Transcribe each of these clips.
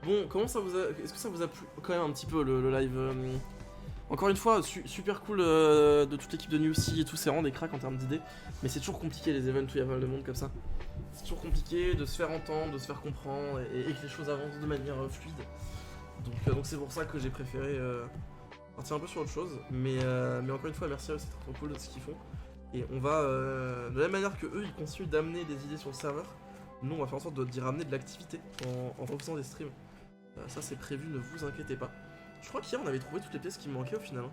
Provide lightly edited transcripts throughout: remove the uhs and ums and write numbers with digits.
Bon, comment ça vous a... Est-ce que ça vous a plu quand même un petit peu le live Encore une fois, super cool de toute l'équipe de Newsy et tout, c'est vraiment des cracks en termes d'idées. Mais c'est toujours compliqué les events où il y a pas mal de monde comme ça. C'est toujours compliqué de se faire entendre, de se faire comprendre et que les choses avancent de manière fluide. Donc c'est pour ça que j'ai préféré partir un peu sur autre chose. Mais encore une fois, merci à eux, c'est trop cool de ce qu'ils font. Et on va, de la même manière que eux, ils continuent d'amener des idées sur le serveur, nous on va faire en sorte d'y ramener de l'activité en refaisant des streams. Ça c'est prévu, ne vous inquiétez pas. Je crois qu'hier on avait trouvé toutes les pièces qui me manquaient au final. Hein.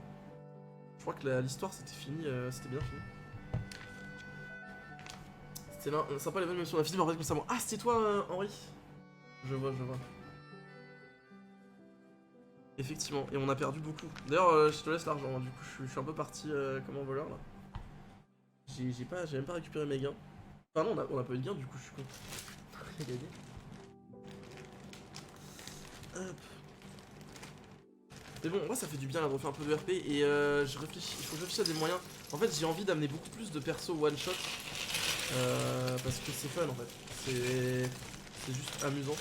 Je crois que l'histoire c'était fini, c'était bien fini. C'était sympa l'événement même si on a fini par récemment. Ah c'était toi Henri. Je vois. Effectivement, et on a perdu beaucoup. D'ailleurs je te laisse l'argent, hein. Du coup je suis un peu parti comme un voleur là. J'ai même pas récupéré mes gains. Enfin non on a pas eu de gains du coup je suis con. J'ai gagné. Hop. Mais bon, moi ça fait du bien là, de refaire un peu de RP et je réfléchis, il faut que je réfléchisse à des moyens. En fait, j'ai envie d'amener beaucoup plus de persos one shot parce que c'est fun en fait. C'est juste amusant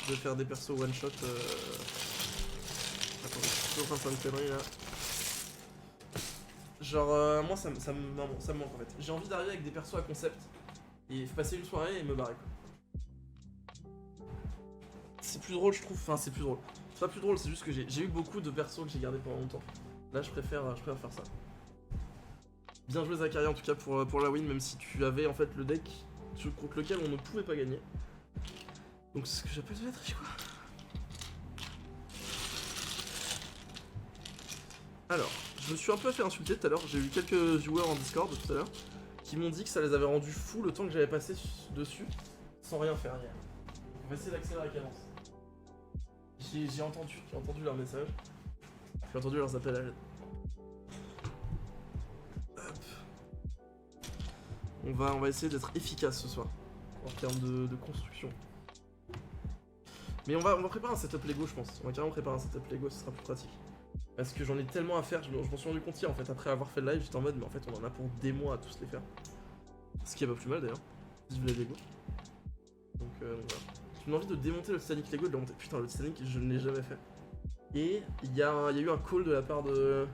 de faire des persos one shot. Attendez, je suis en train de faire une connerie là. Genre, moi ça me manque en fait. J'ai envie d'arriver avec des persos à concept et passer une soirée et me barrer quoi. C'est plus drôle, je trouve. Enfin, c'est plus drôle. C'est pas plus drôle, c'est juste que j'ai eu beaucoup de persos que j'ai gardés pendant longtemps. Là, je préfère faire ça. Bien joué Zachary en tout cas pour la win, même si tu avais en fait le deck contre lequel on ne pouvait pas gagner. Donc c'est ce que j'appelle de la triche quoi. Alors, je me suis un peu fait insulter tout à l'heure, j'ai eu quelques viewers en Discord tout à l'heure qui m'ont dit que ça les avait rendus fous le temps que j'avais passé dessus sans rien faire hier. On va essayer d'accélérer la cadence. J'ai entendu leurs messages, j'ai entendu leurs appels à l'aide. On va essayer d'être efficace ce soir en termes de construction. Mais on va préparer un setup Lego je pense. On va carrément préparer un setup Lego, ce sera plus pratique. Parce que j'en ai tellement à faire, je m'en suis rendu compte hier en fait, après avoir fait le live, j'étais en mode mais en fait on en a pour des mois à tous les faire. Ce qui est pas plus mal d'ailleurs. Vive les Lego. Donc voilà. J'ai envie de démonter le Titanic Lego et de le monter. Putain le Titanic je ne l'ai jamais fait. Et il y a eu un call de la part de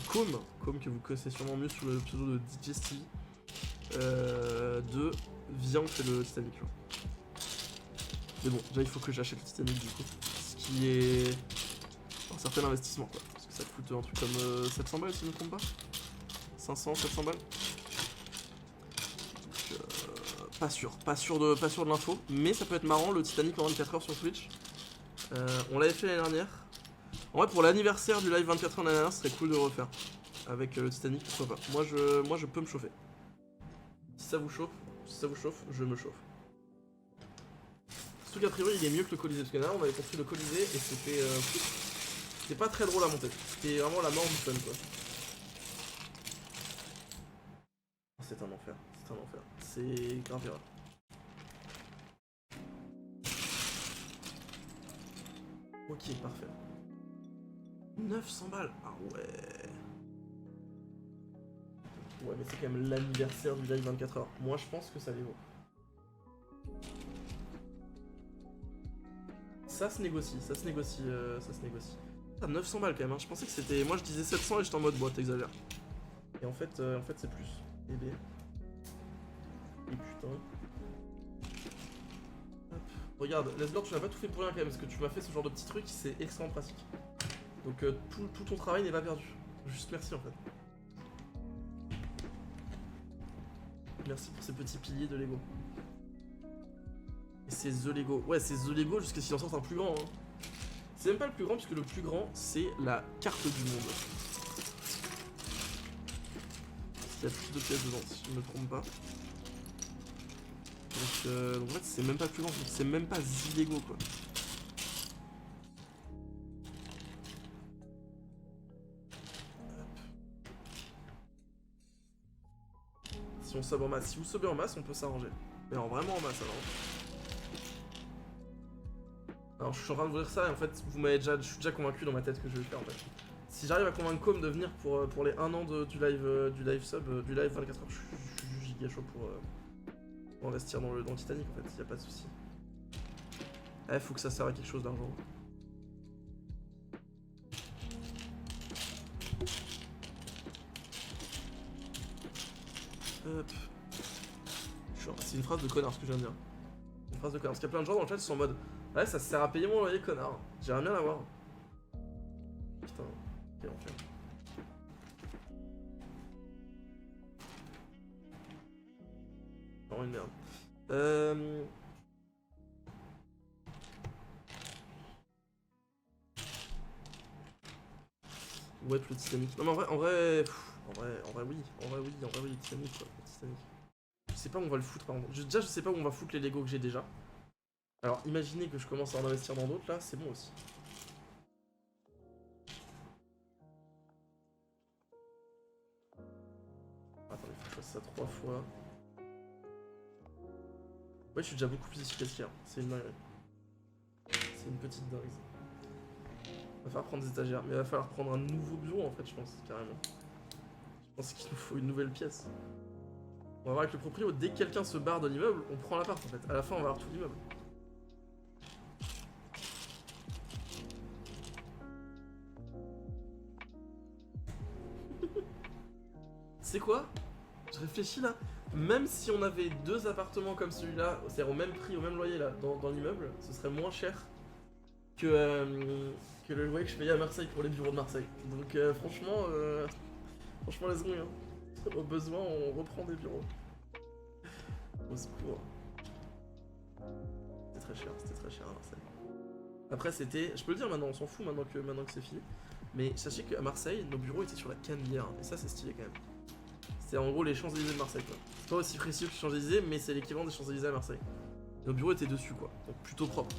Com que vous connaissez sûrement mieux sous le pseudo de DJ Stevie. De viens on fait le Titanic là. Mais bon déjà il faut que j'achète le Titanic du coup. Ce qui est un certain investissement quoi. Parce que ça coûte un truc comme 700 balles si je ne me trompe pas. 500, 700 balles. Donc pas sûr de l'info. Mais ça peut être marrant le Titanic en 24 heures sur Twitch. On l'avait fait l'année dernière. En vrai pour l'anniversaire du live 24 heures l'année dernière ce serait cool de le refaire. Avec le Titanic pourquoi pas. Moi je peux me chauffer. Si ça vous chauffe, je me chauffe. Surtout qu'a priori il est mieux que le Colisée, parce que là on avait construit le Colisée et c'était pas très drôle à monter. C'était vraiment la mort du fun quoi. C'est un enfer, c'est grave erreur. Ok, parfait. 900 balles, ah ouais. Ouais mais c'est quand même l'anniversaire du live 24 heures. Moi je pense que ça les vaut. Ça se négocie. Ah, 900 balles quand même, hein. Je pensais que c'était... Moi je disais 700 et j'étais en mode, bon t'exagères. Et en fait c'est plus. Et B. Et putain. Hop. Regarde, Lesgord tu n'as pas tout fait pour rien quand même, parce que tu m'as fait ce genre de petits trucs, c'est extrêmement pratique. Donc tout ton travail n'est pas perdu. Juste merci en fait. Merci pour ces petits piliers de Lego. Et c'est The Lego. Ouais, c'est The Lego jusqu'à ce qu'il en sorte un plus grand. Hein. C'est même pas le plus grand, puisque le plus grand, c'est la carte du monde. Il y a plus de pièces dedans, si je ne me trompe pas. Donc en fait, c'est même pas le plus grand, c'est même pas The Lego, quoi. Si on sub en masse, si vous subez en masse, on peut s'arranger. Mais alors vraiment en masse alors. Alors je suis en train de vous dire ça et en fait je suis déjà convaincu dans ma tête que je vais le faire en fait. Si j'arrive à convaincre Com de venir pour les 1 an du live sub, du live 24 heures, je suis giga chaud pour investir dans le Titanic en fait, y a pas de souci. Eh, faut que ça serve à quelque chose d'argent. Hop. C'est une phrase de connard ce que je viens de dire. Une phrase de connard. Parce qu'il y a plein de gens dans le chat qui sont en mode ouais, ça sert à payer mon loyer, connard. J'aimerais bien l'avoir. Putain, quel enfer. Vraiment une merde. Ouais, le Titanic. Non mais en vrai, Titanic quoi, Titanic. Je sais pas où on va le foutre par contre. Déjà je sais pas où on va foutre les Lego que j'ai déjà. Alors imaginez que je commence à en investir dans d'autres là, c'est bon aussi. Attendez, faut que je fasse ça 3 fois. Ouais, je suis déjà beaucoup plus efficace qu'hier, c'est une dinguerie. C'est une petite dinguerie. Va falloir prendre des étagères, mais il va falloir prendre un nouveau bureau en fait, je pense, carrément. Je pense qu'il nous faut une nouvelle pièce. On va voir avec le proprio, dès que quelqu'un se barre de l'immeuble, on prend l'appart en fait. À la fin, on va avoir tout l'immeuble. C'est quoi? Je réfléchis là. Même si on avait 2 appartements comme celui-là, c'est-à-dire au même prix, au même loyer là, dans l'immeuble, ce serait moins cher que le loyer que je payais à Marseille pour les bureaux de Marseille. Donc franchement, let's go, hein. Au besoin, on reprend des bureaux. Au secours. C'était très cher à Marseille. Après c'était, je peux le dire maintenant, on s'en fout maintenant que c'est fini. Mais sachez qu'à Marseille, nos bureaux étaient sur la Canebière, et ça c'est stylé quand même. C'est en gros les Champs-Élysées de Marseille quoi. C'est pas aussi précieux que les Champs-Élysées, mais c'est l'équivalent des Champs-Élysées à Marseille. Nos bureaux étaient dessus quoi, donc plutôt propre.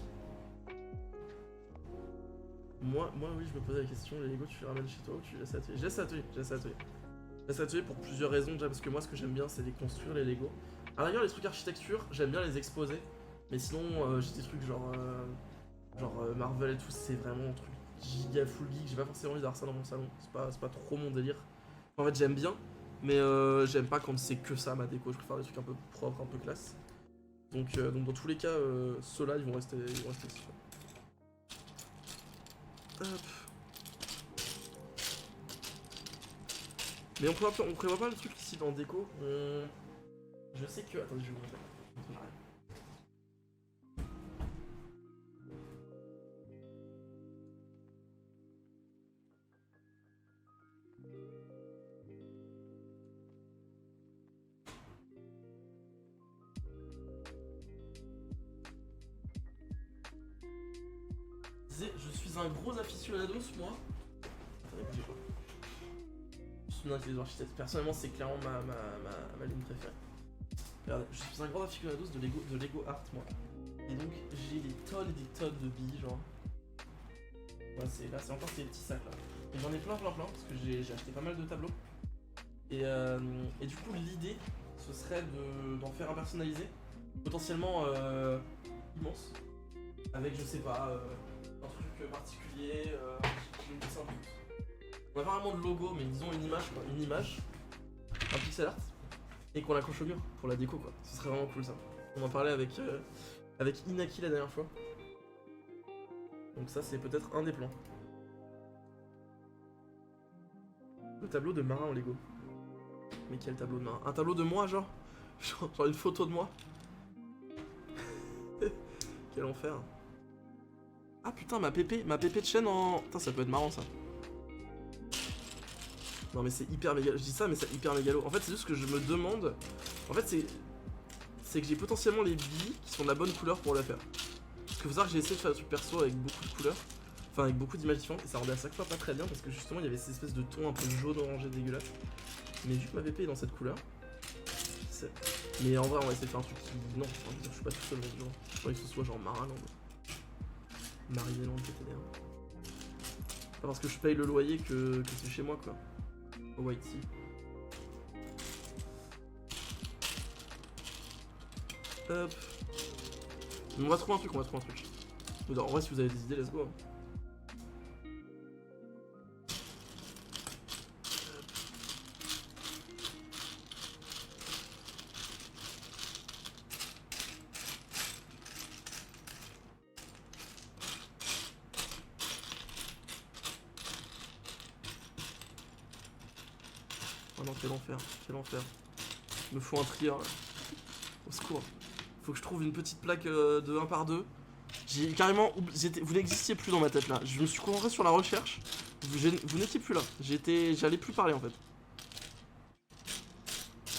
Moi oui, je me posais la question, les Lego tu les ramènes chez toi ou tu les laisses à l'atelier? Je laisse à l'atelier, Je laisse à l'atelier pour plusieurs raisons déjà, parce que moi ce que j'aime bien c'est les construire les Lego. À l'ailleurs les trucs architecture, j'aime bien les exposer, mais sinon j'ai des trucs genre Marvel et tout, c'est vraiment un truc giga full geek, j'ai pas forcément envie d'avoir ça dans mon salon, c'est pas trop mon délire. En fait j'aime bien, mais j'aime pas quand c'est que ça ma déco, je préfère des trucs un peu propres, un peu classe. Donc dans tous les cas, ceux-là ils vont rester ici. Hop. Mais on prévoit pas le truc ici dans déco. Je sais que. Attendez, je vais vous montrer. Je suis un gros aficionados moi. Attendez, bougez pas. Je suis un des architectes. Personnellement, c'est clairement ma ligne préférée. Regardez, je suis un grand aficionados de Lego Art moi. Et donc j'ai des tonnes et des tonnes de billes genre. Ouais, là c'est encore ces petits sacs là. Et j'en ai plein parce que j'ai acheté pas mal de tableaux. Et du coup l'idée ce serait d'en faire un personnalisé. Potentiellement immense. Avec je sais pas un truc particulier. On a pas vraiment de logo mais disons une image quoi. Une image. Un pixel art. Et qu'on l'accroche au mur pour la déco quoi. Ce serait vraiment cool ça. On en parlait avec Inaki la dernière fois. Donc ça c'est peut-être un des plans. Le tableau de marin en Lego. Mais quel tableau de marin? Un tableau de moi genre genre une photo de moi. Quel enfer. Ah putain ma pépé de chaîne en... Putain ça peut être marrant ça. Non mais c'est hyper mégalo, je dis ça mais c'est hyper mégalo. En fait c'est juste que je me demande... En fait c'est que j'ai potentiellement les billes qui sont de la bonne couleur pour le faire. Parce que faut savoir que j'ai essayé de faire des trucs perso avec beaucoup de couleurs. Enfin avec beaucoup d'images différentes et ça rendait à chaque fois pas très bien parce que justement il y avait cette espèce de ton un peu jaune orangé dégueulasse. Mais vu que ma VP est dans cette couleur, mais en vrai on va essayer de faire un truc qui... Non, enfin, je suis pas tout seul dans le bureau. Je crois que ce soit genre Marineland. Marineland PTDR. Pas parce que je paye le loyer que c'est chez moi quoi. Au White Sea. Hop. On va trouver un truc, En vrai si vous avez des idées, let's go. Oh non, quel enfer, quel enfer. Il me faut un trier là. Au secours. Faut que je trouve une petite plaque de 1 par 2. J'ai carrément. Vous n'existiez plus dans ma tête là. Je me suis concentré sur la recherche. Vous n'étiez plus là. J'allais plus parler en fait.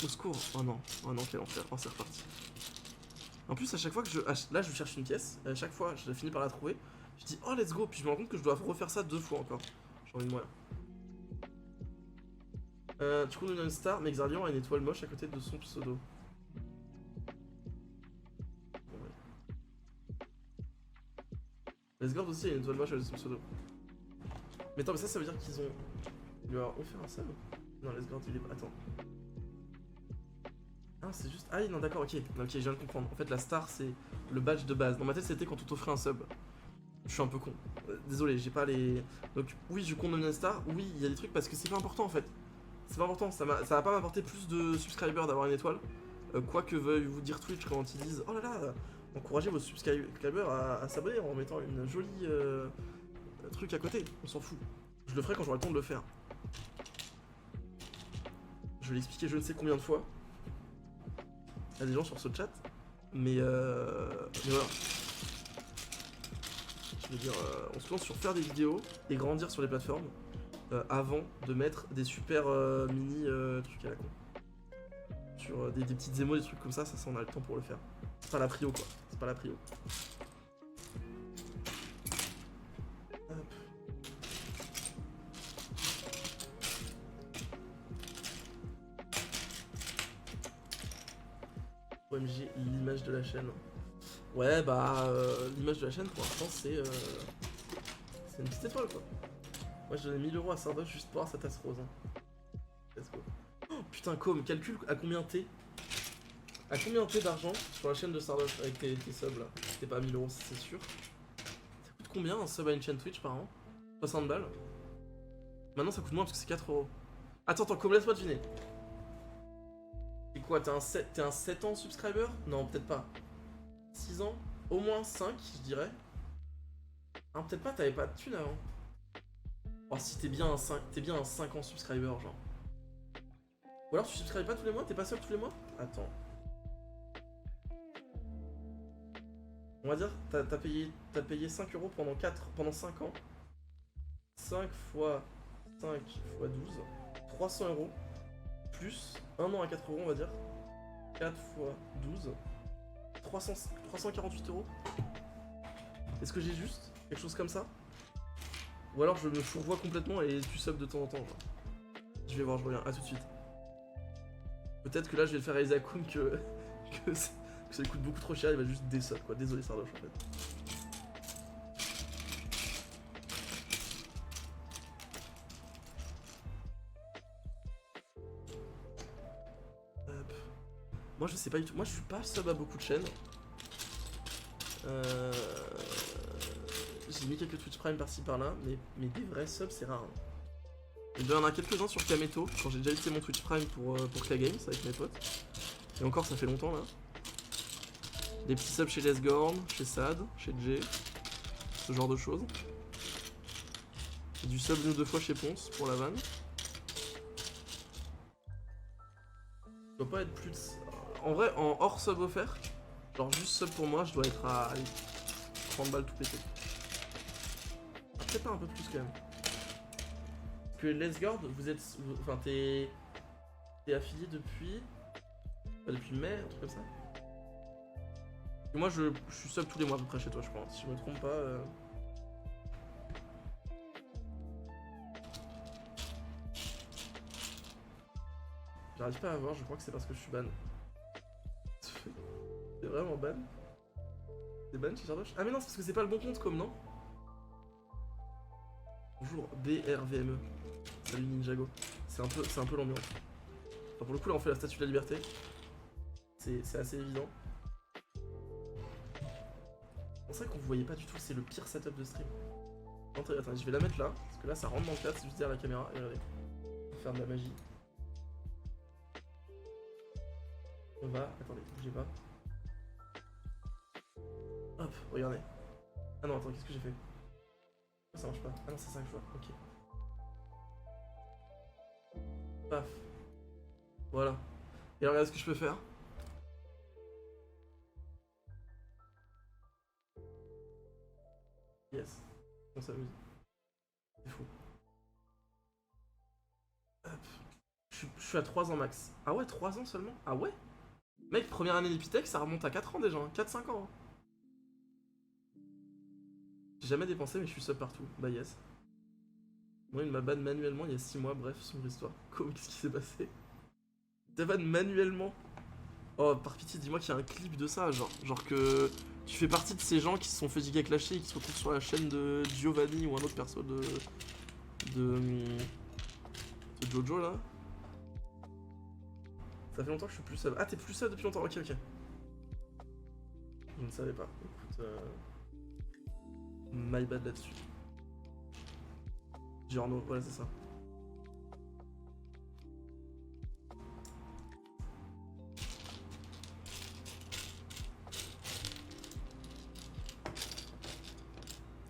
Au secours. Oh non, quel enfer. Oh, c'est reparti. En plus, à chaque fois que là, je cherche une pièce. À chaque fois, je finis par la trouver. Je dis, oh, let's go. Puis je me rends compte que je dois refaire ça 2 fois encore. J'ai envie de mourir. Du coup, on a une star, mais Exarlion a une étoile moche à côté de son pseudo. Bon, ouais. Lesgord aussi a une étoile moche à côté de son pseudo. Mais attends, mais ça veut dire qu'ils ont. Ils lui ont offert un sub. Non, Lesgord, il est. Attends. Ah, c'est juste. Ah, non, d'accord, ok. Ok, je viens de comprendre. En fait, la star, c'est le badge de base. Dans ma tête, c'était quand on t'offrait un sub. Je suis un peu con. Désolé, j'ai pas les. Donc, oui, je compte devenir une star. Oui, il y a des trucs parce que c'est pas important en fait. C'est pas important. Ça va pas m'apporter plus de subscribers d'avoir une étoile. Quoi que veuille vous dire Twitch quand ils disent oh là là, encouragez vos subscribers à s'abonner en mettant une jolie truc à côté. On s'en fout. Je le ferai quand j'aurai le temps de le faire. Je l'ai expliqué je ne sais combien de fois. Il y a des gens sur ce chat. Mais voilà. Je veux dire, on se lance sur faire des vidéos et grandir sur les plateformes avant de mettre des super mini trucs à la con. Sur des petites émos, des trucs comme ça on a le temps pour le faire. C'est pas la prio quoi, c'est pas la prio. Hop. OMG, l'image de la chaîne. Ouais bah l'image de la chaîne pour l'instant c'est une petite étoile quoi. Moi je donnais 1000 € à Sardoche juste pour avoir sa tasse rose. Hein. Let's go. Oh putain com, calcule à combien t'es. À combien t'es d'argent sur la chaîne de Sardoche avec tes subs là. C'était pas à 1000 € c'est sûr. Ça coûte combien un sub à une chaîne Twitch par an? 60 balles. Maintenant ça coûte moins parce que c'est 4 €. Attends, com, laisse-moi deviner. C'est quoi, t'es un 7 ans subscriber? Non, peut-être pas. 6 ans? Au moins 5, je dirais. Ah, peut-être pas, t'avais pas de thune avant. Oh, si t'es bien un 5 ans subscriber, genre. Ou alors tu subscribes pas tous les mois? T'es pas sub tous les mois? Attends. On va dire, t'as payé 5 € pendant 5 ans. 5 fois 5 fois 12. 300 €. Plus 1 an à 4 € on va dire. 4 fois 12. 348 €. Est-ce que j'ai juste quelque chose comme ça? Ou alors je me fourvoie complètement et tu sub de temps en temps. Genre. Je vais voir, je reviens. À tout de suite. Peut-être que là je vais le faire à Isakoum que ça lui coûte beaucoup trop cher, il va juste désub quoi. Désolé Sardoche en fait. Hop. Moi je sais pas du tout. Moi je suis pas sub à beaucoup de chaînes. J'ai mis quelques Twitch Prime par-ci par-là, mais des vrais subs c'est rare. Hein. Il doit y en avoir quelques-uns sur Kameto, quand j'ai déjà utilisé mon Twitch Prime pour K-Games avec mes potes. Et encore ça fait longtemps là. Des petits subs chez Lesgorn, chez Sad, chez Jay, ce genre de choses. Du sub 1 ou 2 fois chez Ponce pour la vanne. Je dois pas être plus de... En vrai, en hors sub offert, genre juste sub pour moi, je dois être à allez, 30 balles tout pété. Peut-être pas un peu plus quand même. Parce que Lesgord, vous êtes... Enfin, t'es affilié depuis... depuis mai, un truc comme ça. Et moi, je suis sub tous les mois à peu près chez toi, je crois. Si je me trompe pas... J'arrive pas à voir, je crois que c'est parce que je suis ban. C'est vraiment ban? C'est ban chez Chardoche? Ah mais non, c'est parce que c'est pas le bon compte comme non? Bonjour, BRVME. Salut Ninjago. C'est un peu l'ambiance. Enfin, pour le coup là on fait la statue de la liberté. C'est assez évident. C'est vrai qu'on vous voyait pas du tout, c'est le pire setup de stream. Attends, je vais la mettre là, parce que là ça rentre dans le cadre, c'est juste derrière la caméra, et regardez. On va faire de la magie. On va... Attendez, bougez pas. Hop, regardez. Ah non, attends, qu'est-ce que j'ai fait? Ça marche pas. Ah non, c'est ça que je vois, ok. Paf. Voilà. Et alors regarde ce que je peux faire. Yes. On s'amuse. C'est fou. Hop. Je suis à 3 ans max. Ah ouais, 3 ans seulement? Ah ouais? Mec, première année d'Epitech, ça remonte à 4 ans déjà. 4-5 ans. Hein. J'ai jamais dépensé, mais je suis sub partout. Bah yes. Moi, il m'a ban manuellement il y a 6 mois. Bref, sombre histoire. Qu'est-ce qui s'est passé? T'as ban manuellement? Oh, par pitié, dis-moi qu'il y a un clip de ça. Genre que tu fais partie de ces gens qui se sont fait giga clasher et qui se retrouvent sur la chaîne de Giovanni ou un autre perso de, de Jojo là. Ça fait longtemps que je suis plus sub. Ah, t'es plus sub depuis longtemps, ok, ok. Je ne savais pas. Écoute, my bad là-dessus. Giorno, voilà, c'est ça.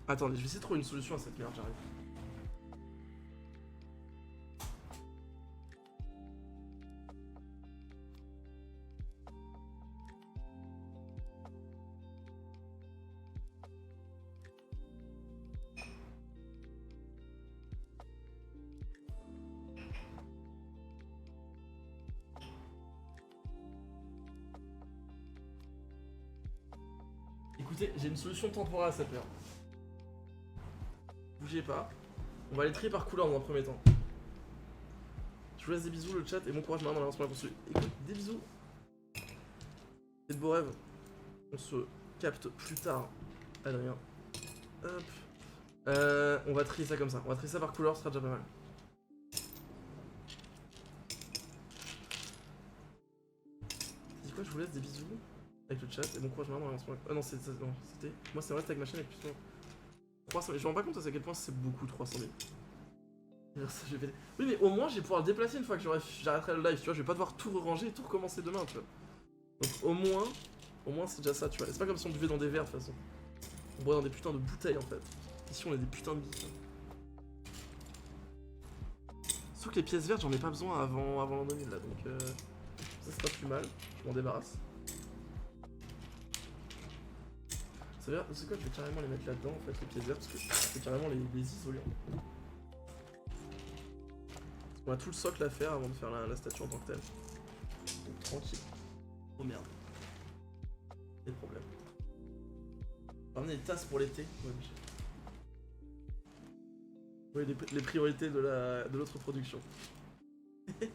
Attendez, je vais essayer de trouver une solution à cette merde, j'arrive. Écoutez, j'ai une solution temporaire à cette merde. Bougez pas. On va les trier par couleur dans un premier temps. Je vous laisse des bisous le chat et bon courage maintenant dans l'avancement de la construction. Écoute, des bisous. Et de beaux rêves. On se capte plus tard. Adrien. Hop. On va trier ça comme ça. On va trier ça par couleur, ce sera déjà pas mal. Dis quoi, je vous laisse des bisous avec le chat et bon courage maintenant dans l'avancement. Ah non, c'était. Moi, c'est reste avec ma chaîne avec plus de 300 000. Je me rends pas compte à quel point c'est beaucoup 300 000. Oui, mais au moins, je vais pouvoir le déplacer une fois que j'arrêterai le live, tu vois. Je vais pas devoir tout ranger et tout recommencer demain, tu vois. Donc, au moins, c'est déjà ça, tu vois. C'est pas comme si on buvait dans des verres, de toute façon. On boit dans des putains de bouteilles, en fait. Ici, on a des putains de billes. Sauf que les pièces vertes, j'en ai pas besoin avant l'an 2000, là. Donc, ça, c'est pas plus mal. Je m'en débarrasse. Ça veut dire, c'est quoi, je vais carrément les mettre là-dedans, en fait, les pièces vertes, parce que je vais carrément les isoler. On a tout le socle à faire avant de faire la statue en tant que telle. Donc tranquille. Oh merde. Des problèmes. On va ramener des tasses pour l'été. Oui, les priorités de l'autre production. Ne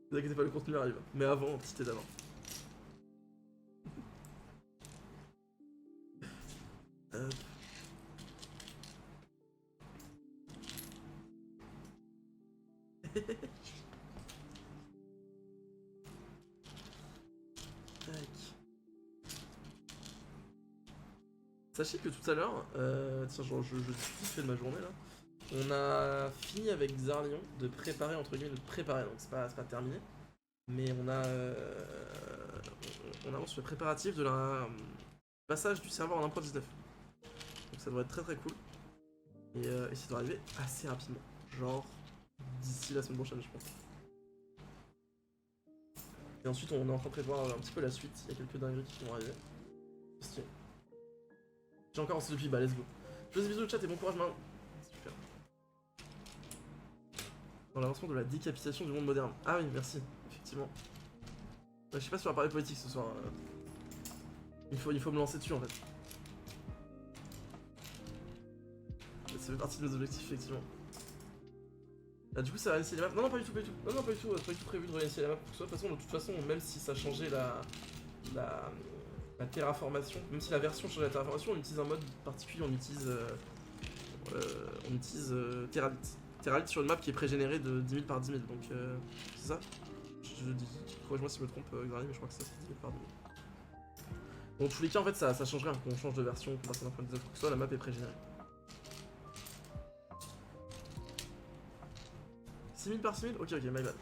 vous inquiétez pas, le contenu arrive. Mais avant, petit et d'avant. Tac. Sachez que tout à l'heure, tiens, genre, je fais de ma journée là. On a fini avec Zarlion de préparer, entre guillemets, de préparer, donc c'est pas terminé. Mais on avance sur le préparatif de la passage du serveur en 1.19. Donc ça devrait être très très cool. Et ça doit arriver assez rapidement. Genre d'ici la semaine prochaine, je pense. Et ensuite, on est en train de prévoir un petit peu la suite. Il y a quelques dingueries qui vont arriver. J'ai encore lancé depuis, bah let's go. Je vous fais des bisous le chat et bon courage maintenant. Super. Dans l'avancement de la décapitation du monde moderne. Ah oui, merci, effectivement. Je sais pas si on va parler politique ce soir. Il faut me lancer dessus en fait. Ça fait partie de mes objectifs, effectivement. Là, du coup, ça va réinitialiser la map. Non, non, pas du tout, pas du tout. Non, non, pas du tout. Pas du tout prévu de réinitialiser la map. De toute façon, même si ça changeait la terraformation, même si la version changeait la terraformation, on utilise un mode particulier. On utilise Terralit. Terralit sur une map qui est pré-générée de 10 000 par 10 000. Donc, c'est ça. Je dis, corrige-moi si je me trompe, Granny, mais je crois que c'est ça, c'est 10 000 par 10 000. Dans tous les cas, en fait, ça change rien. Qu'on change de version, qu'on passe à 1.19 ou que ce soit, la map est pré-générée. 6000 par 6000? Ok, ok, my bad.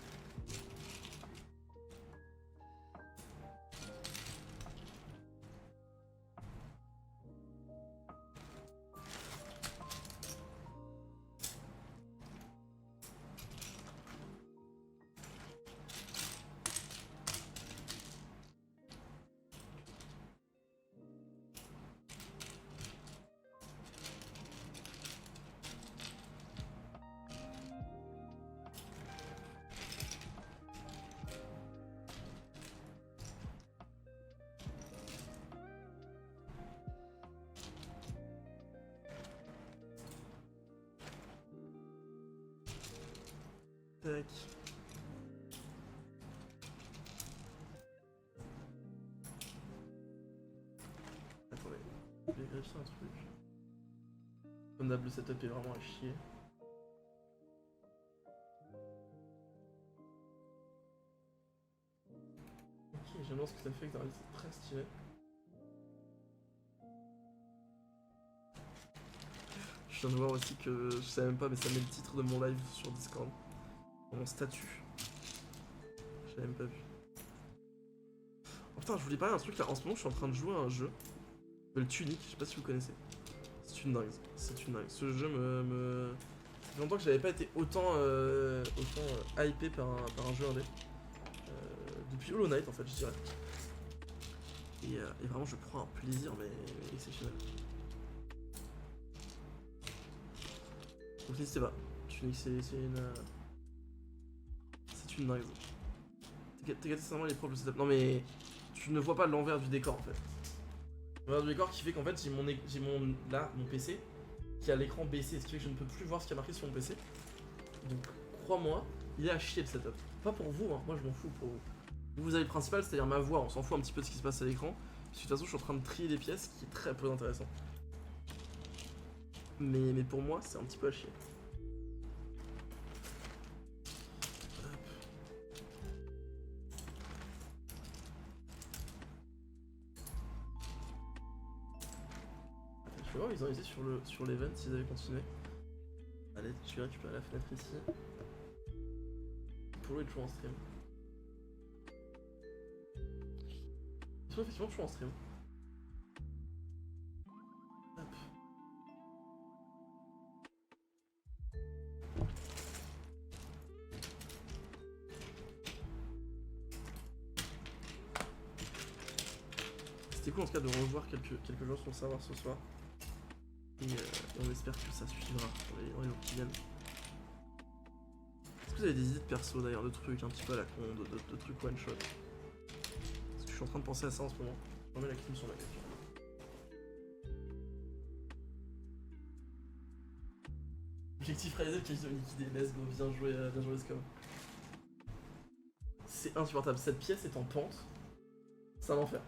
Tac. Attendez, je vais vérifier un truc. Comme d'hab, le setup est vraiment à chier. Ok, j'aime bien ce que ça fait avec Daryl, c'est très stylé. Je viens de voir aussi que, je savais même pas, mais ça met le titre de mon live sur Discord. Dans mon statut. J'avais même pas vu. Oh putain, je voulais parler d'un truc là. En ce moment, je suis en train de jouer à un jeu. Le Tunic, je sais pas si vous connaissez. C'est une dingue. C'est une dingue. Ce jeu Ça fait longtemps que j'avais pas été autant, hypé par un jeu indé. Depuis Hollow Knight en fait, je dirais. Et vraiment, je prends un plaisir, mais exceptionnel. Donc n'hésitez pas. Tunic, c'est une. C'est une dingue. T'as gâté sincèrement les propres setup. Non mais. Tu ne vois pas l'envers du décor en fait. L'envers du décor qui fait qu'en fait j'ai mon PC qui a l'écran baissé, ce qui fait que je ne peux plus voir ce qui a marqué sur mon PC. Donc crois-moi, il est à chier le setup. Pas pour vous, hein. Moi je m'en fous pour vous. Vous avez le principal, c'est-à-dire ma voix, on s'en fout un petit peu de ce qui se passe à l'écran. Parce que de toute façon je suis en train de trier des pièces, ce qui est très peu intéressant. Mais pour moi c'est un petit peu à chier. Je vais voir, ils ont été sur l'event s'ils avaient continué. Allez, je vais récupérer la fenêtre ici. Polo est toujours en stream. Ils sont effectivement toujours en stream. Hop. C'était cool en tout cas de revoir quelques joueurs sur le serveur ce soir. Et on espère que ça suivra dans les jours qui viennent. Est-ce que vous avez des idées de perso d'ailleurs, de trucs un petit peu à la con, de trucs one shot? Parce que je suis en train de penser à ça en ce moment. Je remets la clim sur la question. Objectif réalisé, qui ont liquidé, let's go, bien joué Scum. C'est insupportable, cette pièce est en pente. C'est un enfer.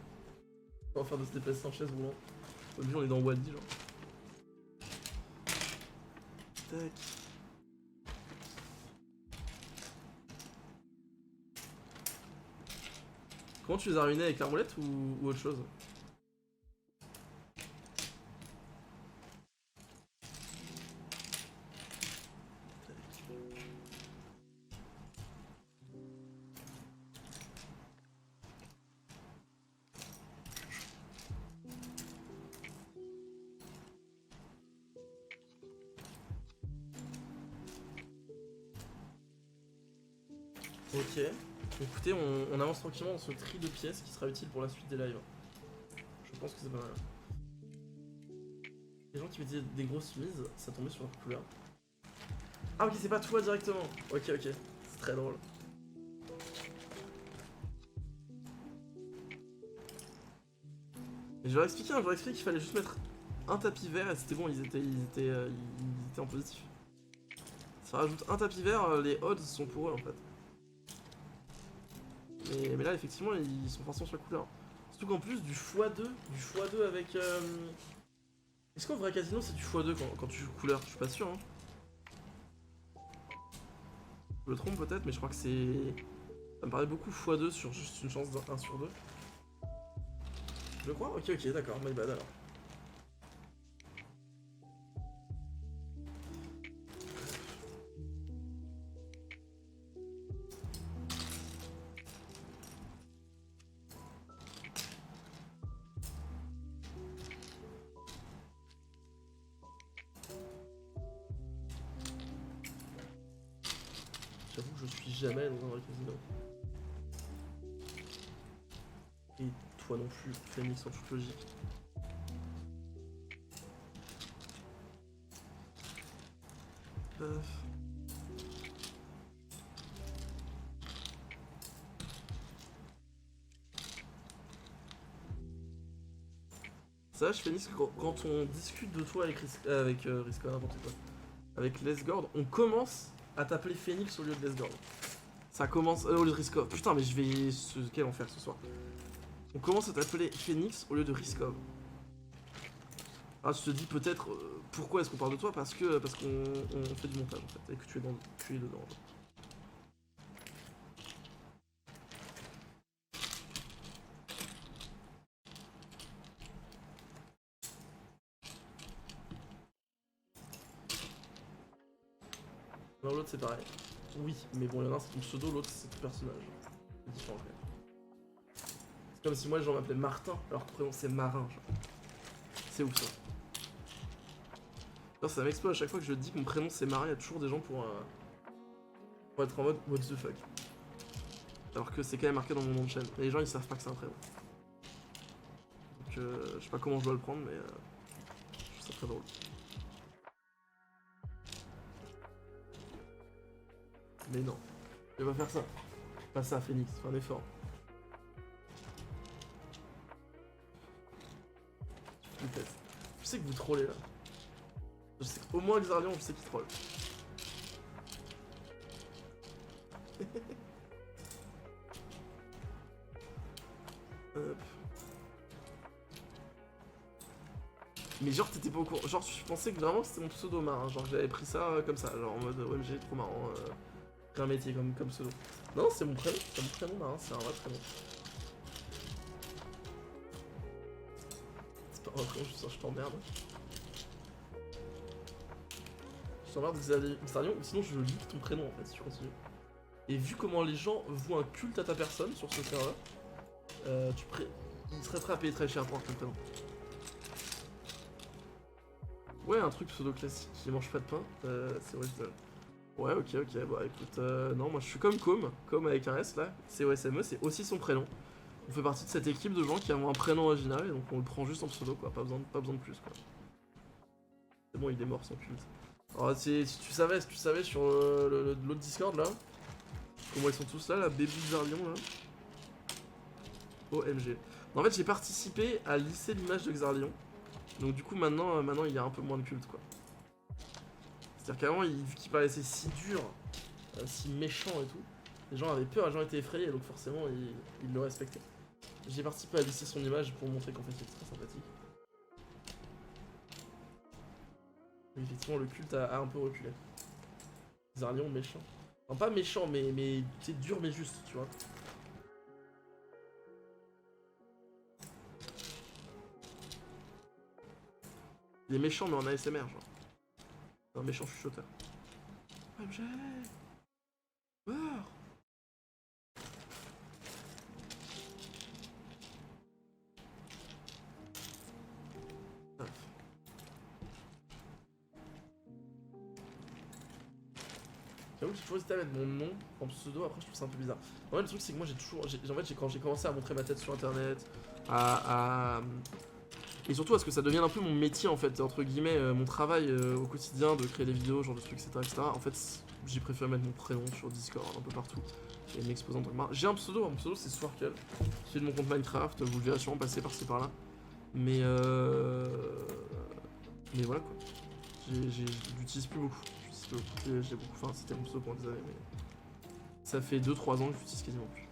On va faire de se déplacer en chaise roulante. Obligé, on est dans Wadi genre. Tac. Comment tu les as ruinés avec la roulette ou autre chose? Ok. Écoutez, on avance tranquillement dans ce tri de pièces qui sera utile pour la suite des lives. Je pense que c'est pas mal. Les gens qui mettaient des grosses mises, ça tombait sur leur couleur. Ah ok, c'est pas toi directement. Ok, c'est très drôle. Mais je leur expliquais, je leur expliqué qu'il fallait juste mettre un tapis vert et c'était bon, ils étaient en positif. Ça rajoute un tapis vert, les odds sont pour eux en fait. Mais là effectivement ils sont forcément sur la couleur. Surtout qu'en plus du x2 avec... Est-ce qu'en vrai casino c'est du x2 quand tu joues couleur? Je suis pas sûr hein. Je me trompe peut-être mais je crois que c'est... Ça me paraît beaucoup x2 sur juste une chance de 1 sur 2. Je crois? Ok d'accord, my bad alors. J'avoue que je suis jamais dans un vrai casino. Et toi non plus, Phoenix en toute logique. Sache Phoenix que quand on discute de toi avec Risco, n'importe quoi, avec Lesgord, on commence à t'appeler Phoenix au lieu de Lesgirl. Ça commence... au lieu de Riskov. Putain, mais je vais... Quel enfer ce soir. On commence à t'appeler Phoenix au lieu de Riskov. Ah, tu te dis peut-être... pourquoi est-ce qu'on parle de toi? Parce qu'on fait du montage, en fait. Et que tu es dedans. Non, l'autre c'est pareil. Oui, mais bon, il y en a un c'est ton pseudo, l'autre c'est ton personnage. C'est différent quand même. C'est comme si moi je m'appelais Martin, alors que ton prénom c'est Marin. C'est ouf ça. Non, ça m'explose à chaque fois que je dis que mon prénom c'est Marin, il y a toujours des gens pour être en mode what the fuck. Alors que c'est quand même marqué dans mon nom de chaîne. Et les gens ils savent pas que c'est un prénom. Donc je sais pas comment je dois le prendre, mais je trouve ça très drôle. Mais non, je vais pas faire ça. Pas ça, Phoenix, fais un effort. Je sais que vous trollez là. Je sais qu'au moins Xarlion, je sais qu'il troll. Hop. Mais genre t'étais pas au courant, genre je pensais que vraiment c'était mon pseudo Marin, genre j'avais pris ça comme ça, genre en mode OMG trop marrant, un métier comme pseudo. Non, c'est mon prénom Marin, c'est un vrai prénom. C'est pas un prénom, je t'emmerde. Je t'emmerde Xarlion, ou sinon je leak ton prénom en fait si tu continues. Et vu comment les gens vouent un culte à ta personne sur ce serveur, ils seraient prêts à payer très cher pour avoir ton prénom. Ouais, un truc pseudo classique, je mange pas de pain, c'est Weston. Ouais, ok, bah écoute, non, moi je suis comme Com avec un S là, c'est OSME, c'est aussi son prénom. On fait partie de cette équipe de gens qui ont un prénom original et donc on le prend juste en pseudo quoi, pas besoin de plus quoi. C'est bon, il est mort son culte. Alors si tu savais sur l'autre Discord là, comment ils sont tous là, Baby Xarlion là. OMG. En fait j'ai participé à lisser l'image de Xarlion. Donc du coup maintenant il y a un peu moins de culte quoi. C'est-à-dire qu'avant vu qu'il paraissait si dur, si méchant et tout, les gens avaient peur, les gens étaient effrayés donc forcément ils le respectaient. J'ai participé à lisser son image pour montrer qu'en fait il était très sympathique. Mais effectivement le culte a un peu reculé. Xarlion méchant. Enfin pas méchant mais c'est dur mais juste tu vois. Il est méchant mais en ASMR genre. C'est un méchant chuchoteur. OMG. Meurs. J'avoue que j'ai toujours hésité à mettre mon nom en pseudo, après je trouve ça un peu bizarre. En fait le truc c'est que moi quand j'ai commencé à montrer ma tête sur internet, et surtout à ce que ça devienne un peu mon métier en fait, entre guillemets, mon travail au quotidien de créer des vidéos, genre de trucs, etc. En fait, j'ai préféré mettre mon prénom sur Discord, un peu partout, et m'exposer en tant que marque. J'ai un pseudo c'est Swarkle, qui est de mon compte Minecraft, vous le verrez sûrement passer par-ci par-là. Mais voilà quoi. J'utilise plus beaucoup. J'ai beaucoup, enfin c'était mon pseudo pendant des années, mais ça fait 2-3 ans que j'utilise quasiment plus.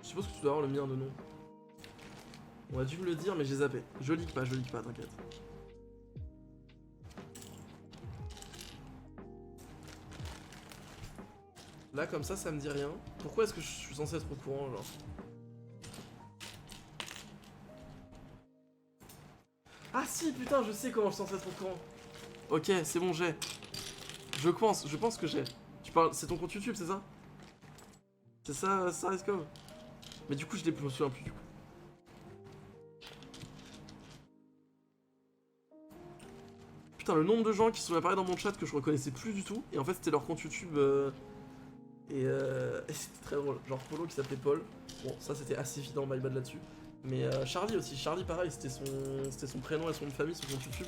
Je suppose que tu dois avoir le mien de nom. On a dû me le dire, mais j'ai zappé. Je leak pas, t'inquiète. Là, comme ça me dit rien. Pourquoi est-ce que je suis censé être au courant, genre? Ah si, putain, je sais comment je suis censé être au courant. Ok, c'est bon, j'ai. Je pense que j'ai. Tu parles, c'est ton compte YouTube, c'est ça? C'est ça, Riskov? Mais du coup, je me souviens plus du coup. Putain, le nombre de gens qui sont apparus dans mon chat que je reconnaissais plus du tout, et en fait c'était leur compte YouTube, et c'était très drôle. Genre Polo qui s'appelait Paul, bon ça c'était assez évident, my bad là-dessus. Mais Charlie aussi, Charlie pareil, c'était son prénom et son nom de famille, son compte YouTube.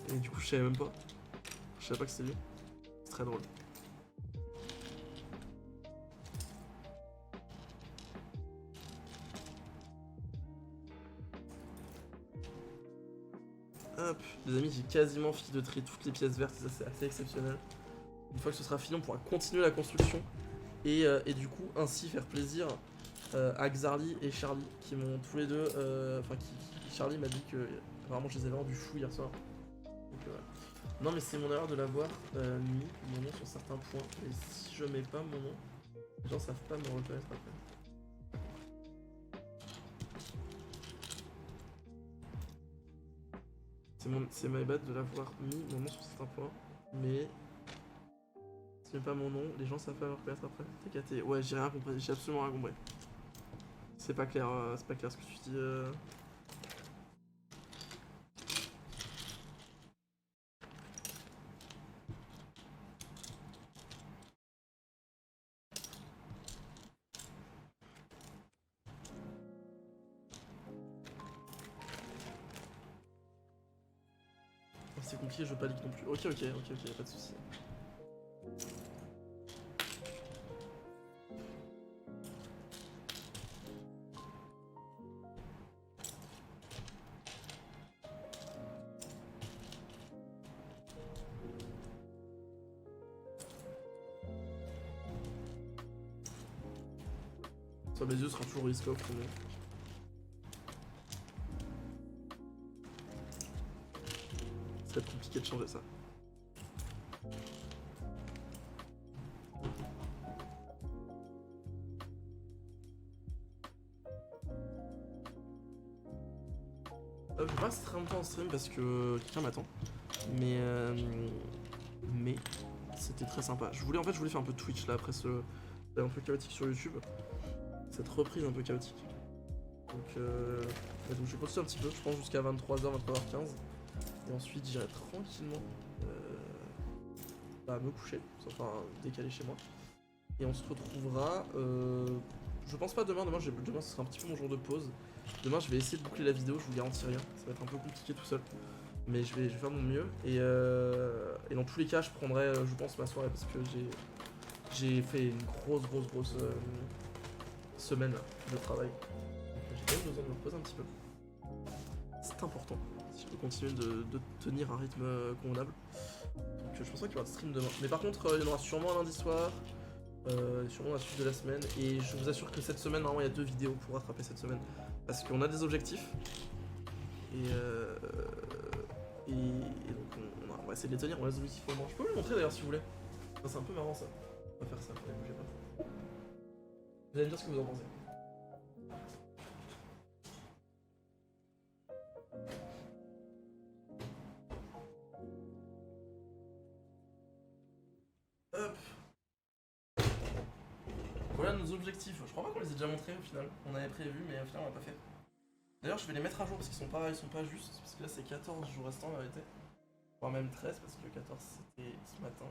Et du coup je savais même pas. Je savais pas que c'était lui. C'est très drôle. Hop, les amis, j'ai quasiment fini de trier toutes les pièces vertes, et ça c'est assez exceptionnel. Une fois que ce sera fini, on pourra continuer la construction et du coup ainsi faire plaisir à Xarly et Charlie qui m'ont tous les deux, enfin Charlie m'a dit que apparemment je les avais rendus fous hier soir. Donc, non mais c'est mon erreur de l'avoir mis mon nom sur certains points et si je mets pas mon nom, les gens savent pas me reconnaître après. C'est my bad de l'avoir mis mon nom sur certains points, mais si je mets pas mon nom, les gens savent pas me reconnaître après. T'es caté. Ouais, j'ai rien compris, j'ai absolument rien compris. C'est pas clair ce que tu dis. C'est compliqué, je veux pas leak non plus. Ok, y'a pas de soucis. Sur mes yeux, ce sera toujours risk off pour moi. Ça va être compliqué de changer ça. Je vais pas rester très longtemps en stream parce que quelqu'un m'attend. Mais c'était très sympa. En fait, je voulais faire un peu de Twitch là après ce un peu chaotique sur YouTube. Cette reprise un peu chaotique. Donc je vais continuer un petit peu, je pense jusqu'à 23h, 23h15. Et ensuite j'irai tranquillement me coucher, enfin décaler chez moi. Et on se retrouvera, je pense pas demain, demain ce sera un petit peu mon jour de pause. Demain je vais essayer de boucler la vidéo, je vous garantis rien, ça va être un peu compliqué tout seul. Mais je vais faire mon mieux et dans tous les cas je prendrai je pense ma soirée parce que j'ai fait une grosse semaine de travail. J'ai quand même besoin de me reposer un petit peu. C'est important si je veux continuer de tenir un rythme convenable. Donc je pense pas qu'il y aura de stream demain. Mais par contre il y en aura sûrement un lundi soir, sûrement la suite de la semaine. Et je vous assure que cette semaine normalement il y a 2 vidéos pour rattraper cette semaine. Parce qu'on a des objectifs. Et donc on va essayer de les tenir, on a des objectifs pour le moment. Je peux vous le montrer d'ailleurs si vous voulez. C'est un peu marrant ça. On va faire ça, ne bougez pas. Vous allez me dire ce que vous en pensez. Hop. Voilà nos objectifs. Je crois pas qu'on les ait déjà montrés au final. On avait prévu mais au final on l'a pas fait. D'ailleurs je vais les mettre à jour parce qu'ils sont pas justes. Parce que là c'est 14 jours restants en vérité. Voire même 13 parce que 14 c'était ce matin.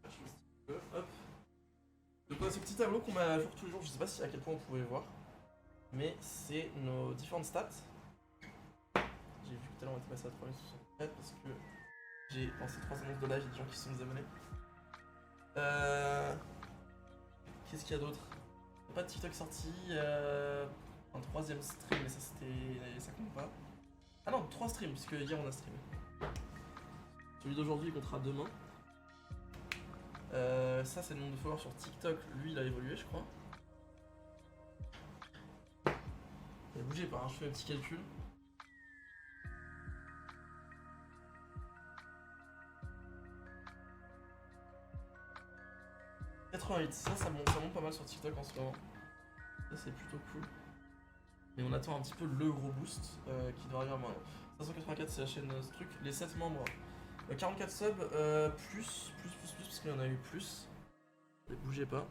Attendez. Hop. Donc on a ce petit tableau qu'on met à jour tous les jours. Je sais pas si à quel point vous pouvez voir. Mais c'est nos différentes stats. J'ai vu que tout à l'heure on était passé à 3064 parce que j'ai lancé 3 annonces de live et des gens qui se sont désabonnés. Qu'est-ce qu'il y a d'autre? Pas de TikTok sorti, un 3ème stream, mais ça c'était. Ça compte pas. Ah non, 3 streams, puisque hier on a streamé. Celui d'aujourd'hui comptera demain. Ça c'est le nombre de followers sur TikTok, lui il a évolué je crois. Et bougez pas, hein, je fais un petit calcul. « 88, ça monte pas mal sur TikTok en ce moment. Ça c'est plutôt cool. Mais on attend un petit peu le gros boost qui doit arriver à moi. 584 c'est la chaîne ce truc. Les 7 membres. 44 subs plus parce qu'il y en a eu plus. Ne bougez pas.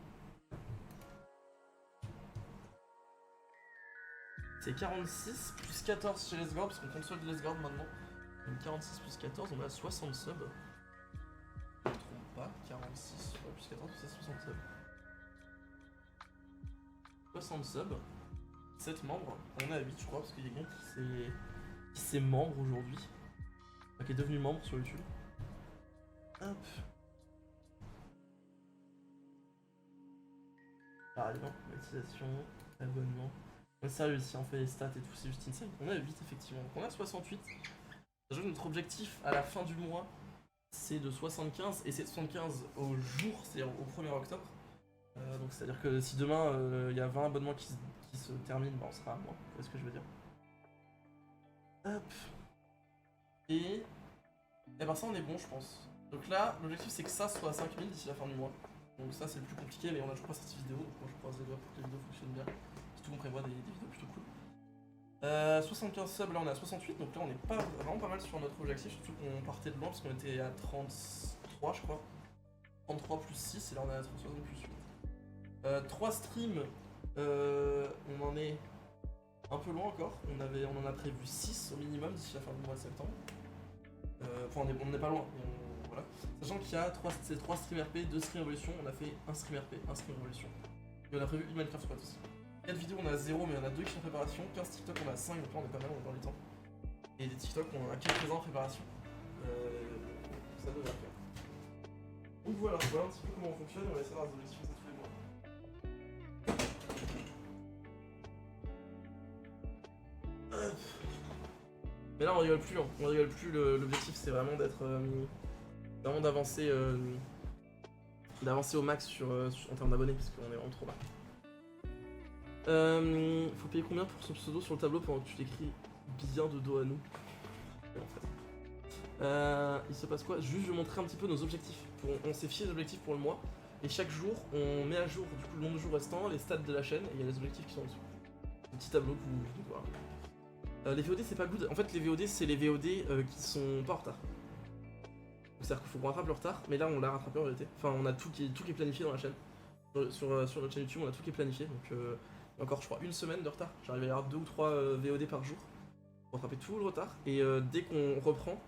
C'est 46 plus 14 chez Lesgord parce qu'on compte ceux de Lesgord maintenant. Donc 46 plus 14 on a 60 subs. Je ne me trompe pas, 46 plus 14 c'est 60 subs. 60 subs. 7 membres, on est à 8 je crois parce qu'il y a quelqu'un qui s'est membre aujourd'hui. Enfin, qui est devenu membre sur YouTube. Hop. Par exemple, monétisation, abonnement. Ouais, sérieux, si on fait les stats et tout, c'est juste insane. On a 8 effectivement. Donc on a 68. Sachant que notre objectif à la fin du mois, c'est de 75. Et c'est de 75 au jour, c'est-à-dire au 1er octobre. Donc c'est-à-dire que si demain il y a 20 abonnements qui se terminent, bah, on sera à moins. Vous voyez ce que je veux dire? Hop. Et ben ça on est bon je pense. Donc là, l'objectif c'est que ça soit à 5000 d'ici la fin du mois. Donc ça c'est le plus compliqué, mais on a toujours pas sorti vidéo, donc moi je croise les doigts pour que les vidéos fonctionnent bien. Surtout qu'on prévoit des vidéos plutôt cool. 75 subs, là on est à 68, donc là on est vraiment pas mal sur notre objectif, surtout qu'on partait de loin parce qu'on était à 33 je crois. 33 plus 6 et là on est à 60 plus 8. 3 streams, on en est un peu loin encore, on en a prévu 6 au minimum d'ici la fin du mois de septembre. Enfin on n'est pas loin, voilà. Sachant qu'il y a 3 streams RP, 2 streams Révolution, on a fait un stream RP, un stream Révolution. Et on a prévu une Minecraft Squad aussi. 4 vidéos on a 0 mais on a 2 qui sont en préparation, 15 TikTok on a 5 donc là on est pas mal, on est dans les temps. Et des TikTok on en a quelques-uns en préparation. Ça devrait faire. Donc voilà un petit peu comment on fonctionne, on va essayer d'avoir des objectifs tous les mois. Mais là on rigole plus, hein. On rigole plus, l'objectif c'est vraiment d'être vraiment d'avancer au max en termes d'abonnés parce qu'on est vraiment trop bas. Faut payer combien pour son pseudo sur le tableau pendant que tu l'écris bien de dos à nous? Il se passe quoi? Juste je vais montrer un petit peu nos objectifs. On s'est fié des objectifs pour le mois et chaque jour on met à jour du coup le nombre de jours restants, les stats de la chaîne et il y a les objectifs qui sont en dessous. Un petit tableau que vous voilà. Les VOD c'est pas good, en fait les VOD c'est les VOD qui sont pas en retard. C'est-à-dire qu'il faut qu'on rattrape le retard, mais là on l'a rattrapé en réalité. Enfin on a tout qui est planifié dans la chaîne. Sur notre chaîne YouTube on a tout qui est planifié, donc encore je crois une semaine de retard. J'arrive à y avoir 2 ou 3 VOD par jour pour rattraper tout le retard. Et dès qu'on reprend,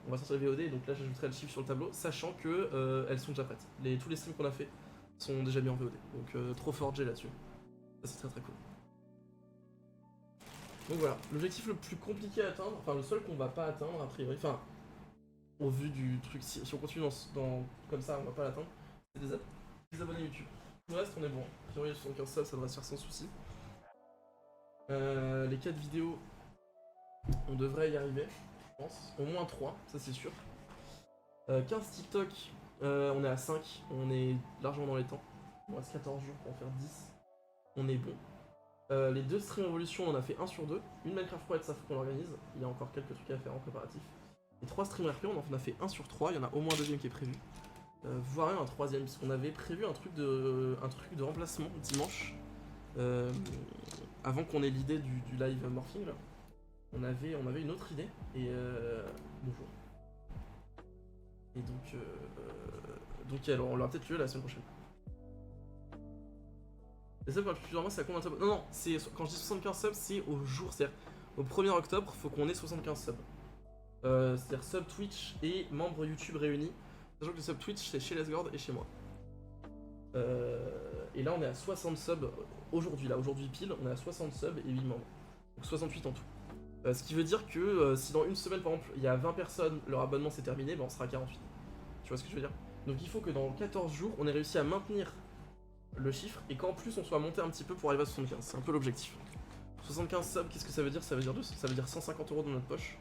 on va sortir les VOD, donc là j'ajouterai le chiffre sur le tableau, sachant que elles sont déjà prêtes. Tous les streams qu'on a fait sont déjà mis en VOD, donc trop fort J là-dessus. Ça c'est très très cool. Donc voilà, l'objectif le plus compliqué à atteindre, enfin le seul qu'on va pas atteindre a priori, enfin au vu du truc, si on continue comme ça on va pas l'atteindre, c'est des abonnés YouTube. Tout le reste on est bon, a priori 75 subs ça devrait se faire sans souci. Les 4 vidéos, on devrait y arriver, je pense, au moins 3, ça c'est sûr. 15 TikTok, on est à 5, on est largement dans les temps, il nous reste 14 jours pour en faire 10, on est bon. Les 2 streams Evolution, on en a fait 1 sur 2. Une Minecraft Pro, ça faut qu'on l'organise. Il y a encore quelques trucs à faire en préparatif. Les 3 streams RP, on en a fait 1 sur 3. Il y en a au moins un deuxième qui est prévu. Voire même un troisième, parce qu'on avait prévu un truc de remplacement dimanche. Avant qu'on ait l'idée du live morphing, là. On avait une autre idée. Et bonjour. Et donc alors, on l'aura peut-être lieu la semaine prochaine. Les subs, plusieurs mois, c'est à combien de subs? Non, quand je dis 75 subs, c'est au jour. C'est-à-dire, au 1er octobre, faut qu'on ait 75 subs. C'est-à-dire sub Twitch et membres YouTube réunis. Sachant que le sub Twitch, c'est chez Lesgord et chez moi. Et là, on est à 60 subs aujourd'hui. Aujourd'hui pile, on est à 60 subs et 8 membres. Donc 68 en tout. Ce qui veut dire que si dans une semaine, par exemple, il y a 20 personnes, leur abonnement s'est terminé, ben on sera à 48. Tu vois ce que je veux dire? Donc il faut que dans 14 jours, on ait réussi à maintenir le chiffre et qu'en plus on soit monté un petit peu pour arriver à 75, c'est un peu l'objectif. 75 subs, qu'est-ce que ça veut dire? Ça veut dire 150 € dans notre poche.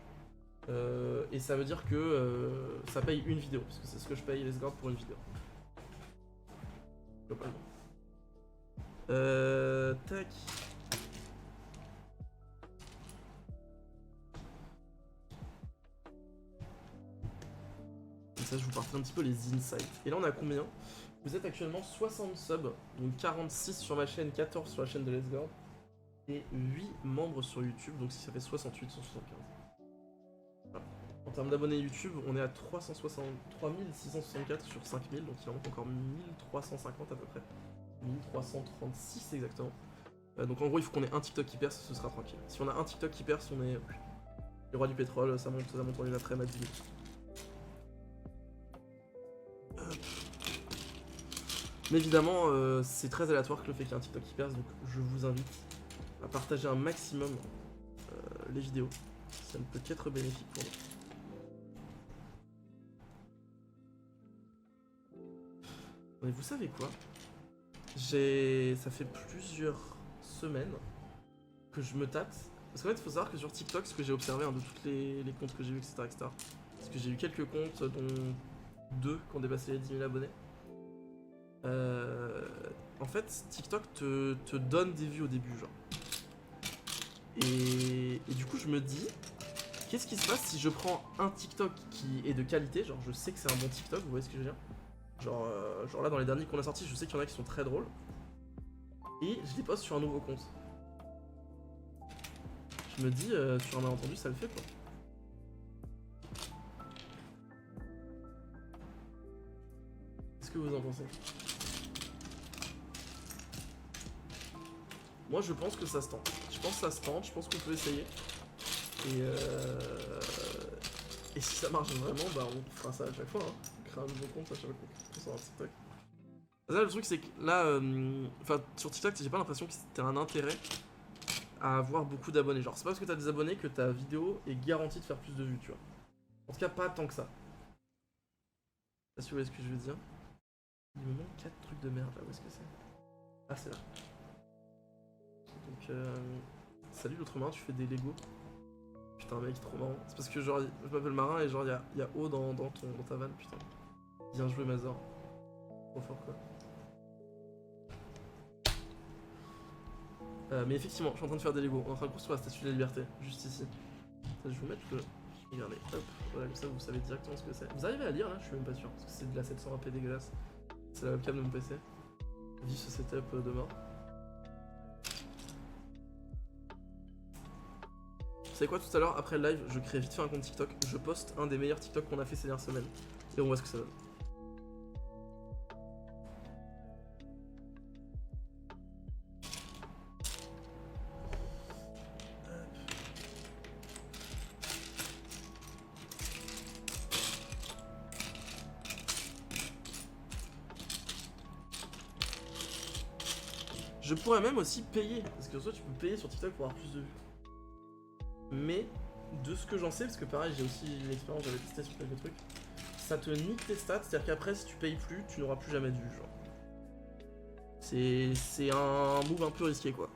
Et ça veut dire que ça paye une vidéo, parce que c'est ce que je paye les Lesgord pour une vidéo. Globalement. Tac. Comme ça je vous partage un petit peu les insights. Et là on a combien? Vous êtes actuellement 60 subs, donc 46 sur ma chaîne, 14 sur la chaîne de Lesgord, et 8 membres sur YouTube, donc si ça fait 68 sur 75. Voilà. En termes d'abonnés YouTube, on est à 3664 sur 5000, donc il en manque encore 1350 à peu près. 1336 exactement. Donc en gros il faut qu'on ait un TikTok qui perce, ce sera tranquille. Si on a un TikTok qui perce, on est le roi du pétrole, ça monte en les après à 10 minutes. Mais évidemment, c'est très aléatoire que le fait qu'il y ait un TikTok qui perce, donc je vous invite à partager un maximum les vidéos. Ça ne peut qu'être bénéfique pour nous. Mais vous savez quoi? Ça fait plusieurs semaines que je me tâte. Parce qu'en fait, il faut savoir que sur TikTok, ce que j'ai observé de tous les comptes que j'ai vus, etc., parce que j'ai eu quelques comptes, dont 2 qui ont dépassé les 10 000 abonnés. En fait, TikTok te donne des vues au début, genre. Et du coup, je me dis, qu'est-ce qui se passe si je prends un TikTok qui est de qualité, genre je sais que c'est un bon TikTok, vous voyez ce que je veux dire? Genre là, dans les derniers qu'on a sortis, je sais qu'il y en a qui sont très drôles. Et je les poste sur un nouveau compte. Je me dis, sur un malentendu, ça le fait quoi. Qu'est-ce que vous en pensez? Moi, je pense que ça se tente. Je pense que ça se tente, je pense qu'on peut essayer. Et si ça marche vraiment, bah on fera ça à chaque fois. Hein. On créera un nouveau compte à chaque fois qu'on sort un TikTok. Là, le truc, c'est que là, enfin, sur TikTok, j'ai pas l'impression que t'as un intérêt à avoir beaucoup d'abonnés. Genre, c'est pas parce que t'as des abonnés que ta vidéo est garantie de faire plus de vues, tu vois. En tout cas, pas tant que ça. Je sais pas si vous voyez ce que je veux dire. Il me manque 4 trucs de merde là, où est-ce que c'est? Ah, c'est là. Donc, salut l'autre marin, tu fais des Lego. Putain, mec, trop marrant. C'est parce que, genre, je m'appelle Marin et genre, y a O dans ta vanne, putain. Bien joué, Mazor. Trop fort, quoi. Mais effectivement, je suis en train de faire des Lego. On est en train de construire la statue de la liberté, juste ici. Ça, je vais vous mettre le. Regardez, hop, voilà, comme ça vous savez directement ce que c'est. Vous arrivez à lire là? Je suis même pas sûr, parce que c'est de la 720p dégueulasse. C'est la webcam de mon PC. Vive ce setup demain. Vous savez quoi, tout à l'heure, après le live, je crée vite fait un compte TikTok. Je poste un des meilleurs TikTok qu'on a fait ces dernières semaines. Et on voit ce que ça donne. Je pourrais même aussi payer, parce que soit tu peux payer sur TikTok pour avoir plus de vues. Mais, de ce que j'en sais, parce que pareil, j'ai aussi une expérience, j'avais testé sur quelques trucs, ça te nique tes stats, c'est-à-dire qu'après, si tu payes plus, tu n'auras plus jamais de vues, genre. C'est un move un peu risqué, quoi.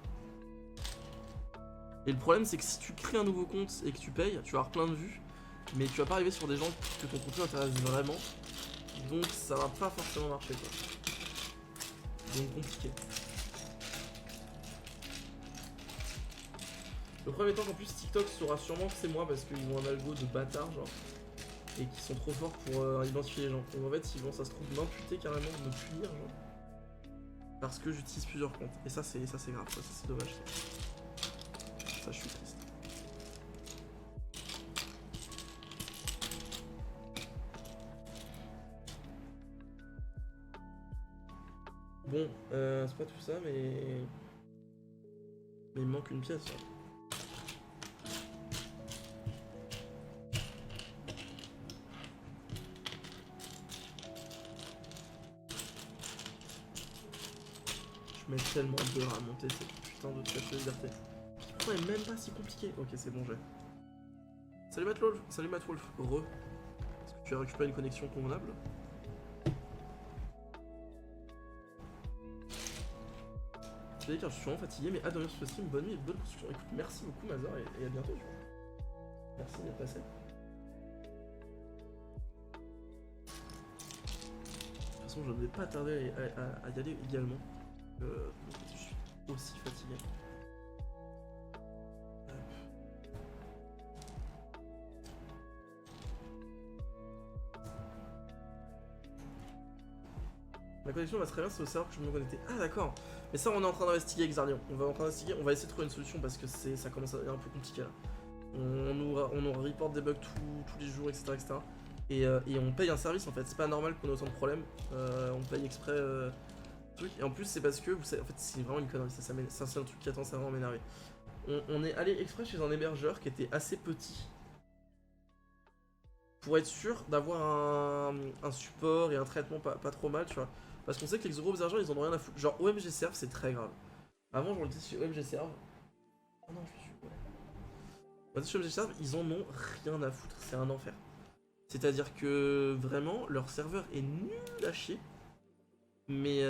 Et le problème, c'est que si tu crées un nouveau compte et que tu payes, tu vas avoir plein de vues, mais tu vas pas arriver sur des gens que ton contenu intéresse vraiment, donc ça va pas forcément marcher, quoi. Donc compliqué. Le problème étant qu'en plus TikTok saura sûrement que c'est moi parce qu'ils ont un algo de bâtard genre et qu'ils sont trop forts pour identifier les gens. Donc en fait ils vont ça se trouve m'imputer carrément de me punir genre parce que j'utilise plusieurs comptes. Et ça c'est grave, ça c'est dommage ça. Ça je suis triste. Bon, c'est pas tout ça mais il me manque une pièce. Genre. Je mets tellement d'heures à monter cette putain de statue de liberté. Qui pourtant est même pas si compliqué. Ok, c'est bon, j'ai. Salut Matt Wolf, salut Matt Wolf. Re. Est-ce que tu as récupéré une connexion convenable? Je vais dire car je suis vraiment fatigué, mais adoré sur ce stream, bonne nuit et bonne construction. Écoute, merci beaucoup Mazar et à bientôt. Merci d'être passé. De toute façon, je ne vais pas tarder à y aller également. Je suis aussi fatigué. Ma connexion va très bien, c'est au serveur que je me connecter. Ah d'accord. Mais ça on est en train d'investiguer avec Zarlion. On va essayer de trouver une solution parce que ça commence à devenir un peu compliqué là. On nous reporte des bugs tous les jours, etc. Et on paye un service en fait. C'est pas normal qu'on ait autant de problèmes. On paye exprès truc. Et en plus c'est parce que vous savez, en fait c'est vraiment une connerie. Ça c'est un truc qui attend, ça va vraiment m'énerver. On est allé exprès chez un hébergeur qui était assez petit. Pour être sûr d'avoir un support et un traitement pas trop mal, tu vois. Parce qu'on sait que les gros hébergeurs ils en ont rien à foutre. Genre OMG Serve c'est très grave. Avant je le disais chez OMG Serve. Oh non, je suis ouais. Chez OMG Serve ils en ont rien à foutre. C'est un enfer. C'est-à-dire que vraiment leur serveur est nul à chier. Mais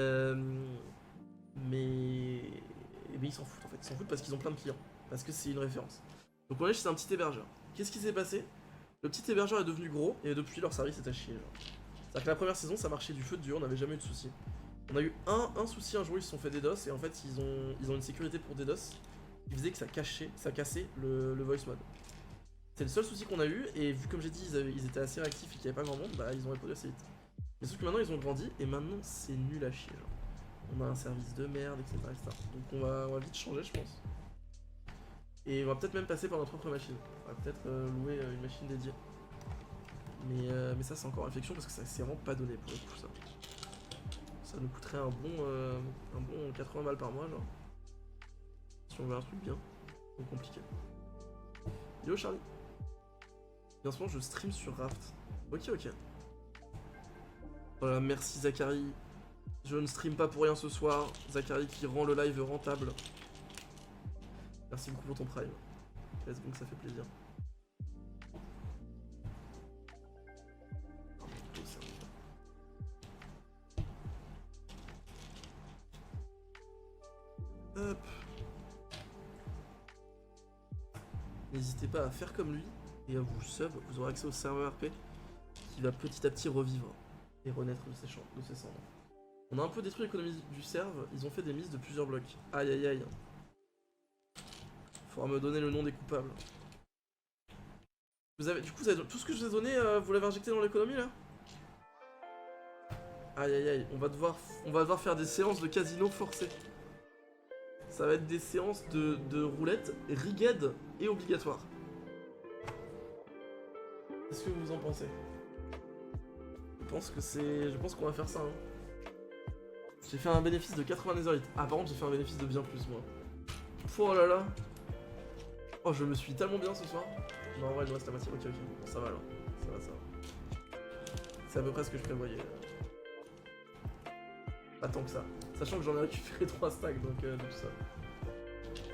bien ils s'en foutent en fait, ils s'en foutent parce qu'ils ont plein de clients, parce que c'est une référence. Donc on est chez un petit hébergeur. Qu'est-ce qui s'est passé? Le petit hébergeur est devenu gros et depuis leur service est à chier. C'est-à-dire que la première saison ça marchait du feu de Dieu, on n'avait jamais eu de soucis. On a eu un souci un jour, ils se sont fait DDoS et en fait ils ont une sécurité pour DDoS qui faisait que ça cassait le voice mode. C'est le seul souci qu'on a eu et vu comme j'ai dit ils étaient assez réactifs et qu'il n'y avait pas grand monde, bah ils ont répondu assez vite. Mais sauf que maintenant ils ont grandi et maintenant c'est nul à chier genre. On a un service de merde, etc. Donc on va vite changer je pense. Et on va peut-être même passer par notre propre machine. On va peut-être louer une machine dédiée. Mais ça c'est encore réflexion parce que ça c'est vraiment pas donné pour le coup ça. Ça nous coûterait un bon 80 balles par mois genre. Si on veut un truc bien. Donc compliqué. Yo Charlie. Bien souvent je stream sur Raft. Ok. Voilà, merci Zachary. Je ne stream pas pour rien ce soir. Zachary qui rend le live rentable. Merci beaucoup pour ton prime. Let's go, ça fait plaisir. Hop. N'hésitez pas à faire comme lui et à vous sub. Vous aurez accès au serveur RP qui va petit à petit revivre et renaître de ses cendres. On a un peu détruit l'économie du serve. Ils ont fait des mises de plusieurs blocs. Aïe. Faudra me donner le nom des coupables. Du coup, tout ce que je vous ai donné, vous l'avez injecté dans l'économie là? Aïe. On va devoir faire des séances de casino forcées. Ça va être des séances de roulette rigged et obligatoires. Qu'est-ce que vous en pensez? Je pense qu'on va faire ça. Hein. J'ai fait un bénéfice de 80 netherite. Ah par contre j'ai fait un bénéfice de bien plus moi. Oh là là. Oh je me suis tellement bien ce soir. Non en vrai il me reste la moitié. Ok. Bon, ça va alors. Ça va. C'est à peu près ce que je prévoyais. Pas tant que ça. Sachant que j'en ai récupéré 3 stacks donc de tout ça.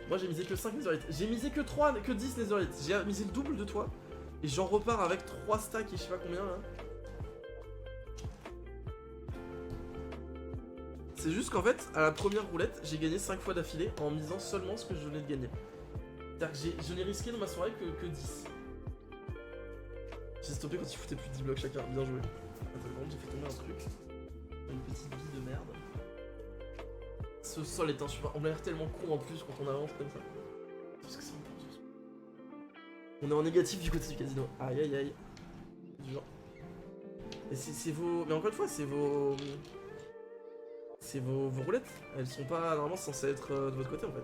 Moi j'ai misé que 5 netherite. J'ai misé que 10 netherite. J'ai misé le double de toi. Et j'en repars avec 3 stacks et je sais pas combien là. C'est juste qu'en fait, à la première roulette, j'ai gagné 5 fois d'affilée en misant seulement ce que je venais de gagner. C'est-à-dire que je n'ai risqué dans ma soirée que 10. J'ai stoppé quand il foutait plus de 10 blocs chacun. Bien joué. Attends, j'ai fait tomber un truc. Une petite bille de merde. Ce sol est insupportable. On a l'air tellement con en plus quand on avance comme ça. Qu'est-ce que ça me pense? On est en négatif du côté du casino. Aïe. Du genre. Et c'est vos. Mais encore une fois, c'est vos roulettes. Elles sont pas normalement censées être de votre côté en fait.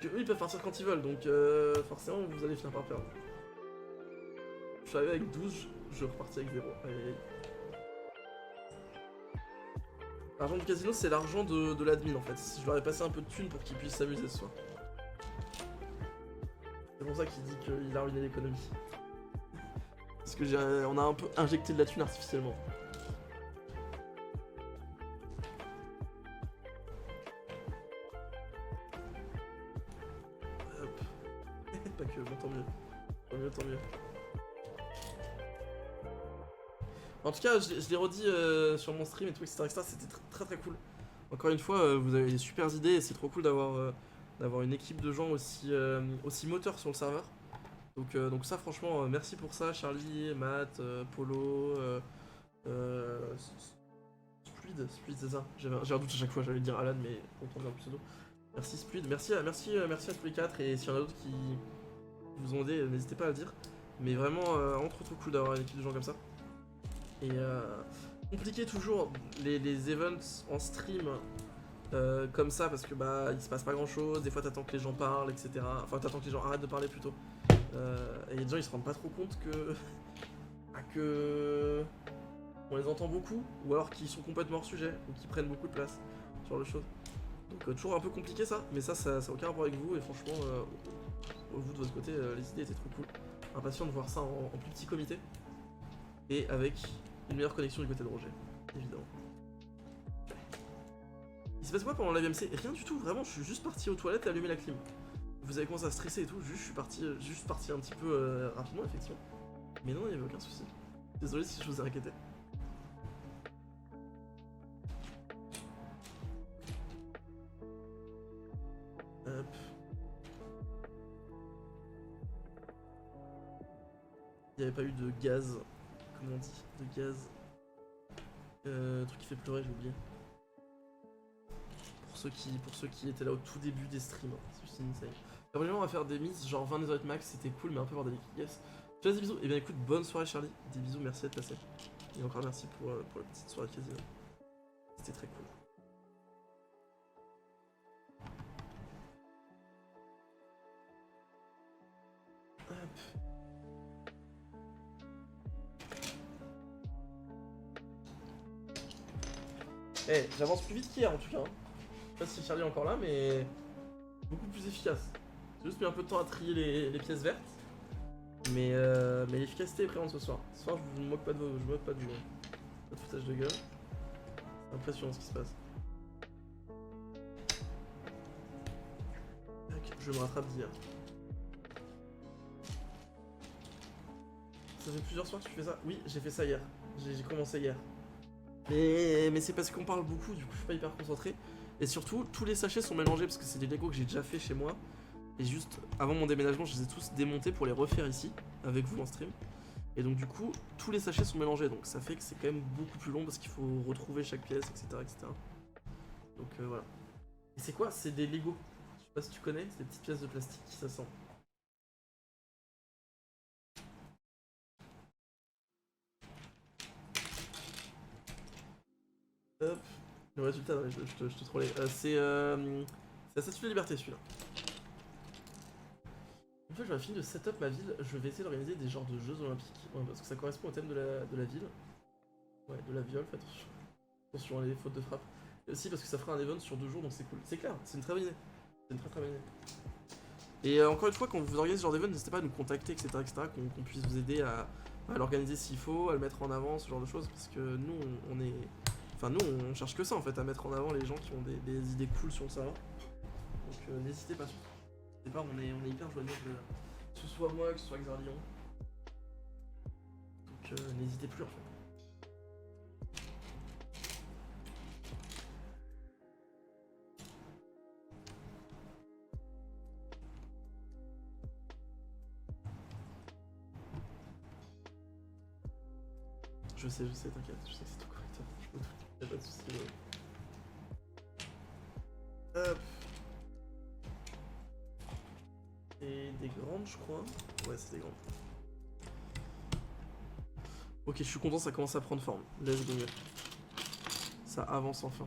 Que eux ils peuvent partir quand ils veulent, donc forcément vous allez finir par perdre. Je suis arrivé avec 12, je repartis avec 0. Aïe. L'argent du casino c'est l'argent de l'admin en fait. Je leur ai passé un peu de thunes pour qu'ils puissent s'amuser ce soir. C'est pour ça qu'il dit qu'il a ruiné l'économie. Parce que on a un peu injecté de la thune artificiellement. Hop. Pas que, bon tant mieux. Tant mieux. En tout cas, je l'ai redit sur mon stream et tout, etc. C'était très cool. Encore une fois, vous avez des super idées et c'est trop cool d'avoir une équipe de gens aussi moteurs sur le serveur. Donc ça, franchement, merci pour ça, Charlie, Matt, Polo, Spluid, c'est ça. J'ai un doute à chaque fois, j'allais dire Alan, mais autant dire le pseudo. Merci Spluid, merci à tous les 4 et s'il y en a d'autres qui vous ont aidé, n'hésitez pas à le dire. Mais vraiment, trop cool d'avoir une équipe de gens comme ça. Et compliqué toujours les events en stream comme ça parce que bah il se passe pas grand chose, des fois t'attends que les gens parlent, etc. Enfin t'attends que les gens arrêtent de parler plutôt. Et les gens ils se rendent pas trop compte que on les entend beaucoup ou alors qu'ils sont complètement hors sujet ou qu'ils prennent beaucoup de place sur le show. Donc toujours un peu compliqué ça, mais ça n'a aucun rapport avec vous et franchement vous de votre côté les idées étaient trop cool. Impatient de voir ça en plus petit comité et avec une meilleure connexion du côté de Roger, évidemment. Il se passe quoi pendant la VMC? Rien du tout, vraiment, je suis juste parti aux toilettes et allumer la clim. Vous avez commencé à stresser et tout, je suis parti un petit peu rapidement, effectivement. Mais non, il n'y avait aucun souci. Désolé si je vous ai inquiété. il n'y avait pas eu de gaz, comment on dit, de gaz, truc qui fait pleurer, j'ai oublié. Pour ceux qui étaient là au tout début des streams, hein. C'est juste insane. Après, on va faire des mises, genre 20 Netherite max, c'était cool, mais un peu bordélique. Yes. Je te dis bisous. Et bien écoute, bonne soirée Charlie. Des bisous, merci d'être passé. Et encore merci pour la petite soirée casino. C'était très cool. Hop. Eh, j'avance plus vite qu'hier en tout cas. Hein. Je sais pas si Charlie est encore là, mais beaucoup plus efficace. J'ai juste mis un peu de temps à trier les pièces vertes. Mais l'efficacité est présente ce soir. Ce soir, je me moque pas de vous. Pas de foutage de gueule. C'est impressionnant ce qui se passe. Je me rattrape d'hier. Ça fait plusieurs soirs que tu fais ça? Oui, j'ai fait ça hier. J'ai commencé hier. Mais c'est parce qu'on parle beaucoup, du coup je suis pas hyper concentré. Et surtout, tous les sachets sont mélangés parce que c'est des Lego que j'ai déjà fait chez moi. Et juste, avant mon déménagement, je les ai tous démontés pour les refaire ici, avec vous en stream. Et donc du coup, tous les sachets sont mélangés, donc ça fait que c'est quand même beaucoup plus long parce qu'il faut retrouver chaque pièce, etc. etc. Donc voilà. Et c'est quoi? C'est des Lego. Je sais pas si tu connais, c'est des petites pièces de plastique qui s'assemblent. Hop. Le résultat, ouais, je te trollais. C'est la Statue de la Liberté celui-là. Une fois que j'aurai fini de setup ma ville, je vais essayer d'organiser des genres de jeux olympiques. Ouais, parce que ça correspond au thème de la ville. Ouais, de la viol, faites attention. Attention à les fautes de frappe. Et aussi parce que ça fera un event sur 2 jours, donc c'est cool. C'est clair, c'est une très bonne idée. C'est une très bonne idée. Et encore une fois, quand vous organisez ce genre d'event, n'hésitez pas à nous contacter, etc. qu'on puisse vous aider à l'organiser s'il faut, à le mettre en avant, ce genre de choses. Parce que nous, on est... Enfin, nous, on cherche que ça en fait, à mettre en avant les gens qui ont des idées cool sur le serveur. Donc n'hésitez pas. N'hésitez pas, on est hyper joignable, que ce soit moi, que ce soit Xarlion. Donc n'hésitez plus en fait. Je sais, t'inquiète, je sais que c'est tout correct. Je me doute, y'a pas de soucis. Hop. Et des grandes, je crois. Ouais, c'est des grandes. Ok, je suis content, ça commence à prendre forme. Let's go. Ça avance enfin.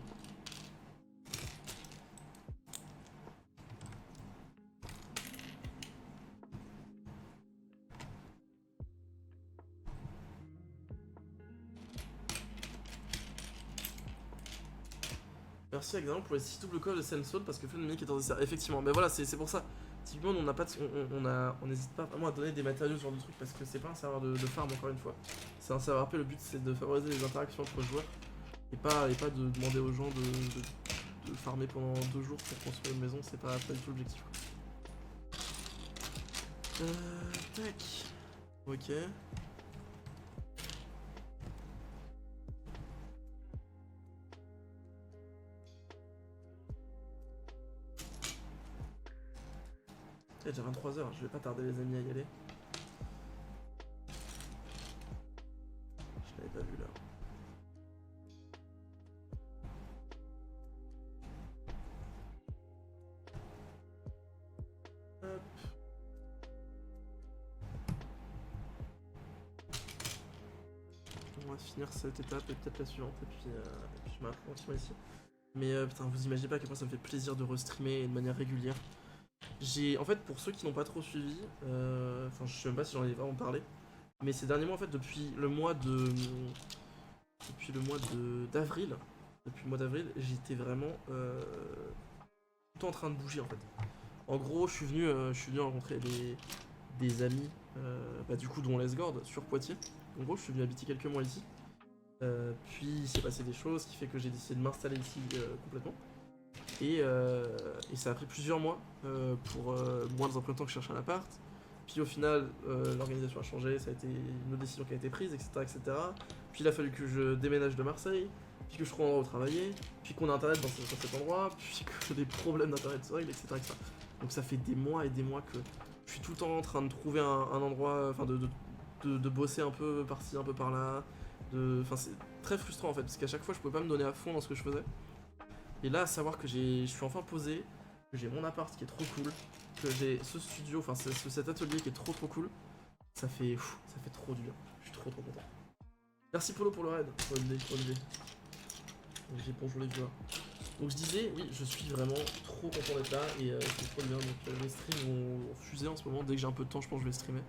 Merci Axel pour les 6 double calls de Sensol parce que Flynn Mini qui est en dessert. Effectivement, mais voilà, c'est pour ça. Typiquement, on n'a pas on n'hésite pas vraiment à donner des matériaux, ce genre de trucs, parce que c'est pas un serveur de farm, encore une fois. C'est un serveur RP, le but c'est de favoriser les interactions entre joueurs et pas de demander aux gens de farmer pendant 2 jours pour construire une maison, c'est pas du tout l'objectif. Tac. Ok. Il est déjà 23h, je vais pas tarder les amis à y aller. Je l'avais pas vu là. Hop. On va finir cette étape et peut-être la suivante et puis je m'arrête tranquillement ici. Mais putain, vous imaginez pas à quel point ça me fait plaisir de restreamer de manière régulière. En fait, pour ceux qui n'ont pas trop suivi, enfin je sais même pas si j'en ai vraiment parlé, mais ces derniers mois en fait depuis le mois d'avril, j'étais vraiment tout le temps en train de bouger en fait. En gros, je suis venu rencontrer des amis, du coup dont Lesgord sur Poitiers. En gros, je suis venu habiter quelques mois ici. Puis il s'est passé des choses qui fait que j'ai décidé de m'installer ici complètement. Et ça a pris plusieurs mois pour moi dans un premier temps que je cherche un appart. Puis au final, l'organisation a changé, ça a été une autre décision qui a été prise, etc., etc. Puis il a fallu que je déménage de Marseille, puis que je trouve un endroit où travailler, puis qu'on a internet dans cet endroit, puis que j'ai des problèmes d'internet se règlent, etc., etc. Donc ça fait des mois et des mois que je suis tout le temps en train de trouver un endroit, enfin de de bosser un peu par-ci, un peu par-là. Enfin, c'est très frustrant en fait, parce qu'à chaque fois, je pouvais pas me donner à fond dans ce que je faisais. Et là, à savoir que je suis enfin posé, que j'ai mon appart qui est trop cool, que j'ai ce studio, enfin cet atelier qui est trop cool, ça fait trop du bien. Je suis trop content. Merci Polo pour le raid, Olivier. J'ai bonjour les viewers. Donc je disais, oui, je suis vraiment trop content d'être là et c'est trop bien. Donc les streams vont fuser en ce moment. Dès que j'ai un peu de temps, je pense que je vais streamer.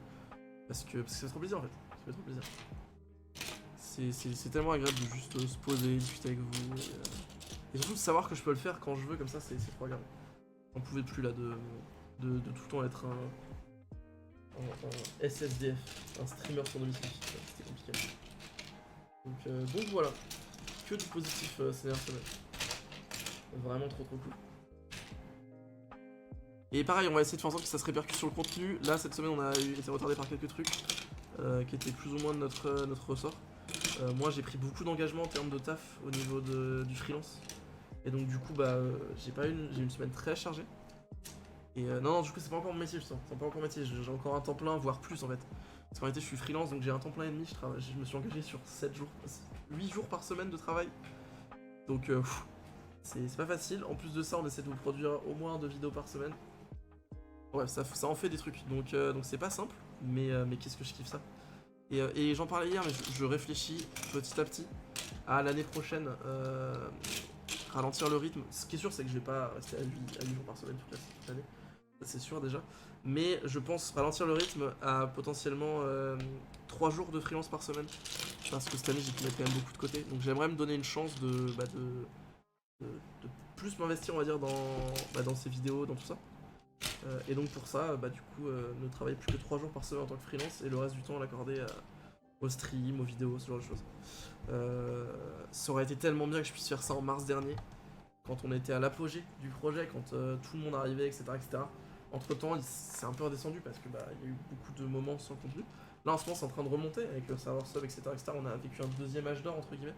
Parce que ça fait trop plaisir en fait. Ça fait trop plaisir. C'est tellement agréable de juste se poser, discuter avec vous. Et surtout de savoir que je peux le faire quand je veux, comme ça, c'est trop agréable. J'en pouvais plus là de tout le temps être un SSDF, un streamer sur domicile. C'était compliqué. Donc voilà, que du positif ces dernières semaines. Vraiment trop cool. Et pareil, on va essayer de faire en sorte que ça se répercute sur le contenu. Là, cette semaine, on a été retardé par quelques trucs qui étaient plus ou moins de notre ressort. Moi, j'ai pris beaucoup d'engagement en termes de taf au niveau du freelance. Et donc, du coup, j'ai une semaine très chargée. Et non, du coup, c'est pas encore mon métier, je sens. C'est pas encore mon métier. J'ai encore un temps plein, voire plus en fait. Parce qu'en réalité, je suis freelance, donc j'ai un temps plein et demi. Je me suis engagé sur 7 jours, 8 jours par semaine de travail. Donc, c'est pas facile. En plus de ça, on essaie de vous produire au moins 2 vidéos par semaine. Ouais, ça en fait des trucs. Donc c'est pas simple, mais qu'est-ce que je kiffe ça. Et j'en parlais hier, mais je réfléchis petit à petit à l'année prochaine ralentir le rythme. Ce qui est sûr, c'est que je vais pas rester à 8 jours par semaine toute l'année. Ça, c'est sûr déjà. Mais je pense ralentir le rythme à potentiellement 3 jours de freelance par semaine. Parce que cette année, j'ai pu mettre quand même beaucoup de côté. Donc j'aimerais me donner une chance de plus m'investir, on va dire, dans ces vidéos, dans tout ça. Et donc pour ça, du coup, ne travailler plus que 3 jours par semaine en tant que freelance et le reste du temps l'accorder au stream, aux vidéos, ce genre de choses. Ça aurait été tellement bien que je puisse faire ça en mars dernier, quand on était à l'apogée du projet, quand tout le monde arrivait, etc. etc. Entre temps, c'est un peu redescendu parce que il y a eu beaucoup de moments sans contenu. Là en ce moment, c'est en train de remonter avec le serveur sub, etc., etc. On a vécu un deuxième âge d'or, entre guillemets.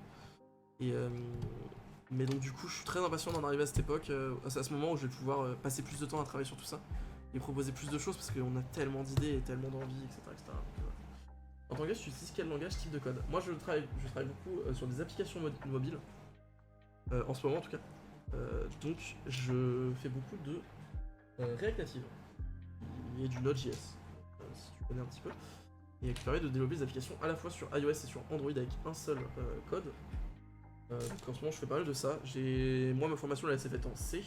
Mais donc du coup, je suis très impatient d'en arriver à cette époque, à ce moment où je vais pouvoir passer plus de temps à travailler sur tout ça et proposer plus de choses parce qu'on a tellement d'idées et tellement d'envie, etc., etc. Donc, en tant que tu utilises quel langage, type de code? Moi, je travaille beaucoup sur des applications mobiles, en ce moment en tout cas. Donc, je fais beaucoup de React Native et du Node.js, si tu connais un petit peu, et qui permet de développer des applications à la fois sur iOS et sur Android avec un seul code. Donc en ce moment je fais pas mal de ça. Moi ma formation elle s'est faite en C.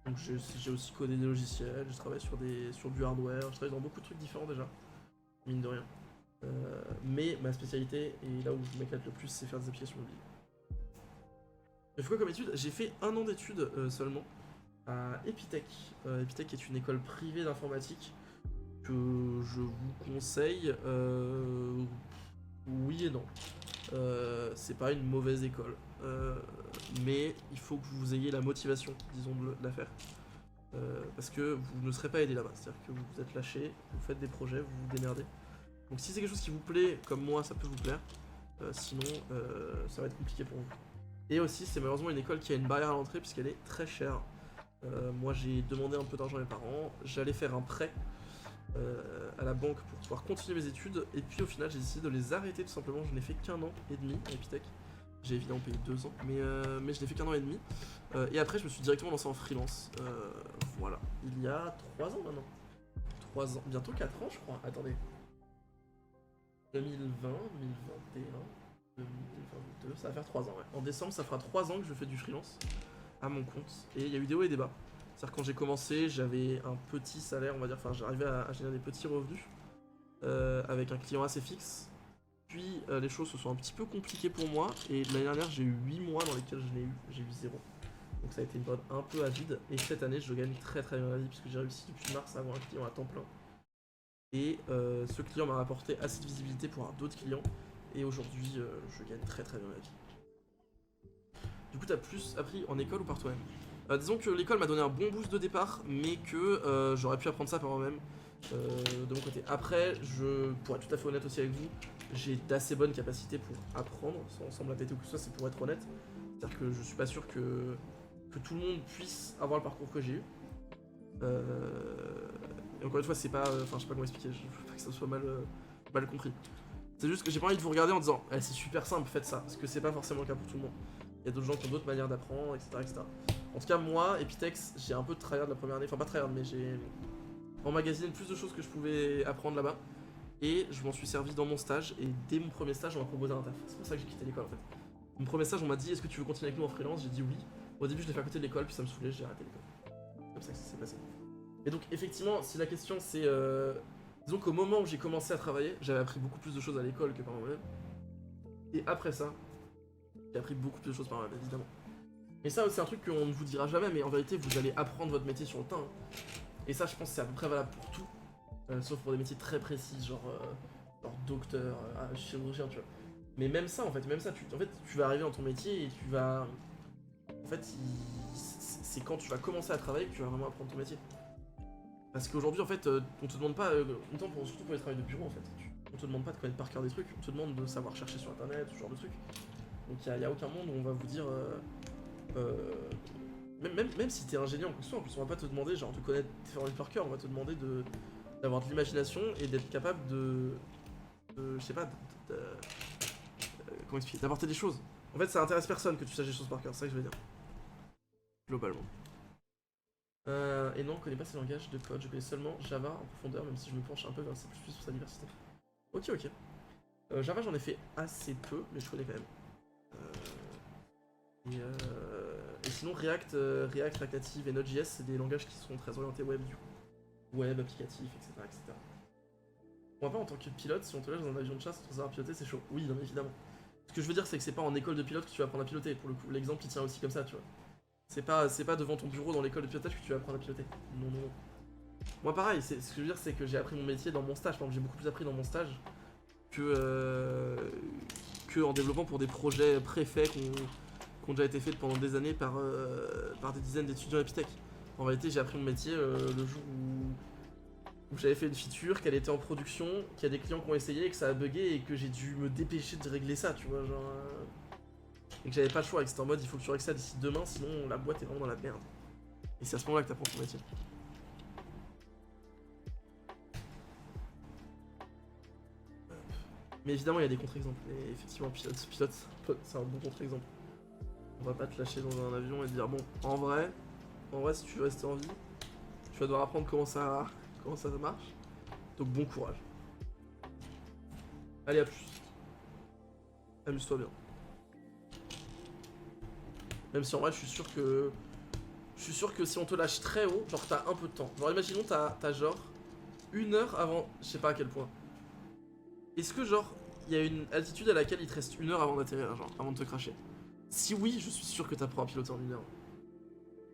Donc j'ai aussi codé des logiciels, je travaille sur du hardware, je travaille dans beaucoup de trucs différents déjà, mine de rien. Mais ma spécialité et là où je m'éclate le plus c'est faire des applications mobiles. J'ai fait quoi comme études? J'ai fait 1 an d'études seulement à Epitech. Epitech est une école privée d'informatique que je vous conseille. Oui et non. C'est pas une mauvaise école, mais il faut que vous ayez la motivation, disons, de la faire. Parce que vous ne serez pas aidé là-bas, c'est-à-dire que vous êtes lâché, vous faites des projets, vous vous démerdez. Donc si c'est quelque chose qui vous plaît, comme moi, ça peut vous plaire. Sinon, ça va être compliqué pour vous. Et aussi, c'est malheureusement une école qui a une barrière à l'entrée puisqu'elle est très chère. Moi, j'ai demandé un peu d'argent à mes parents, j'allais faire un prêt à la banque pour pouvoir continuer mes études, et puis au final j'ai décidé de les arrêter tout simplement. Je n'ai fait qu'1 an et demi à Epitech. J'ai évidemment payé 2 ans, mais je n'ai fait qu'1 an et demi. Et après je me suis directement lancé en freelance. Voilà, il y a 3 ans maintenant. 3 ans, bientôt 4 ans je crois. Attendez. 2020, 2021, 2022, ça va faire 3 ans, ouais. En décembre ça fera 3 ans que je fais du freelance à mon compte, et il y a eu des hauts et des bas. C'est-à-dire quand j'ai commencé, j'avais un petit salaire, on va dire, enfin j'arrivais à générer des petits revenus avec un client assez fixe. Puis les choses se sont un petit peu compliquées pour moi, et l'année dernière j'ai eu 8 mois dans lesquels j'ai eu 0. Donc ça a été une période un peu à vide, et cette année je gagne très très bien la vie puisque j'ai réussi depuis mars à avoir un client à temps plein. Et ce client m'a rapporté assez de visibilité pour avoir d'autres clients, et aujourd'hui je gagne très très bien la vie. Du coup t'as plus appris en école ou par toi-même? Disons que l'école m'a donné un bon boost de départ, mais que j'aurais pu apprendre ça par moi-même de mon côté. Après, pour être tout à fait honnête aussi avec vous, j'ai d'assez bonnes capacités pour apprendre, sans me la péter ou que ce soit, c'est pour être honnête. C'est-à-dire que je suis pas sûr que tout le monde puisse avoir le parcours que j'ai eu. Et encore une fois, c'est pas. Enfin, je sais pas comment expliquer, je veux pas que ça soit mal mal compris. C'est juste que j'ai pas envie de vous regarder en disant eh, c'est super simple, faites ça, parce que c'est pas forcément le cas pour tout le monde. Il y a d'autres gens qui ont d'autres manières d'apprendre, etc., etc. En tout cas, moi, Epitex, j'ai un peu de tryhard la première année, enfin pas tryhard, mais j'ai emmagasiné plus de choses que je pouvais apprendre là-bas. Et je m'en suis servi dans mon stage, et dès mon premier stage, on m'a proposé un taf. C'est pour ça que j'ai quitté l'école en fait. Mon premier stage, on m'a dit est-ce que tu veux continuer avec nous en freelance? J'ai dit oui. Au début, je l'ai fait à côté de l'école, puis ça me saoulait, j'ai arrêté l'école. C'est comme ça que ça s'est passé. Et donc, effectivement, si la question c'est. Disons qu'au moment où j'ai commencé à travailler, j'avais appris beaucoup plus de choses à l'école que par moi-même. Et après ça, j'ai appris beaucoup plus de choses par moi-même, évidemment. Mais ça, c'est un truc qu'on ne vous dira jamais, mais en vérité, vous allez apprendre votre métier sur le temps. Hein. Et ça, je pense que c'est à peu près valable pour tout. Sauf pour des métiers très précis, genre docteur, chirurgien, tu vois. Mais même ça, en fait, tu vas arriver dans ton métier et tu vas. En fait, c'est quand tu vas commencer à travailler que tu vas vraiment apprendre ton métier. Parce qu'aujourd'hui, en fait, on te demande pas, surtout pour les travails de bureau, en fait, on te demande pas de connaître par cœur des trucs, on te demande de savoir chercher sur internet, ce genre de trucs. Donc il y a aucun monde où on va vous dire. Même si t'es ingénieur en question, en plus, on va pas te demander genre de connaître tes formules par cœur, on va te demander d'avoir de l'imagination et d'être capable je sais pas, comment expliquer, d'apporter des choses. En fait, ça intéresse personne que tu saches des choses par cœur, c'est ça que je veux dire. Globalement. Et non, je connais pas ces langages de code, je connais seulement Java en profondeur, même si je me penche un peu vers C++ pour sa diversité. Ok, ok. Java, j'en ai fait assez peu, mais je connais quand même. Et sinon, React, React Native et Node.js, c'est des langages qui sont très orientés web, du coup. Web, applicatif, etc., etc. Moi, pas en tant que pilote, si on te lâche dans un avion de chasse, sans savoir piloter, c'est chaud. Oui, non, évidemment. Ce que je veux dire, c'est que c'est pas en école de pilote que tu vas apprendre à piloter. Pour le coup, l'exemple il tient aussi comme ça, tu vois. C'est pas devant ton bureau dans l'école de pilotage que tu vas apprendre à piloter. Non, non, non. Moi, pareil, ce que je veux dire, c'est que j'ai appris mon métier dans mon stage. Par exemple, j'ai beaucoup plus appris dans mon stage que en développant pour des projets préfaits qui ont déjà été faits pendant des années par des dizaines d'étudiants Epitech. En réalité, j'ai appris mon métier le jour où j'avais fait une feature, qu'elle était en production, qu'il y a des clients qui ont essayé, que ça a bugué et que j'ai dû me dépêcher de régler ça, tu vois, genre. Et que j'avais pas le choix, et que c'était en mode il faut que tu règles ça d'ici demain, sinon la boîte est vraiment dans la merde. Et c'est à ce moment-là que t'apprends ton métier. Mais évidemment, il y a des contre-exemples. Et effectivement, pilote, c'est un bon contre-exemple. On va pas te lâcher dans un avion et te dire bon, en vrai, si tu veux rester en vie, tu vas devoir apprendre comment ça marche. Donc bon courage. Allez, à plus. Amuse-toi bien. Même si en vrai, je suis sûr que si on te lâche très haut, genre t'as un peu de temps. Genre imaginons t'as genre 1 heure avant, je sais pas à quel point. Est-ce que genre il y a une altitude à laquelle il te reste 1 heure avant d'atterrir, genre avant de te cracher? Si oui, je suis sûr que t'apprends à piloter en 1 heure.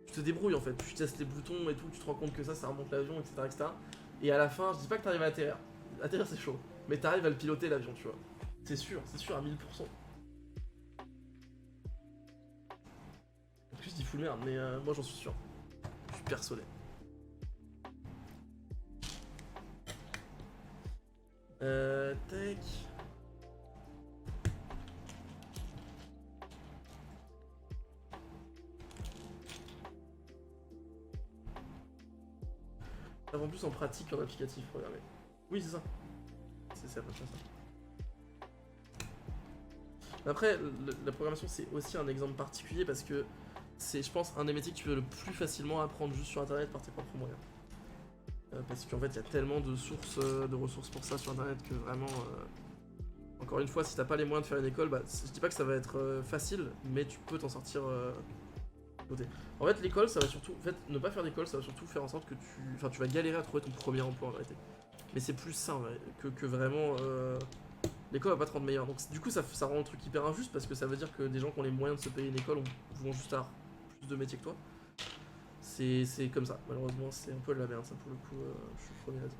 Tu te débrouilles en fait, tu testes les boutons et tout, tu te rends compte que ça remonte l'avion, etc., etc. Et à la fin, je dis pas que t'arrives à atterrir. Atterrir c'est chaud, mais t'arrives à le piloter l'avion, tu vois. C'est sûr à 1000%. En plus, je dis full merde, mais moi j'en suis sûr. Je suis persuadé. Tac. En plus en pratique qu'en applicatif, regardez. Oui, c'est ça. C'est à peu près ça. Après, la programmation c'est aussi un exemple particulier parce que c'est, je pense, un des métiers que tu peux le plus facilement apprendre juste sur internet par tes propres moyens. Parce qu'en fait, il y a tellement de ressources pour ça sur internet que vraiment. Encore une fois, si t'as pas les moyens de faire une école, bah, je dis pas que ça va être facile, mais tu peux t'en sortir. En fait, l'école, ça va surtout. En fait, ne pas faire d'école, ça va surtout faire en sorte que tu vas galérer à trouver ton premier emploi en vérité. Mais c'est plus ça, ouais, que vraiment. L'école va pas te rendre meilleur. Donc, du coup, ça rend le truc hyper injuste parce que ça veut dire que des gens qui ont les moyens de se payer une école vont juste avoir plus de métiers que toi. C'est comme ça, malheureusement, c'est un peu de la merde, ça pour le coup, je suis le premier à dire.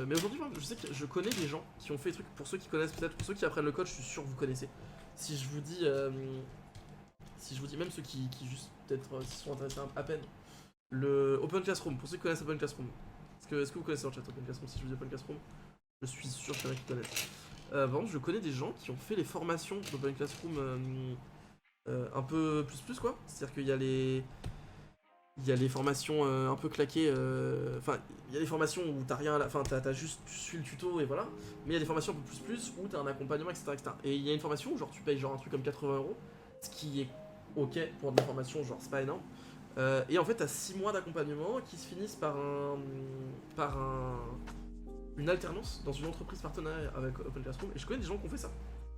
Mais aujourd'hui, je sais que je connais des gens qui ont fait des trucs, pour ceux qui connaissent peut-être, pour ceux qui apprennent le code, je suis sûr que vous connaissez. Si je vous dis, même ceux qui juste peut-être s'y sont intéressés à peine, le Open Classroom, pour ceux qui connaissent Open Classroom, est-ce que vous connaissez dans le chat Open Classroom? Si je vous dis Open Classroom, je suis sûr qu'il y en a qui connaissent. Par contre, je connais des gens qui ont fait les formations d'Open Classroom un peu plus quoi. C'est-à-dire qu'il y a Il y a les formations un peu claquées, enfin, il y a des formations où t'as rien, enfin, t'as juste, tu suis le tuto et voilà. Mais il y a des formations un peu plus où t'as un accompagnement, etc., etc. Et il y a une formation où genre tu payes genre un truc comme 80 €, ce qui est ok pour de la formation, genre c'est pas énorme. Et en fait, t'as 6 mois d'accompagnement qui se finissent par une alternance dans une entreprise partenaire avec Open Classroom. Et je connais des gens qui ont fait ça.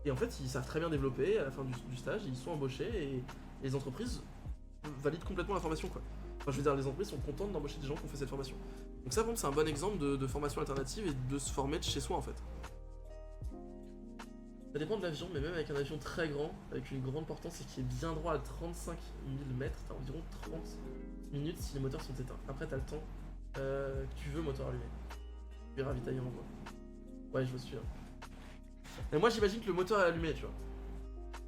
Et en fait, ils savent très bien développer à la fin du stage, ils sont embauchés et les entreprises valident complètement la formation, quoi. Enfin, je veux dire, les entreprises sont contentes d'embaucher des gens qui ont fait cette formation. Donc ça, c'est un bon exemple de formation alternative et de se former de chez soi, en fait. Ça dépend de l'avion, mais même avec un avion très grand, avec une grande portance et qui est bien droit à 35 000 mètres, t'as environ 30 minutes si les moteurs sont éteints. Après, t'as le temps tu veux moteur allumé. Puis ravitailler en voie. Ouais, je me souviens. Et moi, j'imagine que le moteur est allumé, tu vois.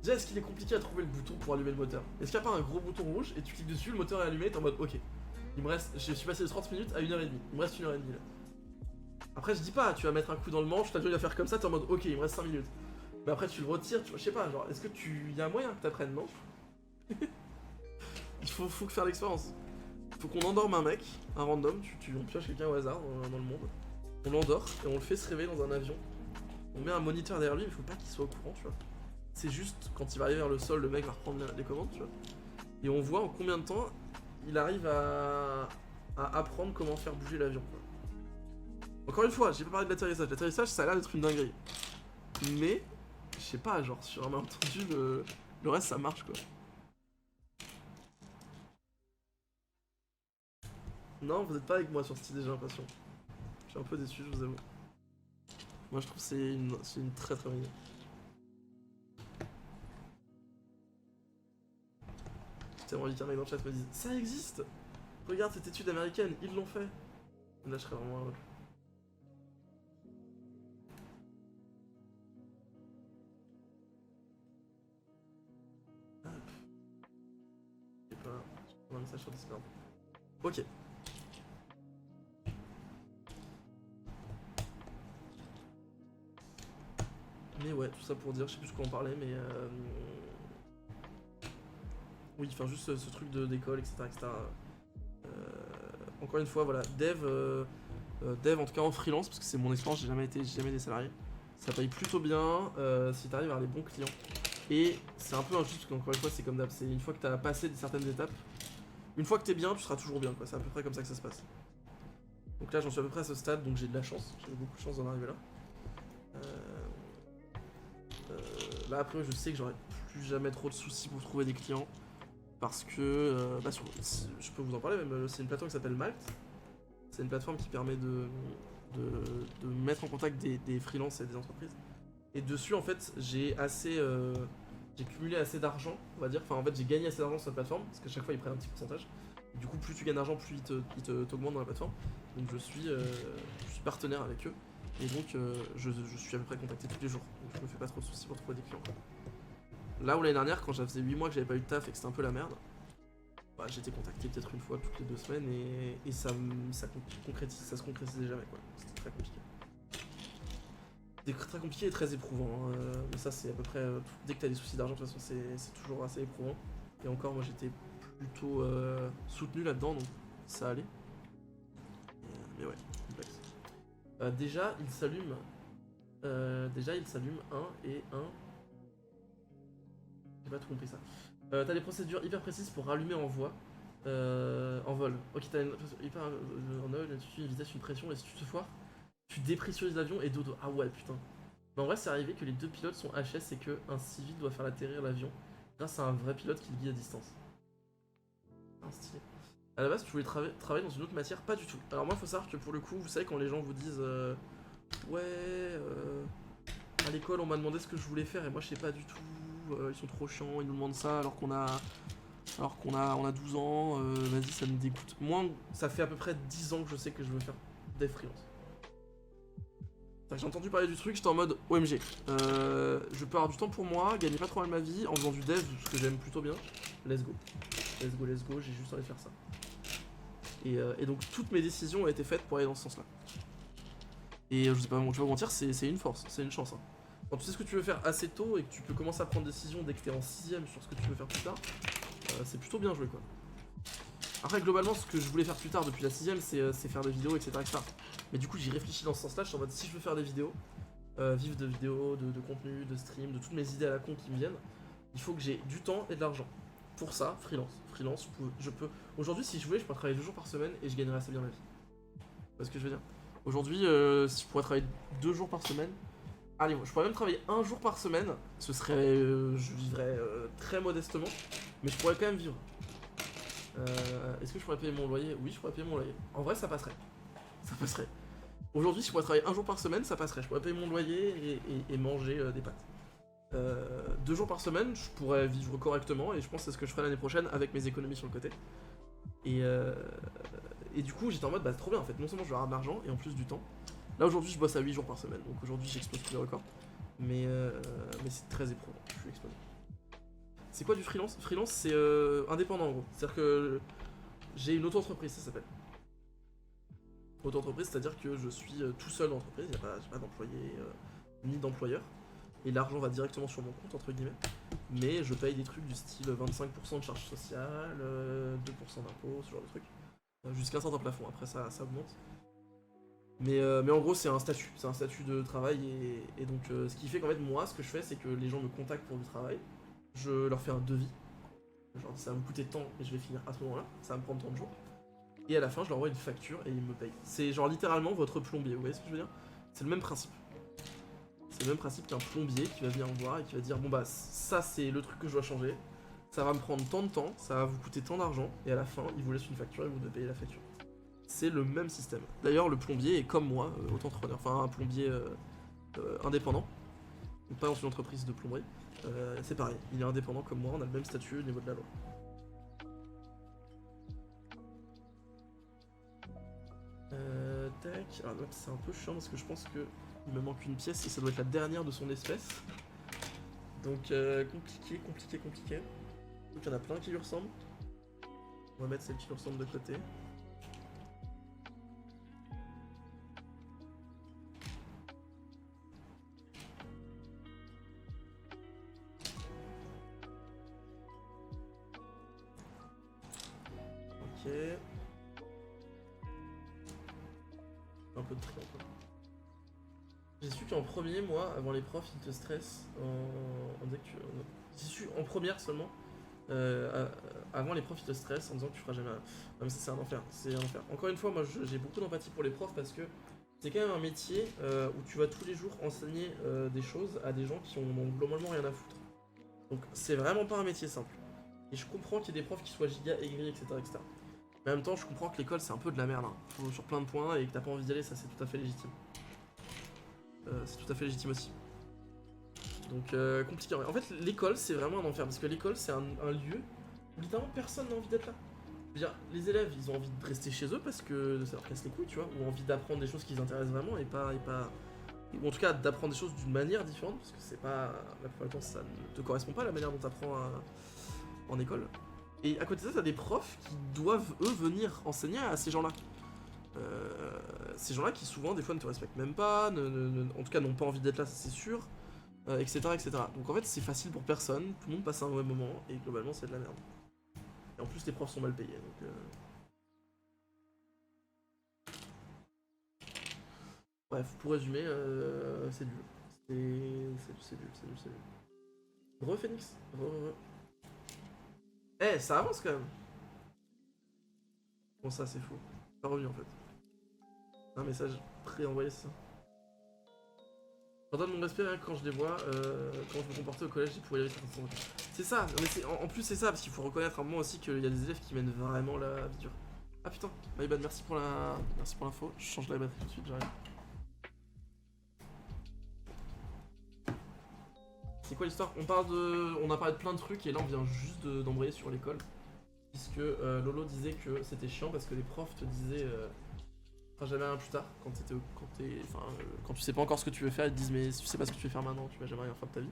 Déjà, est-ce qu'il est compliqué à trouver le bouton pour allumer le moteur? Est-ce qu'il n'y a pas un gros bouton rouge et tu cliques dessus, le moteur est allumé, t'es en mode ok. Il me reste, je suis passé de 30 minutes à 1h30. Il me reste 1h30 là. Après, je dis pas, tu vas mettre un coup dans le manche, l'avion il va faire comme ça, t'es en mode ok, il me reste 5 minutes. Mais après, tu le retires, tu vois, je sais pas, genre, est-ce que il y a un moyen que t'apprennes, non? Il faut faire l'expérience. Faut qu'on endorme un mec, un random, on pioche quelqu'un au hasard dans le monde. On l'endort et on le fait se réveiller dans un avion. On met un moniteur derrière lui, mais faut pas qu'il soit au courant, tu vois. C'est juste, quand il va arriver vers le sol, le mec va reprendre les commandes, tu vois. Et on voit en combien de temps il arrive à apprendre comment faire bouger l'avion. Encore une fois, j'ai pas parlé de l'atterrissage. L'atterrissage, ça a l'air d'être une dinguerie. Mais, je sais pas, genre, sur un malentendu, le reste, ça marche, quoi. Non, vous êtes pas avec moi sur cette idée, j'ai l'impression. Je suis un peu déçu, je vous avoue. Moi, je trouve que c'est une très très bonne idée. J'ai envie qu'un mec dans le chat me dise ça existe. Regarde cette étude américaine, ils l'ont fait. Là, je serais vraiment heureux. J'ai pas un message sur Discord. Ok. Mais ouais, tout ça pour dire, je sais plus de quoi on parlait, mais oui, enfin juste ce truc d'école, etc., etc. Encore une fois, voilà, dev en tout cas en freelance, parce que c'est mon expérience, j'ai jamais des salariés. Ça paye plutôt bien si t'arrives à avoir les bons clients. Et c'est un peu injuste, parce qu'encore une fois, c'est comme d'hab, c'est une fois que t'as passé certaines étapes, une fois que t'es bien, tu seras toujours bien, quoi. C'est à peu près comme ça que ça se passe. Donc là, j'en suis à peu près à ce stade, donc j'ai de la chance, j'ai beaucoup de chance d'en arriver là. Là après je sais que j'aurai plus jamais trop de soucis pour trouver des clients parce que je peux vous en parler même, c'est une plateforme qui s'appelle Malte. C'est une plateforme qui permet de mettre en contact des freelances et des entreprises. Et dessus en fait j'ai cumulé assez d'argent, on va dire, enfin en fait j'ai gagné assez d'argent sur cette plateforme parce qu'à chaque fois ils prennent un petit pourcentage. Et du coup plus tu gagnes d'argent plus ils t'augmentent dans la plateforme. Donc je suis partenaire avec eux. Et donc je suis à peu près contacté tous les jours, donc je me fais pas trop de soucis pour trouver des clients. Là où l'année dernière, quand ça faisait 8 mois que j'avais pas eu de taf et que c'était un peu la merde, bah, j'étais contacté peut-être une fois toutes les 2 semaines et ça se concrétisait jamais, quoi. C'était très compliqué. C'était très compliqué et très éprouvant, hein. Mais ça c'est à peu près, dès que t'as des soucis d'argent de toute façon c'est toujours assez éprouvant. Et encore moi j'étais plutôt soutenu là-dedans, donc ça allait. Mais ouais, complexe. Déjà, il s'allume un et un. J'ai pas tout compris ça. T'as des procédures hyper précises pour rallumer en voie. En vol. Ok, t'as une hyper en vol, une vitesse, une pression, et si tu te foires, tu dépressurises l'avion et dodo. Ah ouais, putain. Mais en vrai, c'est arrivé que les deux pilotes sont HS et qu'un civil doit faire atterrir l'avion grâce à un vrai pilote qui le guide à distance. Ah, stylé. À la base, tu voulais travailler dans une autre matière? Pas du tout. Alors moi, faut savoir que pour le coup, vous savez quand les gens vous disent ouais, à l'école on m'a demandé ce que je voulais faire et moi je sais pas du tout, ils sont trop chiants, ils nous demandent ça alors qu'on a 12 ans, vas-y ça me dégoûte. Moi ça fait à peu près 10 ans que je sais que je veux faire des freelance. J'ai entendu parler du truc, j'étais en mode OMG, je peux avoir du temps pour moi, gagner pas trop mal ma vie en faisant du dev, ce que j'aime plutôt bien, let's go, j'ai juste envie de faire ça. Et donc toutes mes décisions ont été faites pour aller dans ce sens là. Et je vais pas vous mentir, c'est une force, c'est une chance. Hein. Quand tu sais ce que tu veux faire assez tôt et que tu peux commencer à prendre des décisions dès que t'es en 6ème sur ce que tu veux faire plus tard, c'est plutôt bien joué quoi. Après, globalement, ce que je voulais faire plus tard depuis la 6ème, c'est faire des vidéos, etc. Mais du coup, j'y réfléchis dans ce sens-là. Je suis en mode, si je veux faire des vidéos, vivre de vidéos, de contenu, de stream, de toutes mes idées à la con qui me viennent, il faut que j'ai du temps et de l'argent. Pour ça, freelance. Freelance, je peux. Aujourd'hui, si je voulais, je pourrais travailler 2 jours par semaine et je gagnerais assez bien ma vie. Tu vois ce que je veux dire? Aujourd'hui, si je pourrais travailler 2 jours par semaine. Allez, je pourrais même travailler 1 jour par semaine. Ce serait. Je vivrais très modestement. Mais je pourrais quand même vivre. Est-ce que je pourrais payer mon loyer? Oui, je pourrais payer mon loyer. En vrai, ça passerait. Ça passerait. Aujourd'hui, si je pourrais travailler 1 jour par semaine, ça passerait. Je pourrais payer mon loyer et manger des pâtes. 2 jours par semaine, je pourrais vivre correctement et je pense que c'est ce que je ferai l'année prochaine avec mes économies sur le côté. Et du coup, j'étais en mode, bah, trop bien en fait. Non seulement je vais avoir de l'argent et en plus du temps. Là, aujourd'hui, je bosse à 8 jours par semaine. Donc aujourd'hui, j'explose tous les records. Mais c'est très éprouvant. Je suis explosé. C'est quoi du freelance? Freelance, c'est indépendant en gros. C'est-à-dire que j'ai une auto-entreprise, ça s'appelle. Auto-entreprise, c'est-à-dire que je suis tout seul dans l'entreprise, j'ai pas d'employé ni d'employeur. Et l'argent va directement sur mon compte, entre guillemets. Mais je paye des trucs du style 25% de charges sociales, 2% d'impôts, ce genre de trucs. Jusqu'à un certain plafond, après ça augmente. Mais en gros, c'est un statut de travail. Et donc, ce qui fait qu'en fait, moi, ce que je fais, c'est que les gens me contactent pour du travail. Je leur fais un devis. Genre, ça va me coûter tant et je vais finir à ce moment-là. Ça va me prendre tant de jours. Et à la fin, je leur envoie une facture et ils me payent. C'est genre littéralement votre plombier, vous voyez ce que je veux dire? C'est le même principe. C'est le même principe qu'un plombier qui va venir me voir et qui va dire bon bah ça c'est le truc que je dois changer, ça va me prendre tant de temps, ça va vous coûter tant d'argent, et à la fin il vous laisse une facture et vous devez payer la facture. C'est le même système. D'ailleurs le plombier est comme moi, auto-entrepreneur, enfin un plombier indépendant, donc pas dans une entreprise de plomberie, c'est pareil, il est indépendant comme moi, on a le même statut au niveau de la loi. Tac, alors là c'est un peu chiant parce que je pense que il me manque une pièce et ça doit être la dernière de son espèce. Donc compliqué. Donc il y en a plein qui lui ressemblent. On va mettre celle qui lui ressemble de côté. Ok. Un peu de tri encore. J'ai su qu'en premier, moi, avant les profs, ils te stressent en disant que j'ai su en première seulement. Avant les profs, ils te stressent en disant que tu feras jamais. Non, mais ça, c'est un enfer. C'est un enfer. Encore une fois, moi, j'ai beaucoup d'empathie pour les profs parce que c'est quand même un métier où tu vas tous les jours enseigner des choses à des gens qui en ont globalement rien à foutre. Donc, c'est vraiment pas un métier simple. Et je comprends qu'il y ait des profs qui soient giga aigris, etc. Mais en même temps, je comprends que l'école, c'est un peu de la merde hein, sur plein de points et que t'as pas envie d'y aller, ça, c'est tout à fait légitime. C'est tout à fait légitime aussi. Donc compliqué. En fait, l'école, c'est vraiment un enfer, parce que l'école, c'est un lieu où littéralement personne n'a envie d'être là. Je veux dire, les élèves, ils ont envie de rester chez eux parce que ça leur casse les couilles, tu vois, ou envie d'apprendre des choses qui les intéressent vraiment ou en tout cas d'apprendre des choses d'une manière différente, parce que c'est pas... La plupart du temps, ça ne te correspond pas la manière dont tu apprends en école. Et à côté de ça, t'as des profs qui doivent, eux, venir enseigner à ces gens-là. Ces gens-là qui souvent des fois ne te respectent même pas, en tout cas n'ont pas envie d'être là, ça c'est sûr, etc. Donc en fait c'est facile pour personne, tout le monde passe un mauvais moment et globalement c'est de la merde. Et en plus les profs sont mal payés donc... Bref, pour résumer, c'est nul. C'est nul. Re Phoenix, Eh, ça avance quand même. Bon ça c'est fou, pas revenu en fait. Un message pré-envoyé, c'est ça. Je leur donne mon respect rien que quand je les vois, quand je me comportais au collège, ils pouvaient y aller certains. C'est ça, mais en plus c'est ça, parce qu'il faut reconnaître à un moment aussi qu'il y a des élèves qui mènent vraiment la vie dure. Ah putain, my bad, merci pour l'info, je change la batterie tout de suite, j'arrive. C'est quoi l'histoire? On a parlé de plein de trucs et là on vient juste d'embrayer sur l'école. Puisque Lolo disait que c'était chiant parce que les profs te disaient... Enfin, jamais rien plus tard, quand tu sais pas encore ce que tu veux faire, ils te disent mais si tu sais pas ce que tu veux faire maintenant, tu vas jamais rien faire de ta vie.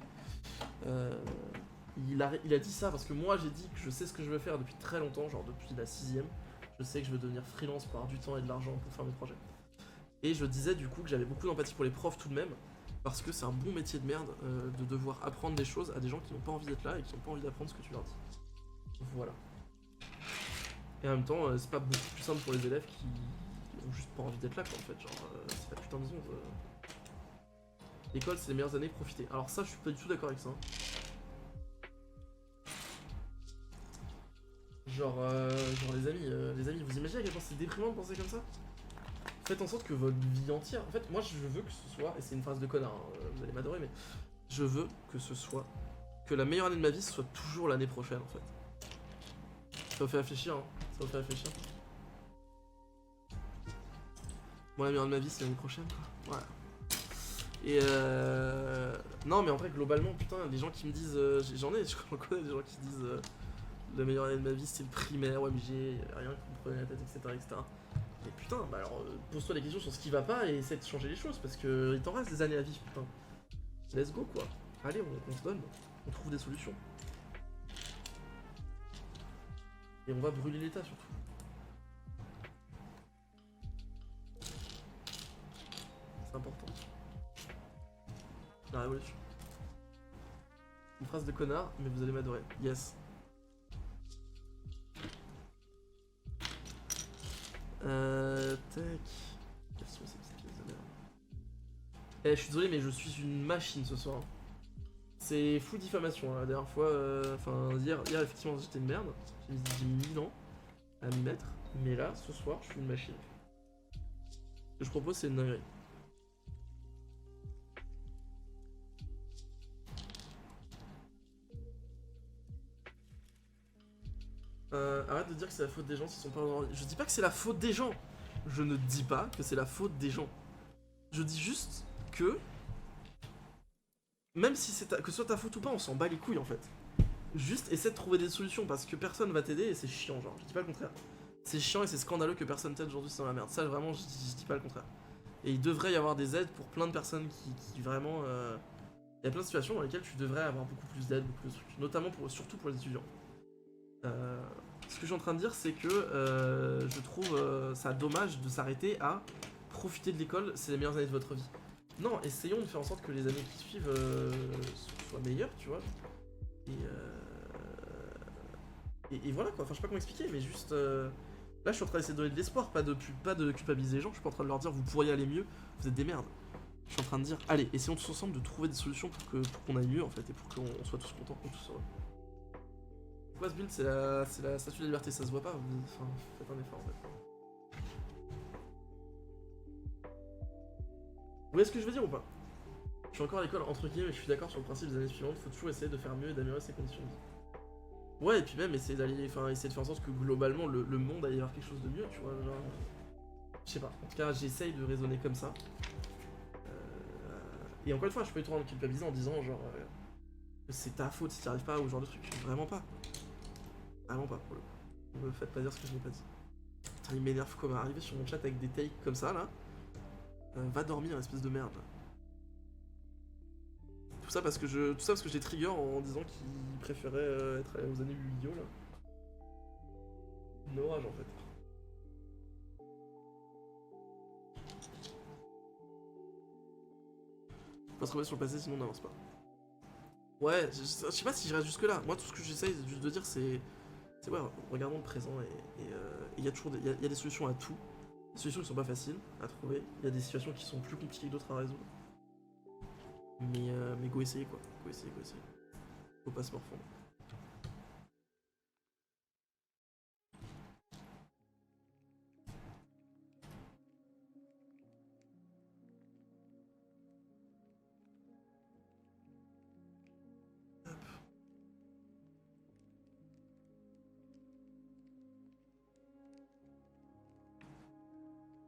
Il a dit ça parce que moi j'ai dit que je sais ce que je veux faire depuis très longtemps, genre depuis la 6ème. Je sais que je veux devenir freelance pour avoir du temps et de l'argent pour faire mes projets. Et je disais du coup que j'avais beaucoup d'empathie pour les profs tout de même, parce que c'est un bon métier de merde de devoir apprendre des choses à des gens qui n'ont pas envie d'être là et qui n'ont pas envie d'apprendre ce que tu leur dis. Voilà. Et en même temps, c'est pas beaucoup plus simple pour les élèves qui ont juste pas envie d'être là, quoi, en fait. Genre, c'est la putain de zone. L'école, c'est les meilleures années, profiter. Alors ça, je suis pas du tout d'accord avec ça. Genre les amis, vous imaginez à quel point c'est déprimant de penser comme ça? Faites en sorte que votre vie entière... En fait, moi, je veux que ce soit, et c'est une phrase de connard, hein, vous allez m'adorer, mais je veux que ce soit... Que la meilleure année de ma vie soit toujours l'année prochaine, en fait. Ça vous fait réfléchir, hein. Ça vous fait réfléchir. Moi, la meilleure année de ma vie, c'est l'année prochaine, quoi. Voilà. Et non, mais en vrai, globalement, putain, les gens qui me disent... j'en ai, je connais des gens qui disent... la meilleure année de ma vie, c'est le primaire, ouais, mais j'ai rien qui me prenait la tête, etc., etc. Mais putain, bah alors, pose-toi des questions sur ce qui va pas et essaie de changer les choses, parce que il t'en reste des années à vivre, putain. Let's go, quoi. Allez, on se donne. On trouve des solutions. Et on va brûler l'État, surtout. C'est important. La révolution. Une phrase de connard, mais vous allez m'adorer. Yes. Tac. Quelles sont ces petites pièces de merde? Eh, je suis désolé, mais je suis une machine ce soir. C'est fou diffamation, hein. La dernière fois, enfin, hier, effectivement, j'étais une merde. J'ai mis 1000 ans à m'y mettre. Mais là, ce soir, je suis une machine. Ce que je propose, c'est une dinguerie. Arrête de dire que c'est la faute des gens s'ils sont pas en... Je dis pas que c'est la faute des gens. Je ne dis pas que c'est la faute des gens. Je dis juste que... Même si c'est que ce soit ta faute ou pas, on s'en bat les couilles en fait. Juste essaie de trouver des solutions parce que personne va t'aider et c'est chiant, genre. Je dis pas le contraire. C'est chiant et c'est scandaleux que personne t'aide aujourd'hui, c'est dans la merde. Ça, vraiment, je dis pas le contraire. Et il devrait y avoir des aides pour plein de personnes qui vraiment... Il y a plein de situations dans lesquelles tu devrais avoir beaucoup plus d'aide, beaucoup plus de trucs. Notamment, surtout pour les étudiants. Ce que je suis en train de dire, c'est que je trouve ça dommage de s'arrêter à profiter de l'école, c'est les meilleures années de votre vie. Non, essayons de faire en sorte que les années qui suivent soient meilleures, tu vois. Et voilà quoi, enfin je sais pas comment expliquer, mais juste... Là je suis en train d'essayer de donner de l'espoir, pas de culpabiliser les gens, je suis pas en train de leur dire vous pourriez aller mieux, vous êtes des merdes. Je suis en train de dire, allez, essayons tous ensemble de trouver des solutions pour qu'on aille mieux en fait, et pour qu'on soit tous contents, tous heureux. Pourquoi ce build c'est la statue de la liberté, ça se voit pas, enfin faites un effort en fait. Vous voyez ce que je veux dire ou pas? Je suis encore à l'école entre guillemets, mais je suis d'accord sur le principe des années suivantes, faut toujours essayer de faire mieux et d'améliorer ses conditions de vie. Ouais, et puis même essayer d'aller, enfin essayer de faire en sorte que globalement le monde aille vers quelque chose de mieux, tu vois, genre... Je sais pas, en tout cas j'essaye de raisonner comme ça. Et encore une fois, je peux être trop culpabilisé en disant genre... c'est ta faute si t'y arrives pas ou ce genre de truc, vraiment pas. Vraiment pas pour le coup. Ne me faites pas dire ce que je n'ai pas dit. Putain, il m'énerve comme arriver sur mon chat avec des takes comme ça là. Va dormir, espèce de merde. Tout ça parce que j'ai trigger en disant qu'il préférait être aux années Yu-Gi-Oh là. Une orage en fait. Faut pas se remettre sur le passé sinon on n'avance pas. Ouais, je sais pas si j'irai jusque là. Moi tout ce que j'essaye juste de dire c'est ouais, regardons le présent et il y a toujours y a des solutions à tout. Des solutions qui sont pas faciles à trouver. Il y a des situations qui sont plus compliquées que d'autres à résoudre. Mais go essayer quoi. Go essayer. Faut pas se morfondre.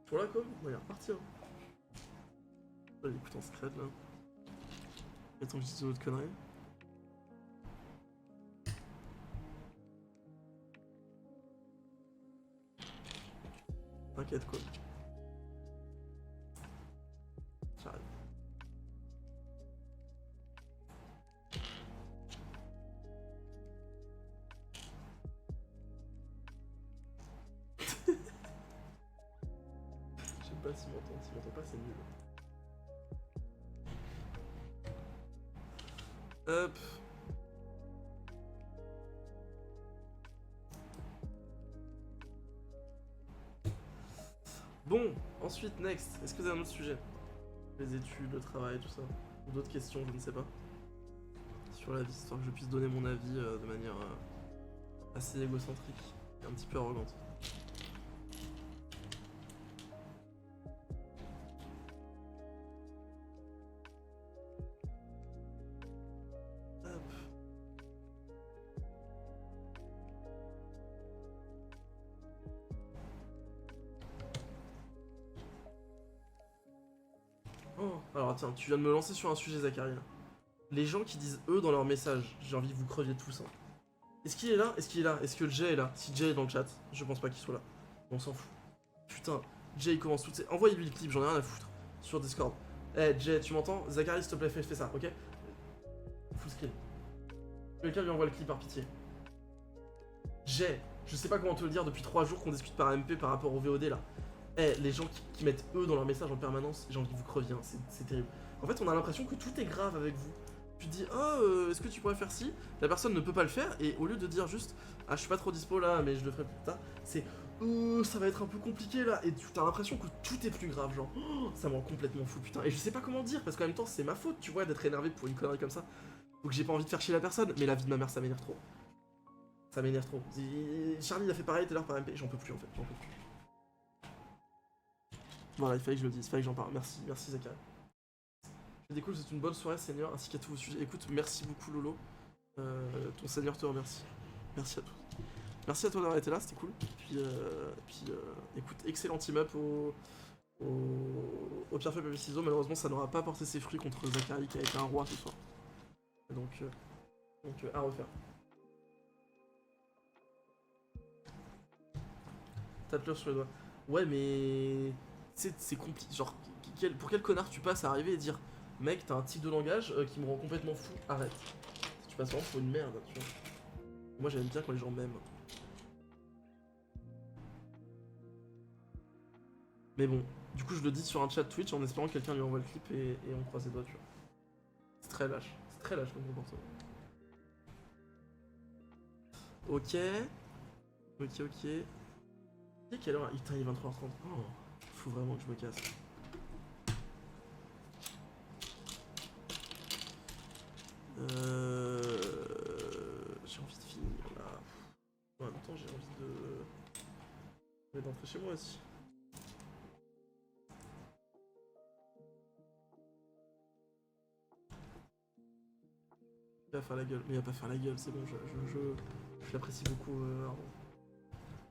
Pour la com, on va y repartir. Là, l'écoute en secret là. Attends que je dise une autre connerie. T'inquiète quoi. J'arrive. Je sais pas s'il m'entend pas c'est nul. Hop. Bon, ensuite, next. Est-ce que vous avez un autre sujet? Les études, le travail, tout ça. Ou d'autres questions, je ne sais pas. Sur la vie, histoire que je puisse donner mon avis de manière assez égocentrique et un petit peu arrogante. Hop. Oh, alors tiens, tu viens de me lancer sur un sujet, Zachary. Là. Les gens qui disent eux dans leur message, j'ai envie que vous creviez tous. Hein. Est-ce qu'il est là? Est-ce qu'il est là? Est-ce que Jay est là? Si Jay est dans le chat, je pense pas qu'il soit là. On s'en fout. Putain, Jay il commence toutes ses... Envoyez-lui le clip, j'en ai rien à foutre. Sur Discord. Eh Jay, tu m'entends? Zachary, s'il te plaît, fais ça, ok? Full screen. Quelqu'un lui envoie le clip par pitié. Jay, je sais pas comment te le dire depuis 3 jours qu'on discute par MP par rapport au VOD là. Eh, les gens qui mettent eux dans leur message en permanence, j'ai envie que vous creviez, hein, c'est terrible. En fait, on a l'impression que tout est grave avec vous. Tu te dis, oh, est-ce que tu pourrais faire ci? La personne ne peut pas le faire, et au lieu de dire juste, ah, je suis pas trop dispo là, mais je le ferai plus tard, c'est, ça va être un peu compliqué là, et tu as l'impression que tout est plus grave, genre, oh, ça me rend complètement fou, putain. Et je sais pas comment dire, parce qu'en même temps, c'est ma faute, tu vois, d'être énervé pour une connerie comme ça. Donc j'ai pas envie de faire chier la personne, mais la vie de ma mère, ça m'énerve trop. Ça m'énerve trop. Charlie il a fait pareil tout à l'heure par MP, j'en peux plus en fait, j'en peux plus. Voilà, il fallait que je le dise, il fallait que j'en parle. Merci, merci Zachary. Je découle, c'est une bonne soirée Seigneur, ainsi qu'à tous vos sujets. Écoute, merci beaucoup Lolo. Ton Seigneur te remercie. Merci à tous. Merci à toi d'avoir été là, c'était cool. Puis écoute, excellent team-up au Pierre Feuille Papier Ciseaux. Malheureusement, ça n'aura pas porté ses fruits contre Zachary qui a été un roi ce soir. Donc à refaire. Tape-le sur les doigts. Ouais, mais. C'est compliqué. Genre, pour quel connard tu passes à arriver et dire mec, t'as un type de langage qui me rend complètement fou, arrête. Tu passes vraiment pour une merde, tu vois. Moi, j'aime bien quand les gens m'aiment. Mais bon, du coup, je le dis sur un chat Twitch en espérant que quelqu'un lui envoie le clip et on croise les doigts, tu vois. C'est très lâche. C'est très lâche comme comportement. Ok. Ok. Et quelle heure? Putain, il est 23h30. Oh, faut vraiment que je me casse. J'ai envie de finir là. En même temps, j'ai envie d'entrer chez moi aussi. Il va faire la gueule, mais il va pas faire la gueule, c'est bon, je l'apprécie beaucoup.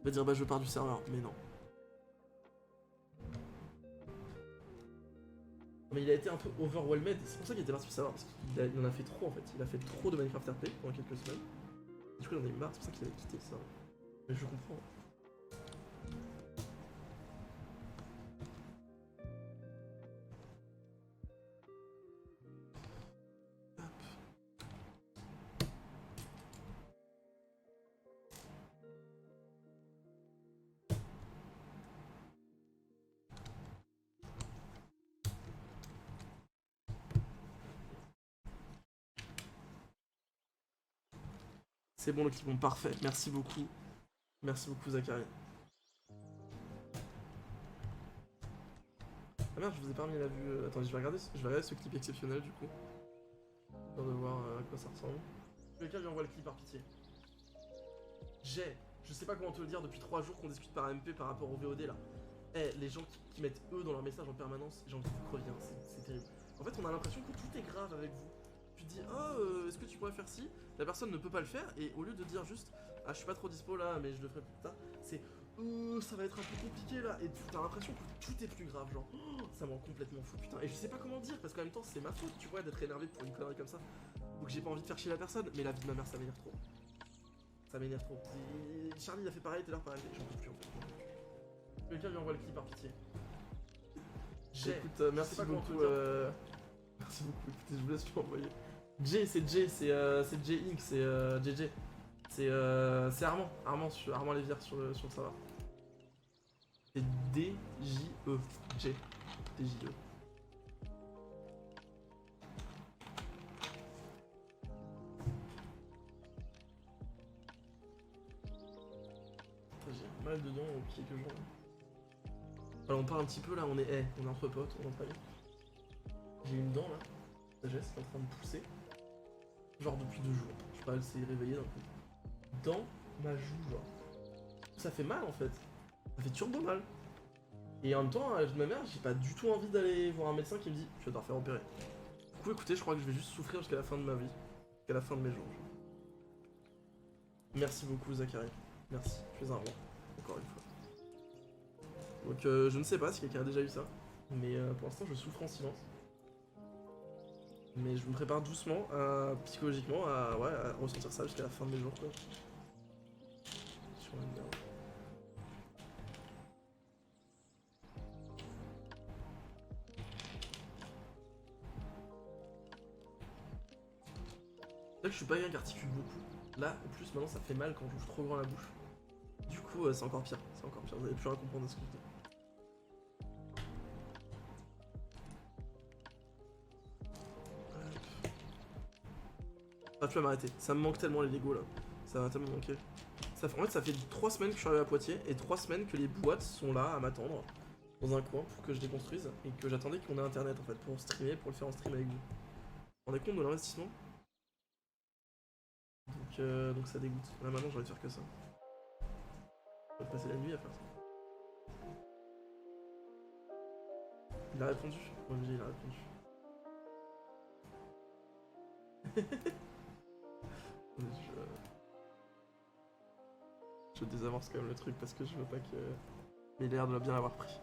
Il va dire bah je pars du serveur, mais non. Mais il a été un peu overwhelmed, c'est pour ça qu'il était parti du serveur, parce qu'il en a fait trop en fait. Il a fait trop de Minecraft RP pendant quelques semaines. Du coup il en a eu marre, c'est pour ça qu'il avait quitté ça. Mais je comprends. C'est bon le clip, bon parfait, merci beaucoup. Merci beaucoup Zachary. Ah merde, je vous ai pas remis la vue. Attendez, je vais regarder ce clip exceptionnel du coup. Pour de voir à quoi ça ressemble. Quelqu'un lui envoie le clip par pitié. Je sais pas comment te le dire depuis 3 jours qu'on discute par MP par rapport au VOD là. Eh, les gens qui mettent eux dans leur message en permanence, j'ai envie que vous creviez, hein, c'est terrible. En fait, on a l'impression que tout est grave avec vous. Tu te dis, oh, est-ce que tu pourrais faire ci? La personne ne peut pas le faire, et au lieu de dire juste, ah, je suis pas trop dispo là, mais je le ferai plus tard, c'est, ça va être un peu compliqué là, et tu as l'impression que tout est plus grave, genre, oh, ça me rend complètement fou, putain. Et je sais pas comment dire, parce qu'en même temps, c'est ma faute, tu vois, d'être énervé pour une connerie comme ça. Donc j'ai pas envie de faire chier la personne, mais la vie de ma mère, ça m'énerve trop. Ça m'énerve trop. Charlie il a fait pareil tout à l'heure par j'en peux plus en fait. Quelqu'un lui envoie le clip par pitié. Écoute, merci beaucoup. Merci beaucoup, écoutez, je vous laisse lui envoyer. Jay, c'est Jay Inc, c'est JJ. C'est Armand Lévière sur le serveur. C'est D-J-E. J. D-J-E. J'ai mal dedans depuis quelques jours. Alors on parle un petit peu là, on est entre potes, on est entre amis. J'ai une dent là, sagesse, qui est en train de pousser. Genre depuis 2 jours. Je sais pas, elle s'est réveillée d'un coup. Dans ma joue, genre. Ça fait mal en fait. Ça fait turbo mal. Et en même temps, à l'âge de ma mère, j'ai pas du tout envie d'aller voir un médecin qui me dit tu vas devoir faire opérer. Du coup, écoutez, je crois que je vais juste souffrir jusqu'à la fin de ma vie. Jusqu'à la fin de mes jours. Merci beaucoup, Zachary. Merci, tu es un roi. Encore une fois. Donc, je ne sais pas si quelqu'un a déjà eu ça. Mais pour l'instant, je souffre en silence. Mais je me prépare doucement, psychologiquement, à ressentir ça jusqu'à la fin de mes jours, quoi. Sur une merde. C'est vrai que je suis pas quelqu'un qui articule beaucoup. Là, en plus, maintenant, ça fait mal quand j'ouvre trop grand la bouche. Du coup, c'est encore pire. C'est encore pire. Vous avez plus rien à comprendre de ce que je dis. Ah, tu vas m'arrêter. Ça me manque tellement les Lego là. Ça va tellement manquer. En fait, ça fait 3 semaines que je suis arrivé à Poitiers et 3 semaines que les boîtes sont là à m'attendre dans un coin pour que je les construise et que j'attendais qu'on ait internet en fait pour streamer, pour le faire en stream avec vous. Vous vous rendez compte de l'investissement? Donc ça dégoûte. Là maintenant, j'ai envie de faire que ça. Je vais passer la nuit à faire ça. Il a répondu. OMG, il a répondu. Je désamorce quand même le truc parce que je veux pas que... Mais il a l'air de bien l'avoir pris.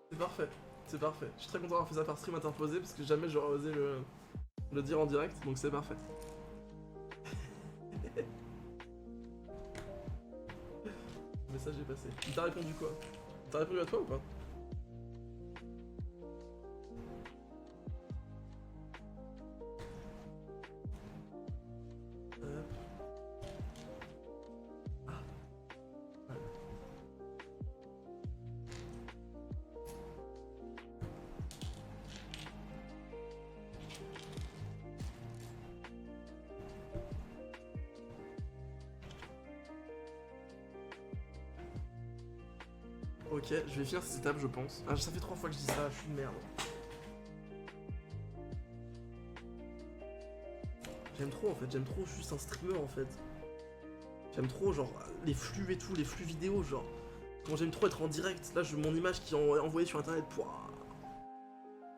C'est parfait, c'est parfait. Je suis très content d'avoir fait ça par stream interposé parce que jamais j'aurais osé le dire en direct, donc c'est parfait. Le message est passé. Il t'a répondu quoi? Il t'a répondu à toi ou pas? Ah. Ouais. Ok, je vais finir cette étape, je pense. Ah, ça fait 3 fois que je dis ça, je suis une merde. J'aime trop en fait, j'aime trop juste un streamer en fait. J'aime trop genre les flux et tout, les flux vidéo genre. Comment j'aime trop être en direct. Là, mon image qui est envoyée sur internet. Pouah.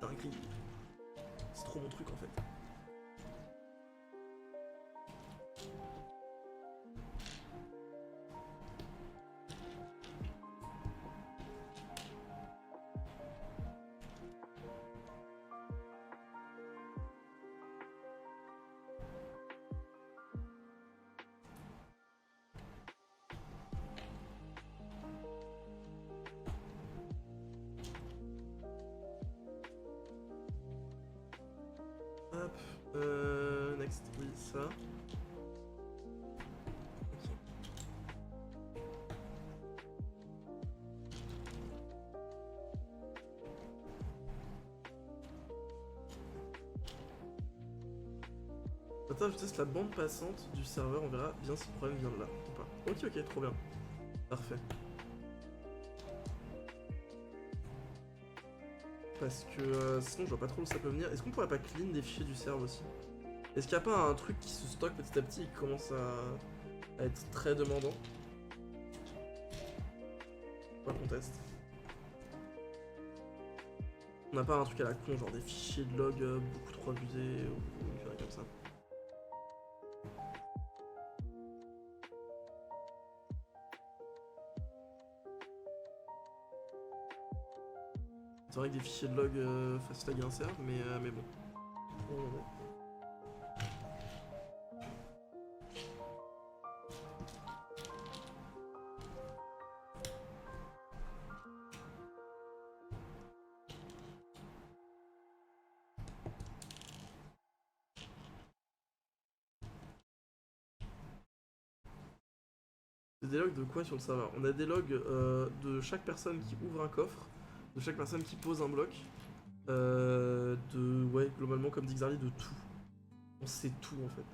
Dinguerie. C'est trop mon truc en fait. Hop, next, oui, ça. Ok. Attends, je teste la bande passante du serveur, on verra bien si le problème vient de là ou pas. Ok, ok, trop bien. Parfait. Parce que sinon je vois pas trop où ça peut venir. Est-ce qu'on pourrait pas clean des fichiers du serveur aussi? Est-ce qu'il n'y a pas un truc qui se stocke petit à petit et qui commence à être très demandant? Pas qu'on teste. On n'a pas un truc à la con, genre des fichiers de log beaucoup trop abusés ou une connerie comme ça. C'est vrai que des fichiers de log facile à insert, mais bon. Des logs de quoi sur le serveur? On a des logs de chaque personne qui ouvre un coffre, de chaque personne qui pose un bloc, ouais, globalement, comme dit Xarly, de tout. On sait tout en fait.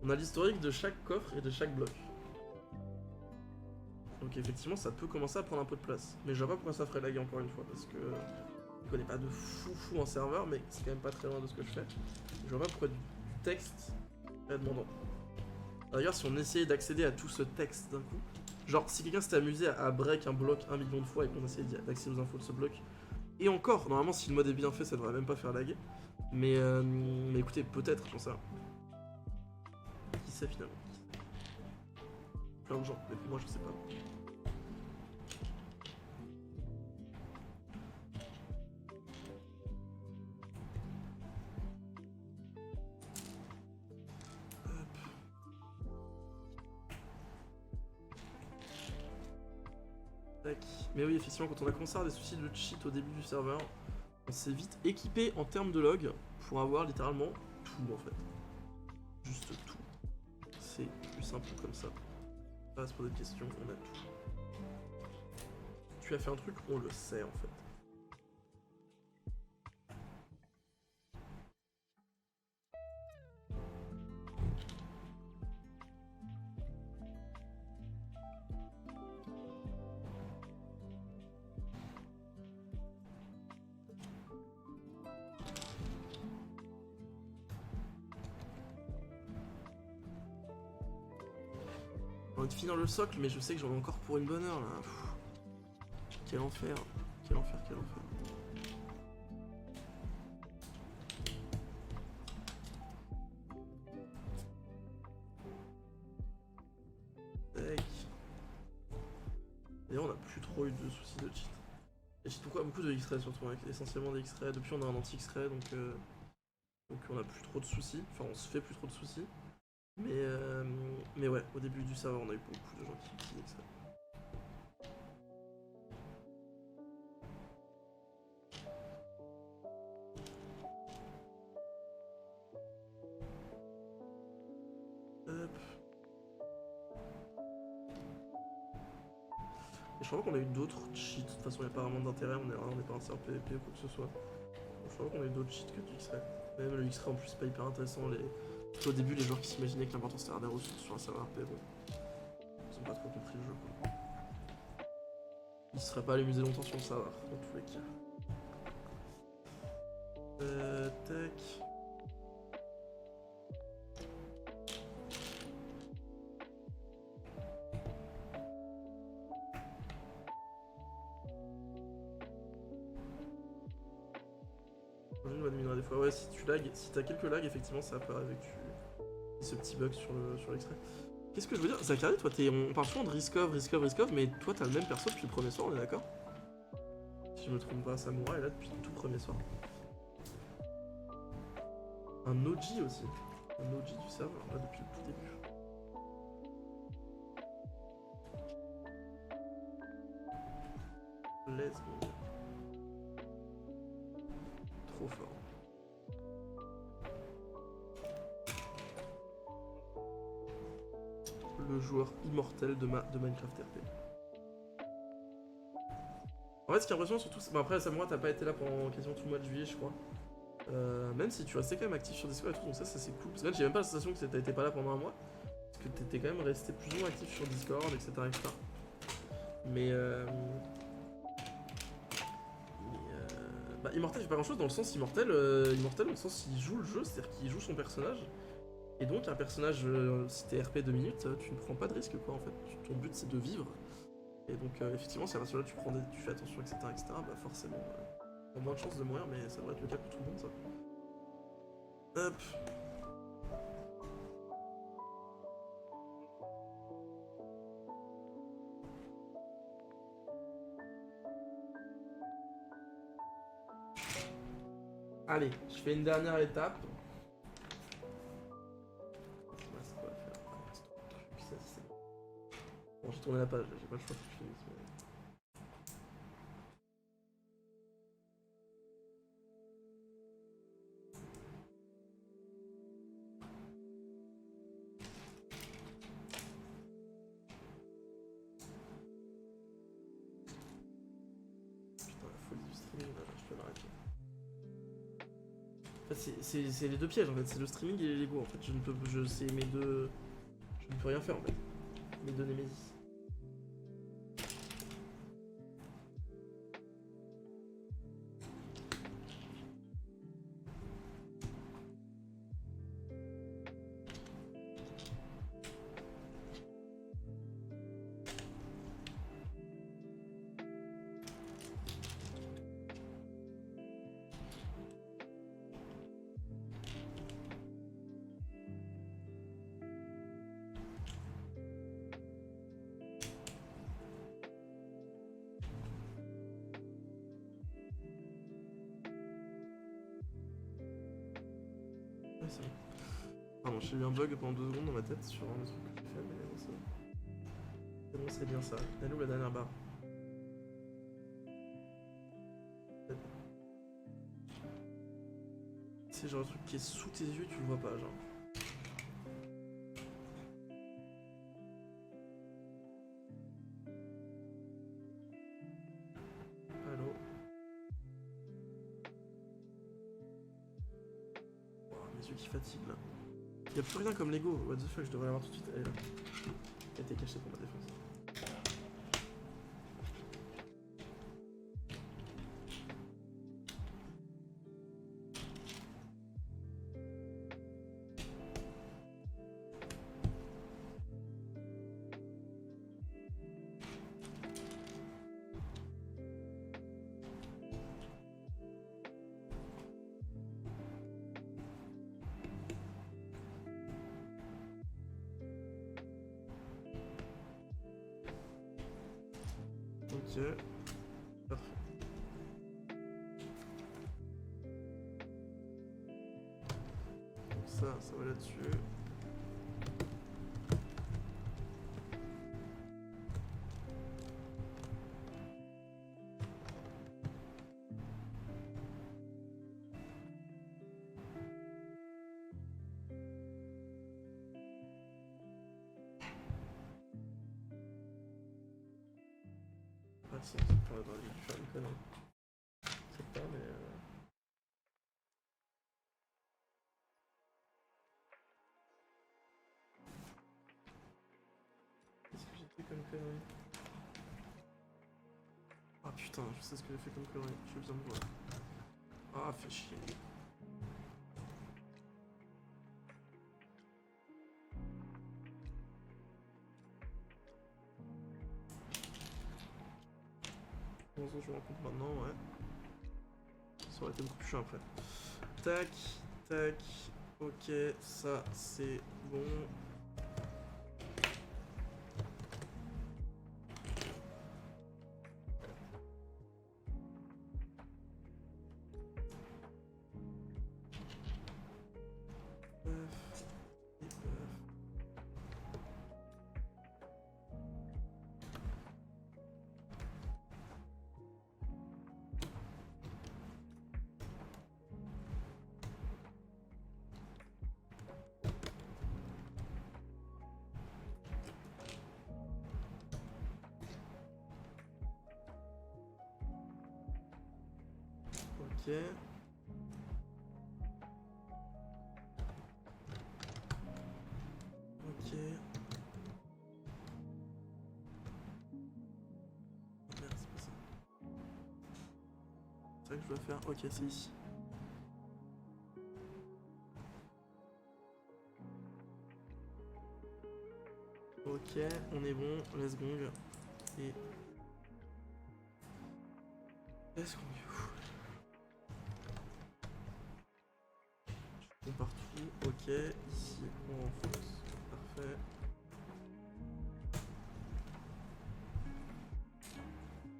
On a l'historique de chaque coffre et de chaque bloc. Donc effectivement ça peut commencer à prendre un peu de place. Mais je vois pas pourquoi ça ferait lag encore une fois, parce que je connais pas de fou en serveur, mais c'est quand même pas très loin de ce que je fais. Je vois pas pourquoi du texte serait demandant. D'ailleurs si on essayait d'accéder à tout ce texte d'un coup, genre si quelqu'un s'était amusé à break un bloc 1 million de fois et qu'on essayait d'accéder aux infos de ce bloc, et encore, normalement si le mode est bien fait ça devrait même pas faire laguer. Mais écoutez, peut-être, j'en sais rien. Qui sait finalement? Plein de gens, mais moi je sais pas. Tac. Mais oui, effectivement, quand on a commencé à avoir des soucis de cheat au début du serveur, on s'est vite équipé en termes de log pour avoir littéralement tout en fait. Juste tout. C'est plus simple comme ça. Pas à se poser de questions, on a tout. Tu as fait un truc, on le sait en fait. J'ai envie de finir le socle, mais je sais que j'en ai encore pour une bonne heure là. Pff. Quel enfer, quel enfer, quel enfer. Tac. D'ailleurs, on a plus trop eu de soucis de cheat. Et cheat pourquoi? Beaucoup de X-ray surtout, avec essentiellement des X-ray. Depuis, on a un anti-X-ray donc on a plus trop de soucis. Enfin, on se fait plus trop de soucis. Mais ouais, au début du serveur, on a eu beaucoup de gens qui utilisaient ça. Hop. Et je crois qu'on a eu d'autres cheats. De toute façon, il n'y a pas vraiment d'intérêt. On n'est pas un serveur PVP ou quoi que ce soit. Donc, je crois qu'on a eu d'autres cheats que du X-ray. Même le X-ray en plus, c'est pas hyper intéressant. Au début, les gens qui s'imaginaient que l'important c'était des ressources sur un serveur RP, bon, ils ont pas trop compris le jeu quoi. Ils se seraient pas allés muser longtemps sur le serveur, dans tous les cas. Tac. Je vais diminuer des fois. Ouais, si tu lags, si t'as quelques lags, effectivement, ça peut arriver que tu aies ce petit bug sur l'extrait. Qu'est-ce que je veux dire? Zachary, toi, on parle souvent de Riskov, mais toi, t'as le même perso depuis le premier soir, on est d'accord? Si je me trompe pas, Samoura est là depuis le tout premier soir. Un OG aussi. Un OG du serveur, là, depuis le tout début. Let's go. Trop fort. Le joueur immortel de Minecraft RP. En fait, ce qui est impressionnant surtout, bon, après Samoura, t'as pas été là pendant quasiment tout le mois de juillet, je crois. Même si tu restais quand même actif sur Discord et tout, donc ça c'est cool. Parce que là, j'ai même pas la sensation que t'as été pas là pendant un mois. Parce que t'étais quand même resté plus ou moins actif sur Discord, etc. etc. Mais bah, Immortel fait pas grand chose dans le sens Immortel dans le sens il joue le jeu, c'est-à-dire qu'il joue son personnage. Et donc un personnage, si t'es RP 2 minutes, tu ne prends pas de risque quoi en fait. Ton but c'est de vivre. Et donc effectivement si à partir de là tu fais attention etc. bah forcément t'as moins de chances de mourir, mais ça devrait être le cas pour tout le monde ça. Hop. Allez, je fais une dernière étape. C'est quoi à faire? Bon, j'ai tourné la page, j'ai pas le choix que je finisse. Putain, la folie du streaming, là, je peux l'arrêter. Enfin, c'est les deux pièges en fait, c'est le streaming et les Lego en fait. Je ne peux. C'est mes deux. Je ne peux rien faire en fait. Mes deux Nemesis. Ouais, c'est bon. Pardon, j'ai eu un bug pendant 2 secondes dans ma tête sur un des trucs que j'ai fait, mais bon, c'est bon. C'est bon, c'est bien ça. Elle est où la dernière barre? C'est genre un truc qui est sous tes yeux, tu le vois pas, genre. Allô? Oh, mes yeux qui fatiguent là. Y'a plus rien comme Lego, what the fuck, je devrais l'avoir tout de suite. Elle est là. Elle était cachée pour ma défense. Ok. Parfait. Donc ça va là-dessus. Ah si, ça peut avoir dû faire une connerie. Je sais pas, mais... Qu'est-ce que j'ai fait comme connerie? Ah putain, je sais ce que j'ai fait comme connerie. J'ai besoin de voir. Ah, fais chier. Bon, ça, je me rends compte maintenant, ouais. Ça aurait été beaucoup plus chiant après. Tac, tac. Ok, ça c'est bon. Ok. Ok. Oh merde, c'est pas ça. C'est ça que je dois faire. Ok, c'est ici. Ok, on est bon. Let's gong. Et... Let's gong. Bon partout. Ok, ici on renforce. Parfait.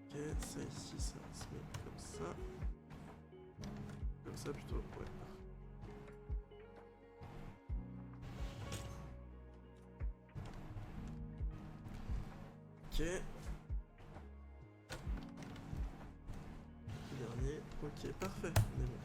Ok, ça ici, ça se met comme ça. Comme ça plutôt, ouais. Ok. Dernier. Ok, parfait. On est bon.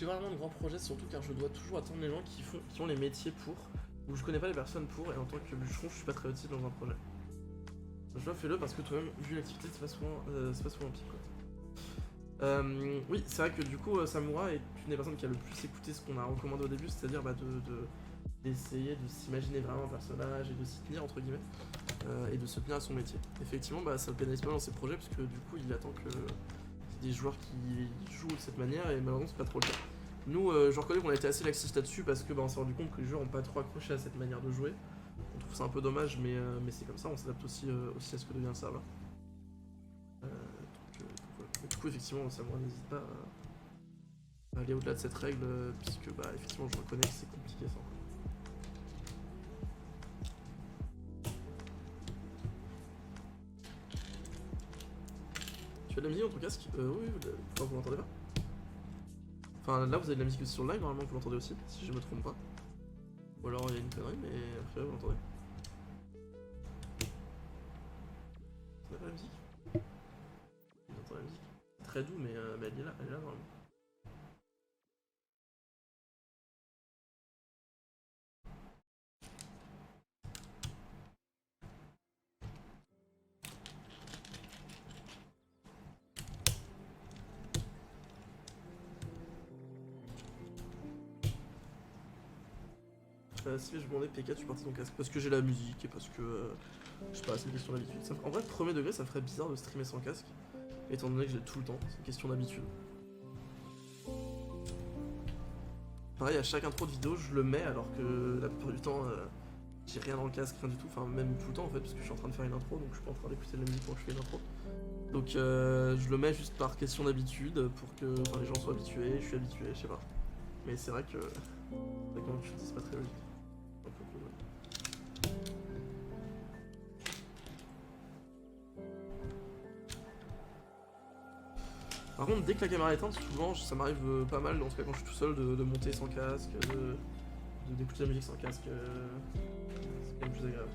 j'ai vraiment de grands projets, surtout car je dois toujours attendre les gens qui ont les métiers pour, ou je connais pas les personnes pour, et en tant que bûcheron, je suis pas très utile dans un projet. Je dois fais-le parce que toi-même, vu l'activité, c'est pas souvent pique quoi. Oui, c'est vrai que du coup, Samura est une des personnes qui a le plus écouté ce qu'on a recommandé au début, c'est-à-dire d'essayer de s'imaginer vraiment un personnage et de s'y tenir entre guillemets, et de se tenir à son métier. Effectivement, ça le pénalise pas dans ses projets parce que du coup, il attend que des joueurs qui jouent de cette manière et malheureusement, c'est pas trop le cas. Nous, je reconnais qu'on a été assez laxiste là-dessus parce que on s'est rendu compte que les joueurs ont pas trop accroché à cette manière de jouer. On trouve ça un peu dommage, mais c'est comme ça, on s'adapte aussi à ce que devient le serveur. Voilà. Du coup, effectivement, Samura n'hésite pas à aller au-delà de cette règle, puisque effectivement, je reconnais que c'est compliqué ça. Tu as de la musique dans ton casque? Oui, vous l'entendez pas? Enfin, là, vous avez de la musique aussi sur le live, normalement, vous l'entendez aussi, si je me trompe pas. Ou alors, il y a une connerie, mais après, vous l'entendez. Vous entendez la musique? Vous entendez la musique? C'est très doux, mais elle est là normalement. Si je me demandais PK, tu partais ton casque parce que j'ai la musique et parce que je sais pas, c'est une question d'habitude. En vrai, premier degré, ça ferait bizarre de streamer sans casque, étant donné que j'ai tout le temps, c'est une question d'habitude. Pareil, à chaque intro de vidéo, je le mets alors que la plupart du temps, j'ai rien dans le casque, rien du tout, enfin même tout le temps en fait, parce que je suis en train de faire une intro, donc je suis pas en train d'écouter de la musique quand je fais une intro. Donc je le mets juste par question d'habitude pour que les gens soient habitués, je suis habitué, je sais pas. Mais c'est vrai que, comme tu le dis, c'est pas très logique. Un peu cool, ouais. Par contre, dès que la caméra est éteinte, souvent ça m'arrive pas mal, en tout cas quand je suis tout seul, de monter sans casque, d'écouter la musique sans casque. C'est quand même plus agréable,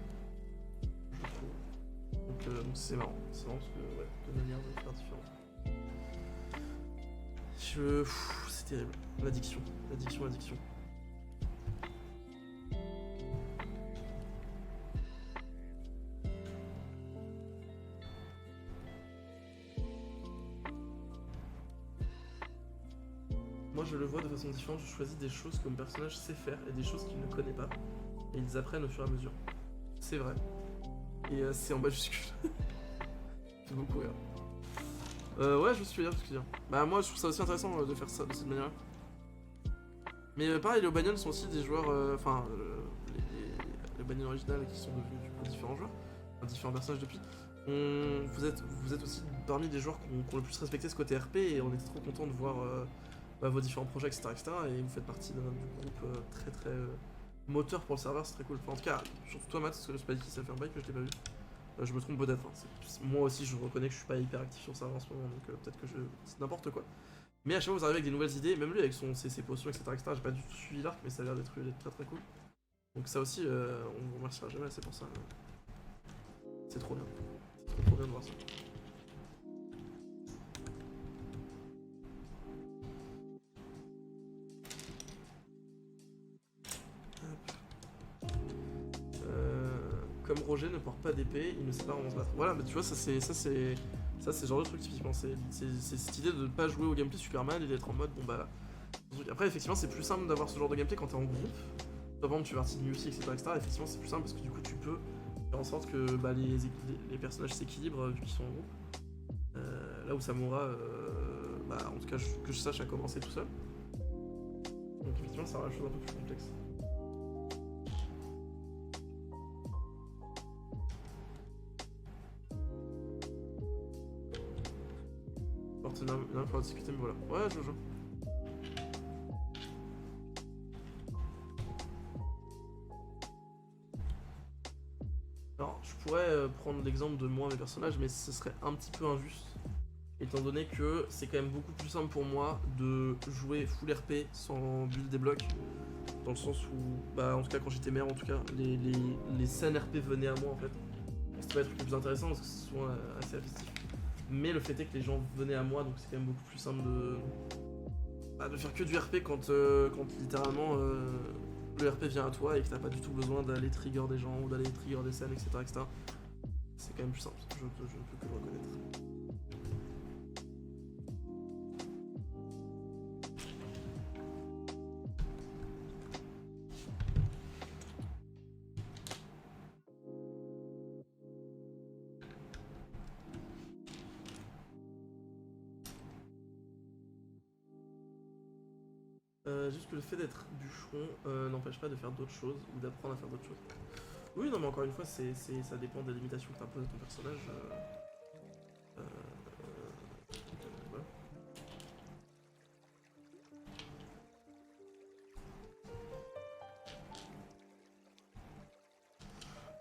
je trouve. Donc c'est marrant parce que ouais, deux manières de faire différentes. C'est terrible, l'addiction. Moi je le vois de façon différente, je choisis des choses que mon personnage sait faire et des choses qu'il ne connaît pas. Et ils apprennent au fur et à mesure. C'est vrai. Et c'est en majuscule. C'est beaucoup rire. Ouais, je me suis dire. Bah moi je trouve ça aussi intéressant de faire ça de cette manière-là. Mais pareil, les O'Banion sont aussi des joueurs, les O'Banion originales qui sont devenus du coup différents joueurs, différents personnages depuis. Vous êtes aussi parmi des joueurs qui ont le plus respecté ce côté RP et on était trop content de voir vos différents projets, etc., et vous faites partie du groupe très moteur pour le serveur, c'est très cool. Enfin, en tout cas, surtout toi Matt, parce que je sais pas dit qui sait faire un bail que je l'ai pas vu. Je me trompe peut-être, hein. Moi aussi je reconnais que je suis pas hyper actif sur le serveur en ce moment, donc peut-être que je dis n'importe quoi. Mais à chaque fois vous arrivez avec des nouvelles idées, même lui avec ses potions, etc., j'ai pas du tout suivi l'arc, mais ça a l'air d'être très cool. Donc ça aussi, on vous remerciera jamais assez pour ça. C'est trop bien. C'est trop bien de voir ça. Comme Roger ne porte pas d'épée, il ne sait pas comment se battre. Voilà, mais tu vois, ça c'est le genre de truc typiquement. C'est cette idée de ne pas jouer au gameplay Superman et d'être en mode bon bah. Après, effectivement, c'est plus simple d'avoir ce genre de gameplay quand t'es en groupe. Par exemple, tu fais partie de Music, etc., effectivement, c'est plus simple parce que du coup, tu peux faire en sorte que les personnages s'équilibrent vu qu'ils sont en groupe. Là où Samura, en tout cas, que je sache, a commencé tout seul. Donc, effectivement, ça rend la chose un peu plus complexe. Il va falloir discuter, mais voilà. Ouais, je joue. Alors, je pourrais prendre l'exemple de moi, mes personnages, mais ce serait un petit peu injuste. Étant donné que c'est quand même beaucoup plus simple pour moi de jouer full RP sans build des blocs. Dans le sens où, en tout cas quand j'étais maire, en tout cas, les scènes RP venaient à moi en fait. C'était pas être le plus intéressant parce que c'est souvent assez affectif. Mais le fait est que les gens venaient à moi, donc c'est quand même beaucoup plus simple Bah, de faire que du RP quand littéralement le RP vient à toi et que t'as pas du tout besoin d'aller trigger des gens ou d'aller trigger des scènes, etc. etc. C'est quand même plus simple, je ne peux que le reconnaître. Juste que le fait d'être bûcheron n'empêche pas de faire d'autres choses ou d'apprendre à faire d'autres choses. Oui, non, mais encore une fois, ça dépend des limitations que tu imposes à ton personnage. Voilà.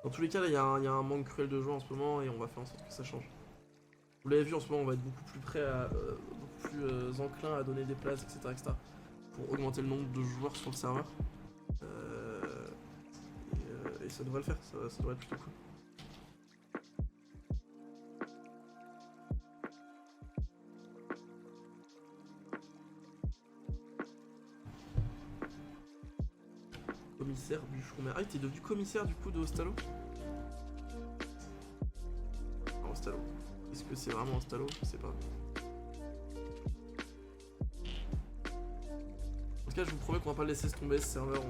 Dans tous les cas, là, il y a un manque cruel de joueurs en ce moment et on va faire en sorte que ça change. Vous l'avez vu, en ce moment, on va être beaucoup plus prêt à. Beaucoup plus enclin à donner des places, etc. Pour augmenter le nombre de joueurs sur le serveur. Et ça devrait le faire, ça devrait être plutôt cool. Commissaire bûcheron. Ah, t'es devenu commissaire du coup de Hostalo? Ah, Hostalo. Est-ce que c'est vraiment Hostalo? Je sais pas. En tout cas, je vous promets qu'on va pas laisser se tomber ce serveur.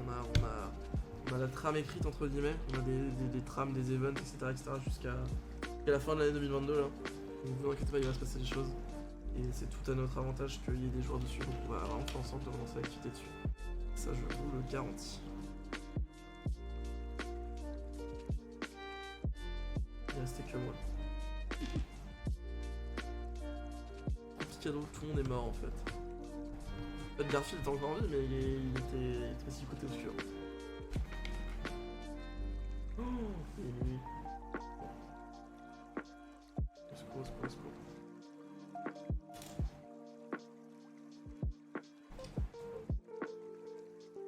On a la trame écrite entre guillemets. On a des trames, des events, etc. jusqu'à la fin de l'année 2022 là. Donc vous inquiétez pas, il va se passer des choses. Et c'est tout à notre avantage qu'il y ait des joueurs dessus. Donc on va vraiment faire en sorte de relancer l'activité dessus. Ça, je vous le garantis. Il restait que moi. Petit cadeau, tout le monde est mort en fait. En fait, Garfield était encore en vie, mais il était aussi du côté obscur. Oh, il est minuit. Au secours, au secours, au secours.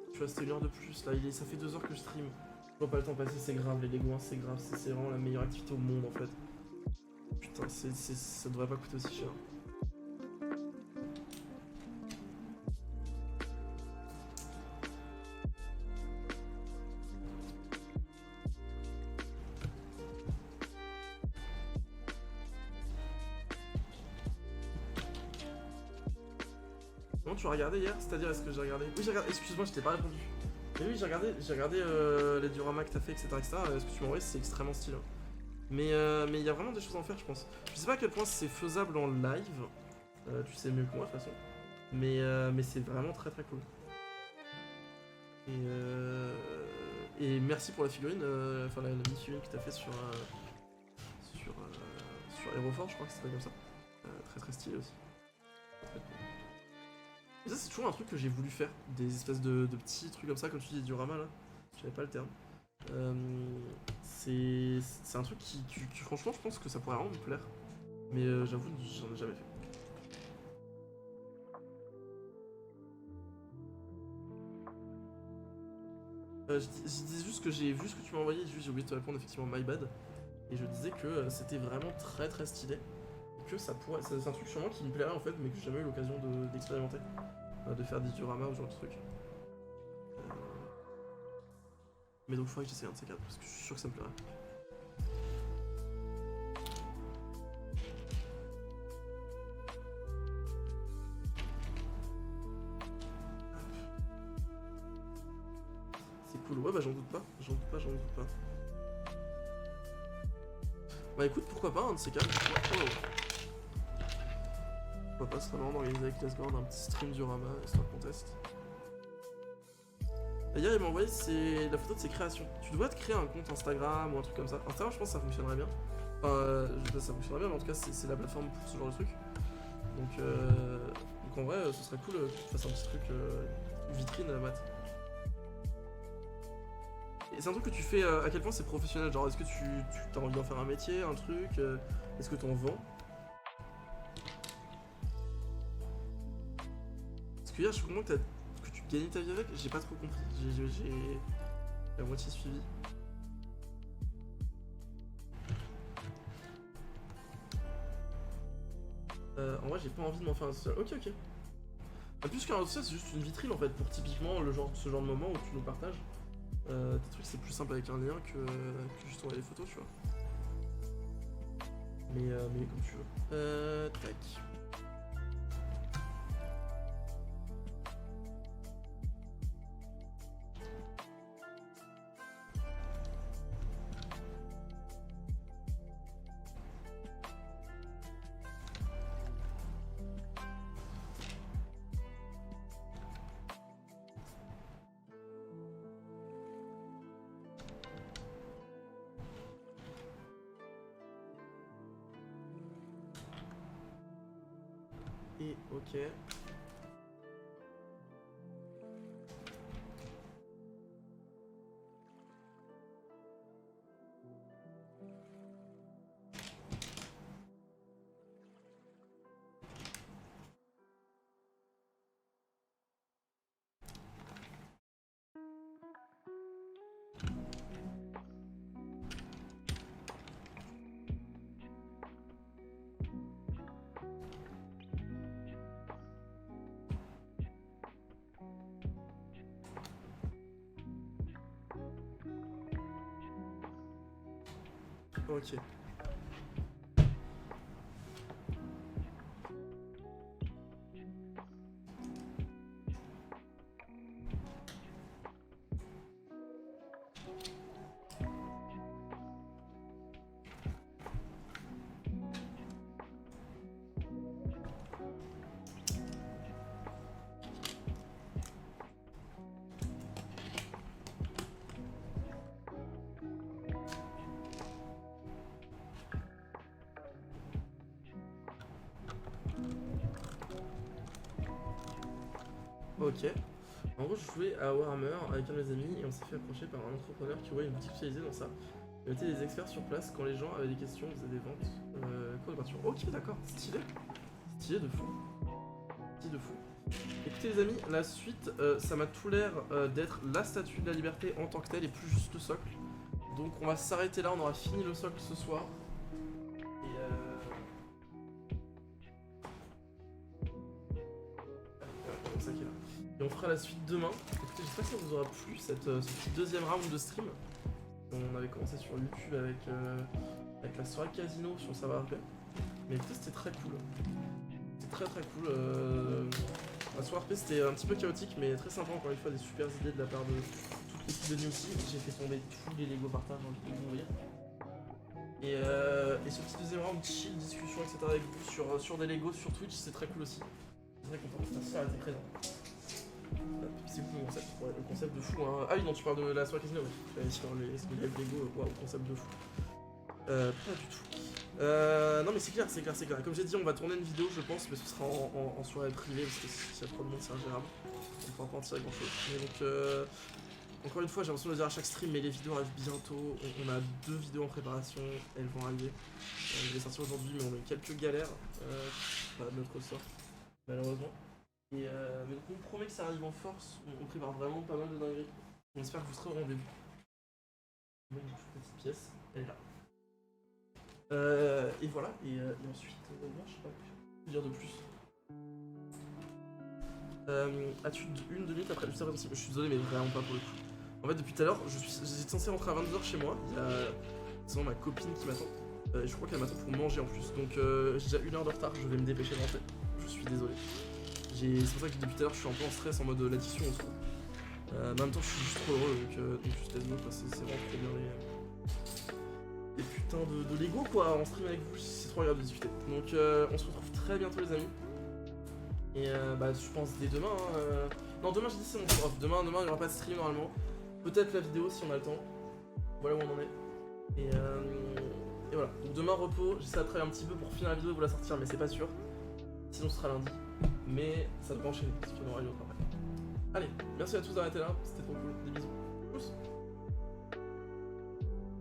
Je suis resté 1 heure de plus là, ça fait 2 heures que je stream. Je vois pas le temps passer, c'est grave, les Legouins, c'est grave, c'est vraiment la meilleure activité au monde en fait. Putain, ça devrait pas coûter aussi cher. Comment tu as regardé hier? C'est-à-dire, est-ce que j'ai regardé? Oui, j'ai regardé, excuse-moi, je t'ai pas répondu. Mais oui, j'ai regardé les dioramas que t'as fait, etc. Ce que tu m'as envoyé, c'est extrêmement stylé. Mais il y a vraiment des choses à en faire, je pense. Je sais pas à quel point c'est faisable en live. Tu sais mieux que moi, de toute façon. Mais c'est vraiment très très cool. Et merci pour la figurine, enfin la mini-figurine que t'as fait sur Aeroforce, je crois que c'était comme ça. Très très stylé aussi. Très cool. Et ça, c'est toujours un truc que j'ai voulu faire. Des espèces de petits trucs comme ça, comme tu dis, des dioramas là. J'avais pas le terme. C'est un truc qui, franchement, je pense que ça pourrait vraiment me plaire. Mais j'avoue, j'en ai jamais fait. Je disais juste que j'ai vu ce que tu m'as envoyé, j'ai oublié de te répondre, effectivement, my bad. Et je disais que c'était vraiment très très stylé. Et que ça pourrait. C'est un truc sûrement qui me plairait en fait, mais que j'ai jamais eu l'occasion d'expérimenter. De faire des dioramas ou ce genre de trucs. Mais donc il faudrait que j'essaye un de ces quatre, parce que je suis sûr que ça me plairait. C'est cool, ouais bah j'en doute pas, j'en doute pas. Bah écoute, pourquoi pas un de ces quatre. Oh. Pourquoi pas, ce serait marrant d'organiser avec Lesgord un petit stream diorama, histoire qu'on teste. Hier il m'a envoyé la photo de ses créations. Tu dois te créer un compte Instagram ou un truc comme ça. Instagram je pense que ça fonctionnerait bien. Enfin, je sais pas si ça fonctionnerait bien, mais en tout cas c'est la plateforme pour ce genre de truc. Donc en vrai ce serait cool que tu fasses un petit truc vitrine Matt. Et c'est un truc que tu fais à quel point c'est professionnel, genre est-ce que tu as envie d'en faire un métier, un truc, est-ce que t'en vends? Parce que hier je comprends que tu gagnais ta vie avec, j'ai pas trop compris, j'ai la moitié suivi. En vrai j'ai pas envie de m'en faire un seul, ok. plus qu'un réseau social, c'est juste une vitrine en fait, pour typiquement ce genre de moment où tu nous partages. Tes trucs, c'est plus simple avec un lien que juste envoyer les photos, tu vois. Mais comme tu veux. Tac. Et ok. Ok. Ok. En gros, je jouais à Warhammer avec un de mes amis et on s'est fait approcher par un entrepreneur qui ouvrait une boutique spécialisée dans ça. Il mettait des experts sur place quand les gens avaient des questions, on faisait des ventes, collaboration. Ok, d'accord, stylé. Stylé de fou. Stylé de fou. Écoutez les amis, la suite, ça m'a tout l'air d'être la statue de la liberté en tant que telle et plus juste le socle. Donc on va s'arrêter là, on aura fini le socle ce soir. Et on fera la suite demain. Écoutez, j'espère que ça vous aura plu, ce petit deuxième round de stream. On avait commencé sur YouTube avec la soirée casino sur le serveur RP. Mais écoutez, c'était très cool. C'était très cool. La soirée RP, c'était un petit peu chaotique, mais très sympa. Encore une fois, des super idées de la part de toute l'équipe de Newsy. J'ai fait tomber tous les Lego par terre, j'ai envie de mourir. Et ce petit deuxième round, chill, discussion, etc. avec vous sur des Lego sur Twitch, c'est très cool aussi. Très content. Merci d'avoir été présent. C'est cool le concept, ouais, le concept de fou. Hein. Ah oui, non, tu parles de la soirée casino, ouais. Sur les live Lego, waouh, concept de fou. Pas du tout. Non, mais c'est clair. Comme j'ai dit, on va tourner une vidéo, je pense, mais ce sera en soirée privée, parce que s'il y a trop de monde, c'est ingérable. On pourra pas en tirer grand chose. Mais donc, encore une fois, j'ai l'impression de le dire à chaque stream, mais les vidéos arrivent bientôt. On a 2 vidéos en préparation, elles vont arriver. Je vais sortir aujourd'hui, mais on a eu quelques galères. Pas de notre ressort, malheureusement. Mais donc on promet que ça arrive en force, on prépare vraiment pas mal de dingueries. On espère que vous serez au rendez-vous. Bon, petite pièce, elle est là. Et voilà, et ensuite, non, je sais pas quoi dire de plus. As-tu une 2 minutes après le service? Je suis désolé, mais vraiment pas pour le coup. En fait, depuis tout à l'heure, j'étais censé rentrer à 22h chez moi. Il y a ma copine qui m'attend. Je crois qu'elle m'attend pour manger en plus. Donc j'ai déjà 1 heure de retard, je vais me dépêcher de rentrer. Je suis désolé. C'est pour ça que depuis tout à l'heure je suis un peu en stress en mode l'addiction au secours. En même temps je suis juste trop heureux donc juste let's go quoi, c'est vraiment trop bien les putains de Lego quoi en stream avec vous, c'est trop agréable de discuter. Donc on se retrouve très bientôt les amis. Et bah je pense dès demain. Non demain j'ai dit c'est mon jour off, demain il n'y aura pas de stream normalement. Peut-être la vidéo si on a le temps. Voilà où on en est. Et voilà, donc demain repos, j'essaie de travailler un petit peu pour finir la vidéo et vous la sortir mais c'est pas sûr. Sinon ce sera lundi. Mais ça devrait enchaîner, parce qu'il y en aura une autre après. Allez, merci à tous d'avoir été là, c'était trop cool, des bisous. Tchuss.